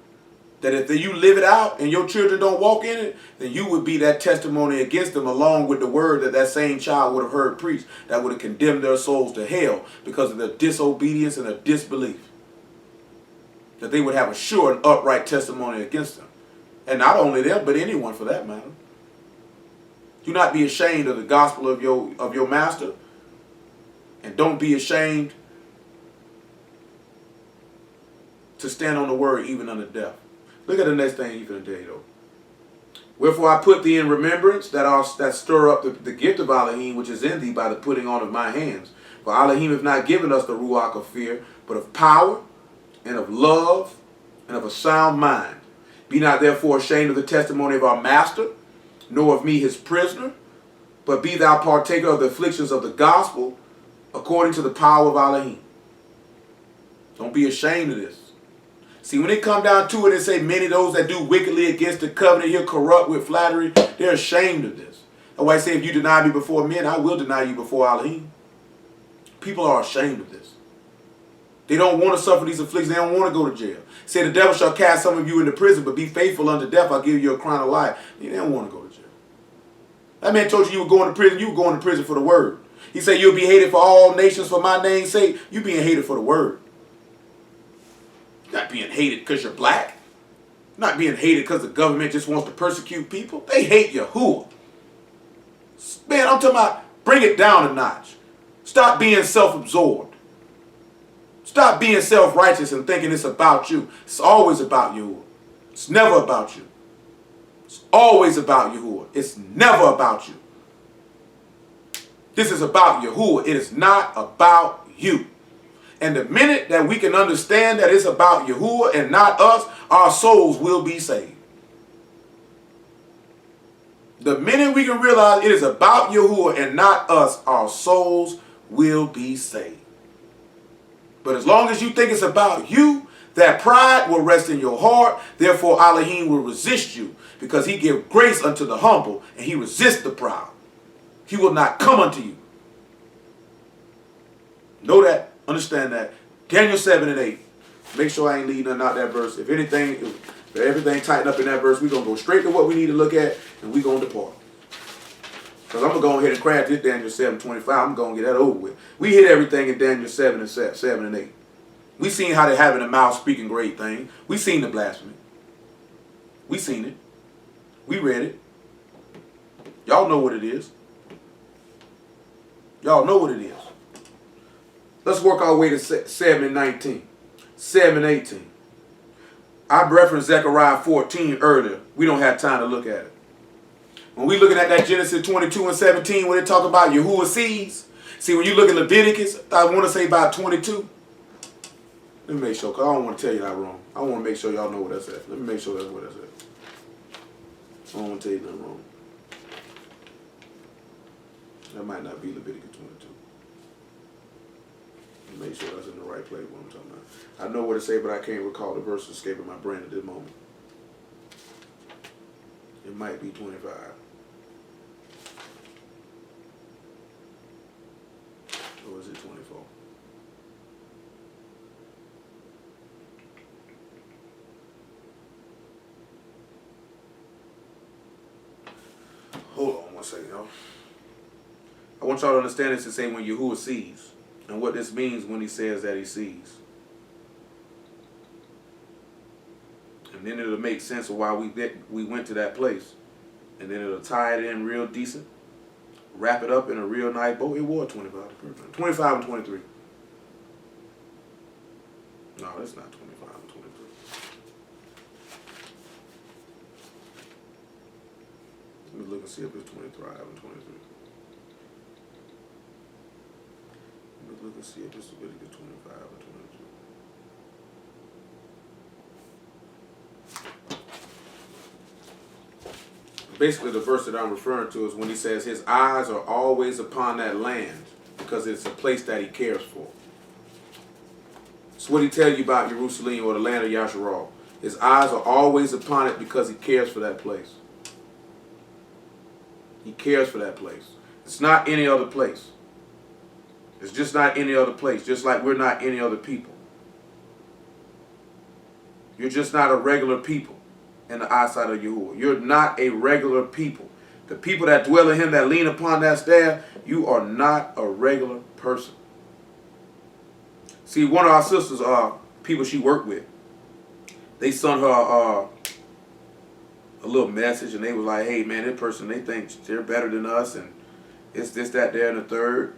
That if you live it out and your children don't walk in it, then you would be that testimony against them, along with the word that that same child would have heard preached, that would have condemned their souls to hell because of their disobedience and their disbelief. That they would have a sure and upright testimony against them. And not only them, but anyone for that matter. Do not be ashamed of the gospel of your master. And don't be ashamed to stand on the word even unto death. Look at the next thing he's going to tell you, though. Wherefore I put thee in remembrance that stir up the gift of Elohim which is in thee by the putting on of my hands. For Elohim hath not given us the ruach of fear, but of power and of love and of a sound mind. Be not therefore ashamed of the testimony of our master, nor of me his prisoner, but be thou partaker of the afflictions of the gospel according to the power of Elohim. Don't be ashamed of this. See, when it come down to it and say many of those that do wickedly against the covenant here, corrupt with flattery, they're ashamed of this. That's why I say, if you deny me before men, I will deny you before Elohim. People are ashamed of this. They don't want to suffer these afflictions. They don't want to go to jail. Say the devil shall cast some of you into prison, but be faithful unto death. I'll give you a crown of life. They don't want to go to jail. That man told you were going to prison. You were going to prison for the word. He said you'll be hated for all nations for my name's sake. You being hated for the word. You're not being hated because you're black. You're not being hated because the government just wants to persecute people. They hate Yahuwah. Man, I'm talking about bring it down a notch. Stop being self-absorbed. Stop being self-righteous and thinking it's about you. It's always about Yahuwah. It's never about you. It's always about Yahuwah. It's never about you. This is about Yahuwah. It is not about you. And the minute that we can understand that it's about Yahuwah and not us, our souls will be saved. The minute we can realize it is about Yahuwah and not us, our souls will be saved. But as long as you think it's about you, that pride will rest in your heart. Therefore, Elohim will resist you, because he gives grace unto the humble and he resists the proud. He will not come unto you. Know that. Understand that. Daniel 7 and 8. Make sure I ain't leaving nothing out that verse. If anything, if everything tightened up in that verse, we're going to go straight to what we need to look at, and we're going to depart. Because I'm going to go ahead and crash this Daniel 7:25. I'm going to get that over with. We hit everything in Daniel 7 and 8. We seen how they having a mouth speaking great things. We seen the blasphemy. We seen it. We read it. Y'all know what it is. Y'all know what it is. Let's work our way to 7 and 19. 7 and 18. I referenced Zechariah 14 earlier. We don't have time to look at it. When we looking at that Genesis 22 and 17, when they talk about Yahuwah sees. See, when you look at Leviticus, I want to say about 22. Let me make sure, because I don't want to tell you that wrong. I want to make sure y'all know what that's at. Let me make sure that's what that's at. I don't want to tell you nothing wrong. That might not be Leviticus 22. Make sure that's in the right place what I'm talking about. I know what to say, but I can't recall the verse escaping my brain at this moment. It might be 25. Or is it 24? Hold on one second, y'all. I want y'all to understand this and say when Yahuwah sees. And what this means when he says that he sees. And then it'll make sense of why we went to that place. And then it'll tie it in real decent. Wrap it up in a real nice bow. It was 25. 25 and 23. No, that's not 25 and 23. Let me look and see if it's 25 and 23. Look and see if this is really good 25 or 22. Basically, the verse that I'm referring to is when he says his eyes are always upon that land because it's a place that he cares for. So what he tell you about Jerusalem or the land of YAHUAH? His eyes are always upon it because he cares for that place. He cares for that place. It's not any other place. It's just not any other place, just like we're not any other people. You're just not a regular people in the eyesight of Yahuwah. You're not a regular people. The people that dwell in him, that lean upon that staff, you are not a regular person. See, one of our sisters, people she worked with, they sent her a little message, and they was like, hey, man, this person, they think they're better than us, and it's this, that, there, and the third.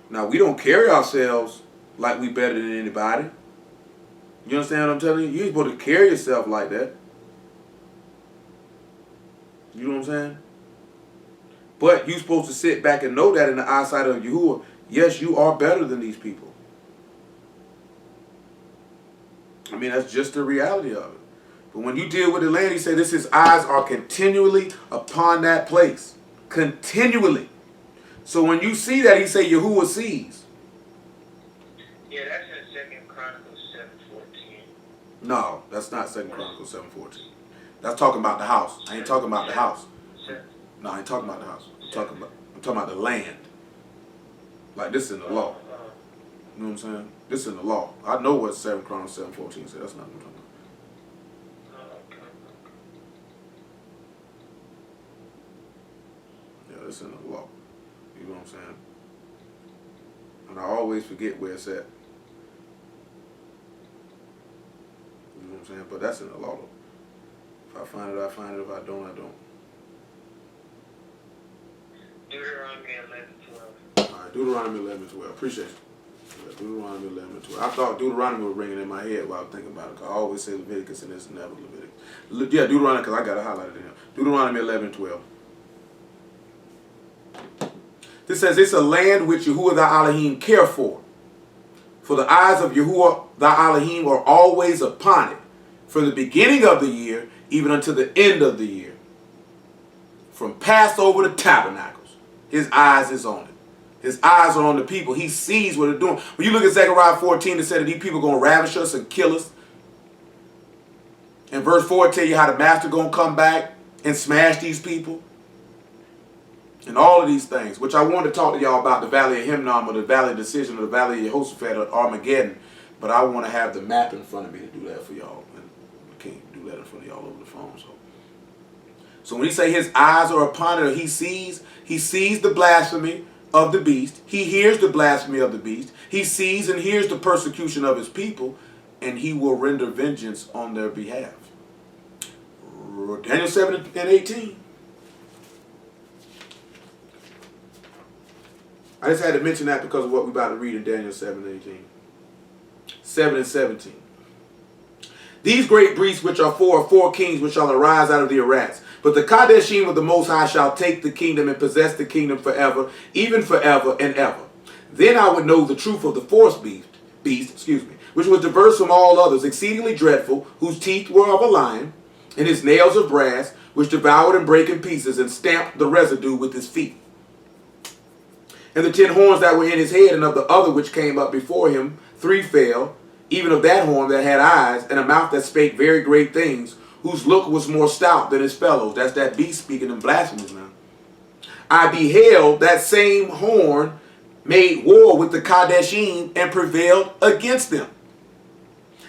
Now, we don't carry ourselves like we better than anybody. You understand what I'm telling you? You're supposed to carry yourself like that. You know what I'm saying? But you're supposed to sit back and know that in the eyesight of Yahuwah, yes, you are better than these people. I mean, that's just the reality of it. But when you deal with the land, he said this, his eyes are continually upon that place. Continually. So when you see that, he say Yahuwah sees. Yeah, that's in 2 Chronicles 7:14. No, that's not 2 Chronicles 7:14. That's talking about the house. I ain't talking about the house. No, I ain't talking about the house. I'm talking about the land. Like this in the law. You know what I'm saying? This in the law. I know what 2 Chronicles 7:14 says. That's not what I'm talking about. Yeah, this in the law. You know what I'm saying? And I always forget where it's at. You know what I'm saying? But that's in the law. If I find it, I find it. If I don't, I don't. Deuteronomy 11:12. All right, Deuteronomy 11:12. Appreciate it. Yeah, Deuteronomy 11:12. I thought Deuteronomy was ringing in my head while I was thinking about it. Cause I always say Leviticus and it's never Leviticus. Yeah, Deuteronomy, because I got it highlighted in here. Deuteronomy 11:12. This says, it's a land which Yahuwah thy Elohim care for. For the eyes of Yahuwah thy Elohim are always upon it, from the beginning of the year even unto the end of the year. From Passover to Tabernacles, his eyes is on it. His eyes are on the people. He sees what they're doing. When you look at Zechariah 14, it said that these people are going to ravish us and kill us. And verse 4 tell you how the master going to come back and smash these people. And all of these things, which I wanted to talk to y'all about the Valley of Hinnom or the Valley of Decision or the Valley of Jehoshaphat or Armageddon. But I want to have the map in front of me to do that for y'all. And I can't do that in front of y'all over the phone. So when he say his eyes are upon it, or he sees the blasphemy of the beast. He hears the blasphemy of the beast. He sees and hears the persecution of his people. And he will render vengeance on their behalf. Daniel 7 and 18. I just had to mention that because of what we're about to read in Daniel 7 and 18. 7 and 17. These great beasts which are four kings which shall arise out of the Arats. But the Kadeshim of the Most High shall take the kingdom and possess the kingdom forever, even forever and ever. Then I would know the truth of the fourth beast, which was diverse from all others, exceedingly dreadful, whose teeth were of a lion, and his nails of brass, which devoured and brake in pieces, and stamped the residue with his feet. And the 10 horns that were in his head, and of the other which came up before him, 3 fell, even of that horn that had eyes, and a mouth that spake very great things, whose look was more stout than his fellows. That's that beast speaking in blasphemies now. I beheld that same horn made war with the Kadeshim and prevailed against them,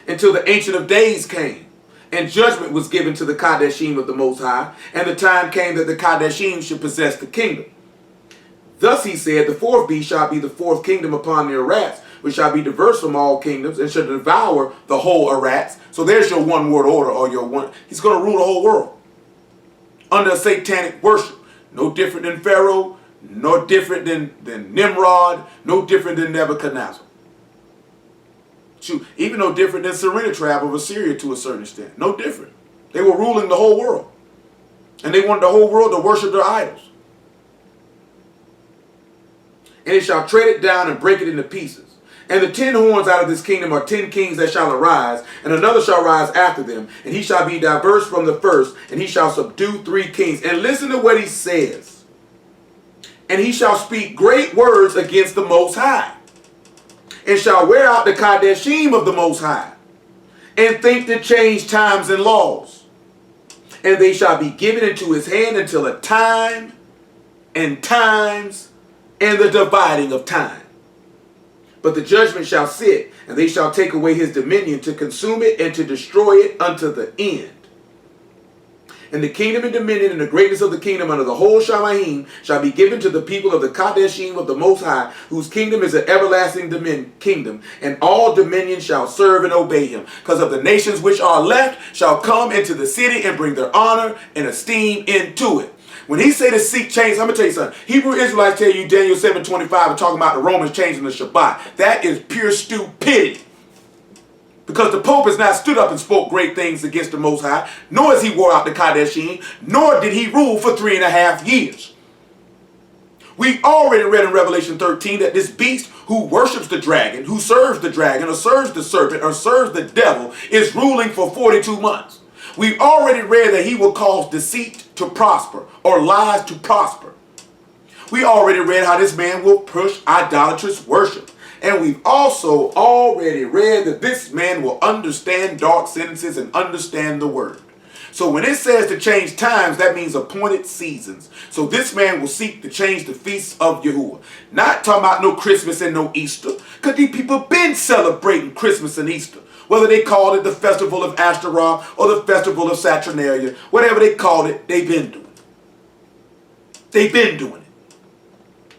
until the Ancient of Days came, and judgment was given to the Kadeshim of the Most High, and the time came that the Kadeshim should possess the kingdom. Thus he said, the fourth beast shall be the fourth kingdom upon the Arats, which shall be diverse from all kingdoms, and shall devour the whole Arats. So there's your one word order, or your one. He's going to rule the whole world under a satanic worship. No different than Pharaoh, no different than Nimrod, no different than Nebuchadnezzar. Shoot, even no different than Sennacherib of Assyria to a certain extent. No different. They were ruling the whole world. And they wanted the whole world to worship their idols. And it shall tread it down and break it into pieces. And the 10 horns out of this kingdom are 10 kings that shall arise, and another shall rise after them, and he shall be diverse from the first, and he shall subdue 3 kings. And listen to what he says. And he shall speak great words against the Most High, and shall wear out the Kadeshim of the Most High, and think to change times and laws. And they shall be given into his hand until a time and times and the dividing of time. But the judgment shall sit, and they shall take away his dominion to consume it and to destroy it unto the end. And the kingdom and dominion and the greatness of the kingdom under the whole Shamahim shall be given to the people of the Kadeshim of the Most High, whose kingdom is an everlasting kingdom, and all dominion shall serve and obey him. Because of the nations which are left shall come into the city and bring their honor and esteem into it. When he say to seek change, I'm going to tell you something. Hebrew Israelites tell you Daniel 7:25 and talking about the Romans changing the Shabbat. That is pure stupidity. Because the Pope has not stood up and spoke great things against the Most High, nor has he wore out the Kadeshim, nor did he rule for 3.5 years. We already read in Revelation 13 that this beast who worships the dragon, who serves the dragon, or serves the serpent, or serves the devil, is ruling for 42 months. We've already read that he will cause deceit to prosper, or lies to prosper. We already read how this man will push idolatrous worship. And we've also already read that this man will understand dark sentences and understand the word. So when it says to change times, that means appointed seasons. So this man will seek to change the feasts of Yahuwah. Not talking about no Christmas and no Easter, because these people been celebrating Christmas and Easter. Whether they called it the festival of Ashtaroth or the festival of Saturnalia, whatever they called it, they've been doing it. They've been doing it.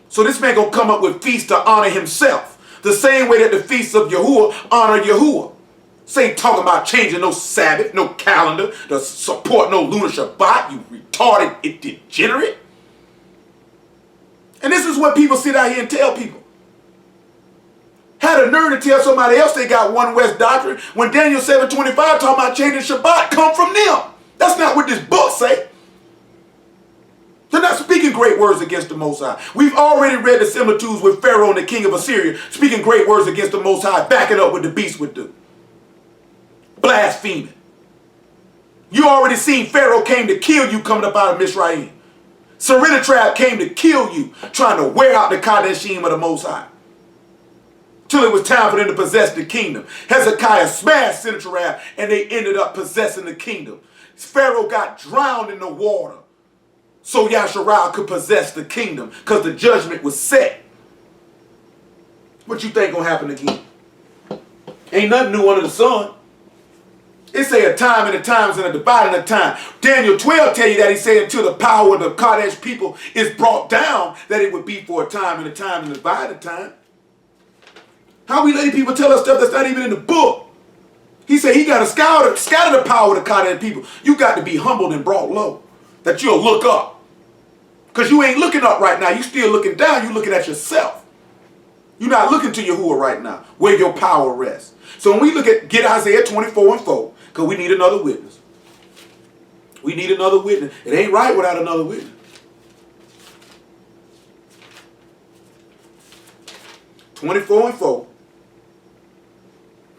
So this man gonna come up with feasts to honor himself. The same way that the feasts of Yahuwah honor Yahuwah. This ain't talking about changing no Sabbath, no calendar, to support no lunar Shabbat, you retarded degenerate. And this is what people sit out here and tell people. Had a nerve to tell somebody else they got one West doctrine when Daniel 7:25 talking about changing Shabbat come from them. That's not what this book say. They're not speaking great words against the Most High. We've already read the similitudes with Pharaoh and the king of Assyria speaking great words against the Most High, backing up what the beast would do. Blaspheming. You already seen Pharaoh came to kill you coming up out of Mizraim. Sennacherib came to kill you, trying to wear out the Kadeshim of the Most High. Till it was time for them to possess the kingdom. Hezekiah smashed Sennacherib and they ended up possessing the kingdom. Pharaoh got drowned in the water so Yasharal could possess the kingdom because the judgment was set. What you think gonna happen again? Ain't nothing new under the sun. It say a time and a times and a dividing of time. Daniel 12 tell you that he said until the power of the Kadesh people is brought down, that it would be for a time and a divided time. How we letting people tell us stuff that's not even in the book? He said he got to scatter the power of the Kadesh people. You got to be humbled and brought low, that you'll look up. Because you ain't looking up right now. You still looking down. You looking at yourself. You're not looking to Yahuwah right now, where your power rests. So when we look at, get Isaiah 24 and 4, because we need another witness. We need another witness. It ain't right without another witness. 24 and 4.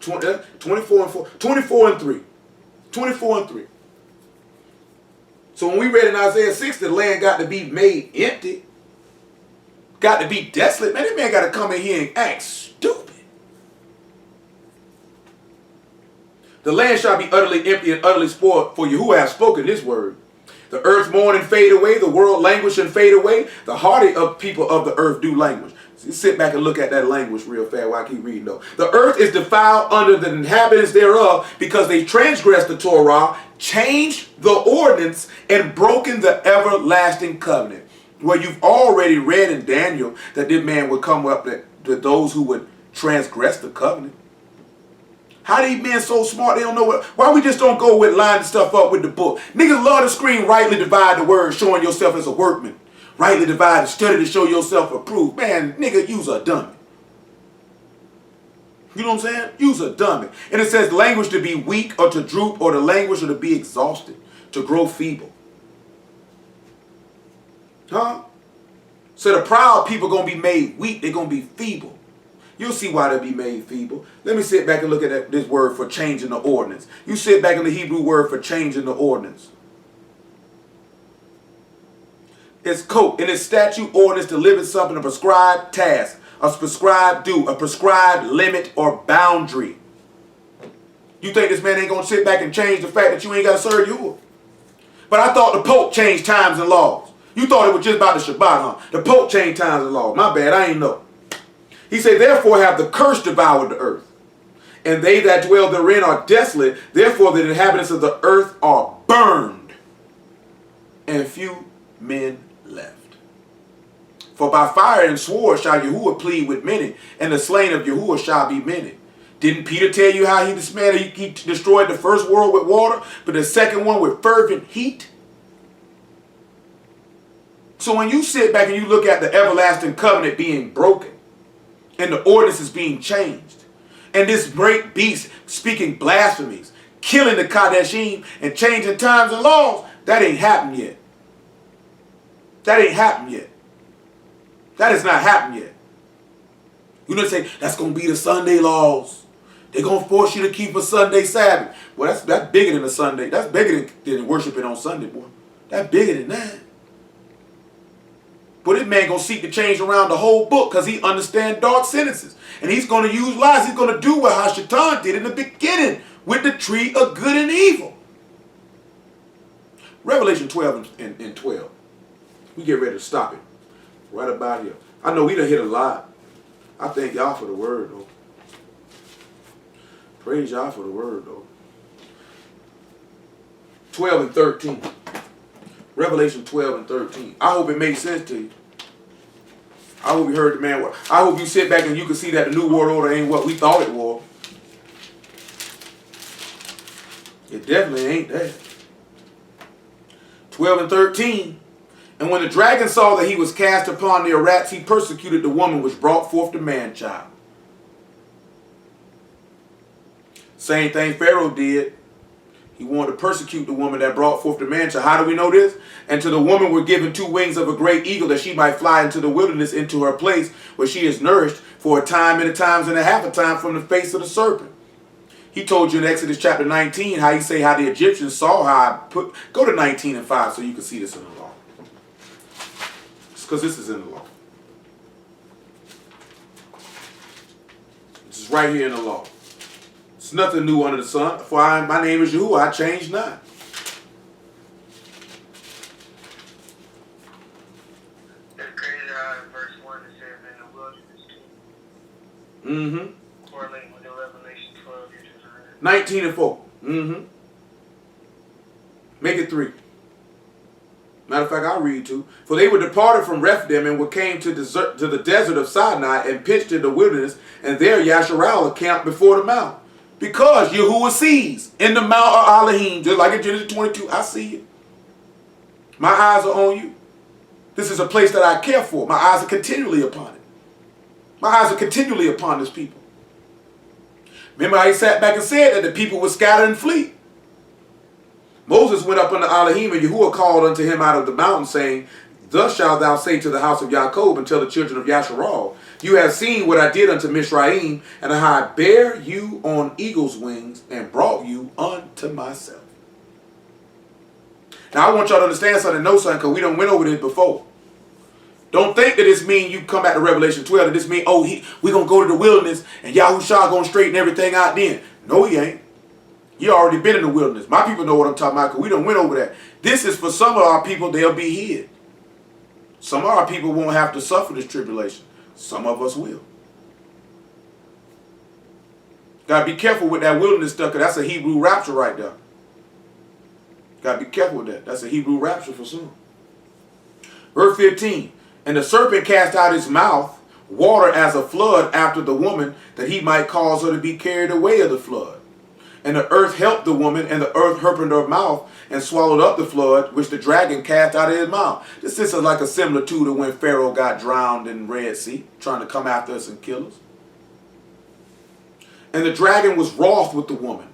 24 and 4. 24 and 3. 24 and 3. So when we read in Isaiah 6, the land got to be made empty. Got to be desolate. Man, that man got to come in here and act stupid. The land shall be utterly empty and utterly spoiled, for Yahuwah has spoken this word. The earth mourn and fade away, the world languish and fade away. The hardy of people of the earth do languish. So sit back and look at that language real fast while I keep reading though. The earth is defiled under the inhabitants thereof, because they transgressed the Torah, changed the ordinance, and broken the everlasting covenant. Well, you've already read in Daniel that this man would come up to those who would transgress the covenant. How these men so smart they don't know what? Why we just don't go with lining stuff up with the book? Niggas love to scream, rightly divide the word, showing yourself as a workman. Rightly divide and study to show yourself approved. Man, nigga, you's a dummy. You know what I'm saying? You's a dummy. And it says language to be weak or to droop, or the language or to be exhausted, to grow feeble. Huh? So the proud people going to be made weak. They're going to be feeble. You'll see why they'll be made feeble. Let me sit back and look at this word for changing the ordinance. You sit back in the Hebrew word for changing the ordinance. It's coat. In its statute, ordinance to live in something, a prescribed task, a prescribed due, a prescribed limit or boundary. You think this man ain't going to sit back and change the fact that you ain't got to serve you? But I thought the Pope changed times and laws. You thought it was just about the Shabbat, huh? The Pope changed times and laws. My bad, I ain't know. He said, therefore have the curse devoured the earth, and they that dwell therein are desolate. Therefore the inhabitants of the earth are burned, and few men left. For by fire and sword shall Yahuwah plead with many, and the slain of Yahuwah shall be many. Didn't Peter tell you how he destroyed the first world with water, but the second one with fervent heat? So when you sit back and you look at the everlasting covenant being broken, and the ordinances being changed, and this great beast speaking blasphemies, killing the Kadeshim, and changing times and laws, that ain't happened yet. That ain't happened yet. That has not happened yet. You know, say, that's going to be the Sunday laws. They're going to force you to keep a Sunday Sabbath. Well, that's bigger than a Sunday. That's bigger than worshiping on Sunday, boy. That's bigger than that. But this man going to seek to change around the whole book because he understands dark sentences. And he's going to use lies. He's going to do what Hashatan did in the beginning with the tree of good and evil. Revelation 12 and 12. We get ready to stop it right about here. I know we done hit a lot. I thank y'all for the word, though. Praise y'all for the word, though. 12 and 13. Revelation 12 and 13. I hope it makes sense to you. I hope you heard the man. I hope you sit back and you can see that the New World Order ain't what we thought it was. It definitely ain't that. 12 and 13. And when the dragon saw that he was cast upon their rats, he persecuted the woman which brought forth the man-child. Same thing Pharaoh did. He wanted to persecute the woman that brought forth the man child. How do we know this? And to the woman were given 2 wings of a great eagle, that she might fly into the wilderness, into her place where she is nourished for a time and a times and a half a time from the face of the serpent. He told you in Exodus chapter 19 how he say how the Egyptians saw how I put. Go to 19:5 so you can see this in the law. It's because this is in the law. This is right here in the law. It's nothing new under the sun. For my name is YAHUAH, I change not. It's crazy how in verse 1 it says in the wilderness too. Mm-hmm. Correlating with the Revelation 12 you just read. 19:4. Mm-hmm. Make it 3. Matter of fact, I'll read 2. For they were departed from Rephidim and came to the desert of Sinai and pitched in the wilderness, and there Yasharal camped before the mount. Because YAHUAH sees in the Mount of Elohim, just like in Genesis 22, I see you. My eyes are on you. This is a place that I care for. My eyes are continually upon it. My eyes are continually upon this people. Remember how he sat back and said that the people would scatter and flee. Moses went up unto Elohim, and YAHUAH called unto him out of the mountain, saying, Thus shalt thou say to the house of Jacob and tell the children of Yasharal, You have seen what I did unto Mizraim, and how I bare you on eagle's wings and brought you unto myself. Now I want y'all to understand something, know something, because we done went over this before. Don't think that this mean you come back to Revelation 12, that this mean, oh, we going to go to the wilderness and Yahushua going to straighten everything out then. No, he ain't. You already been in the wilderness. My people know what I'm talking about, because we done went over that. This is for some of our people, they'll be hid. Some of our people won't have to suffer this tribulation. Some of us will. Got to be careful with that wilderness stuff, because that's a Hebrew rapture right there. Got to be careful with that. That's a Hebrew rapture for some. Verse 15. And the serpent cast out his mouth water as a flood after the woman, that he might cause her to be carried away of the flood. And the earth helped the woman, and the earth opened her mouth and swallowed up the flood, which the dragon cast out of his mouth. This is like a similar to when Pharaoh got drowned in the Red Sea, trying to come after us and kill us. And the dragon was wroth with the woman,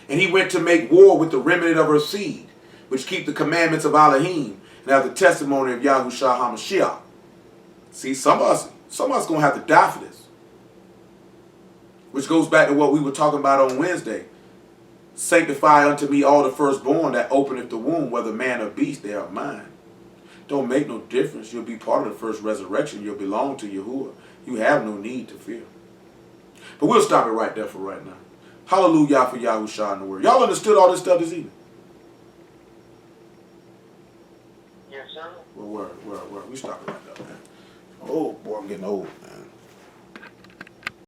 and he went to make war with the remnant of her seed, which keep the commandments of Elohim, and have the testimony of Yahushua HaMashiach. See, some of us going to have to die for this. Which goes back to what we were talking about on Wednesday. Sanctify unto me all the firstborn that openeth the womb, whether man or beast, they are mine. Don't make no difference. You'll be part of the first resurrection. You'll belong to YAHUAH. You have no need to fear. But we'll stop it right there for right now. Hallelujah for Yahushua in the word. Y'all understood all this stuff this evening? Yes, sir. Well, word. We stop it right there, man. Oh, boy, I'm getting old, man.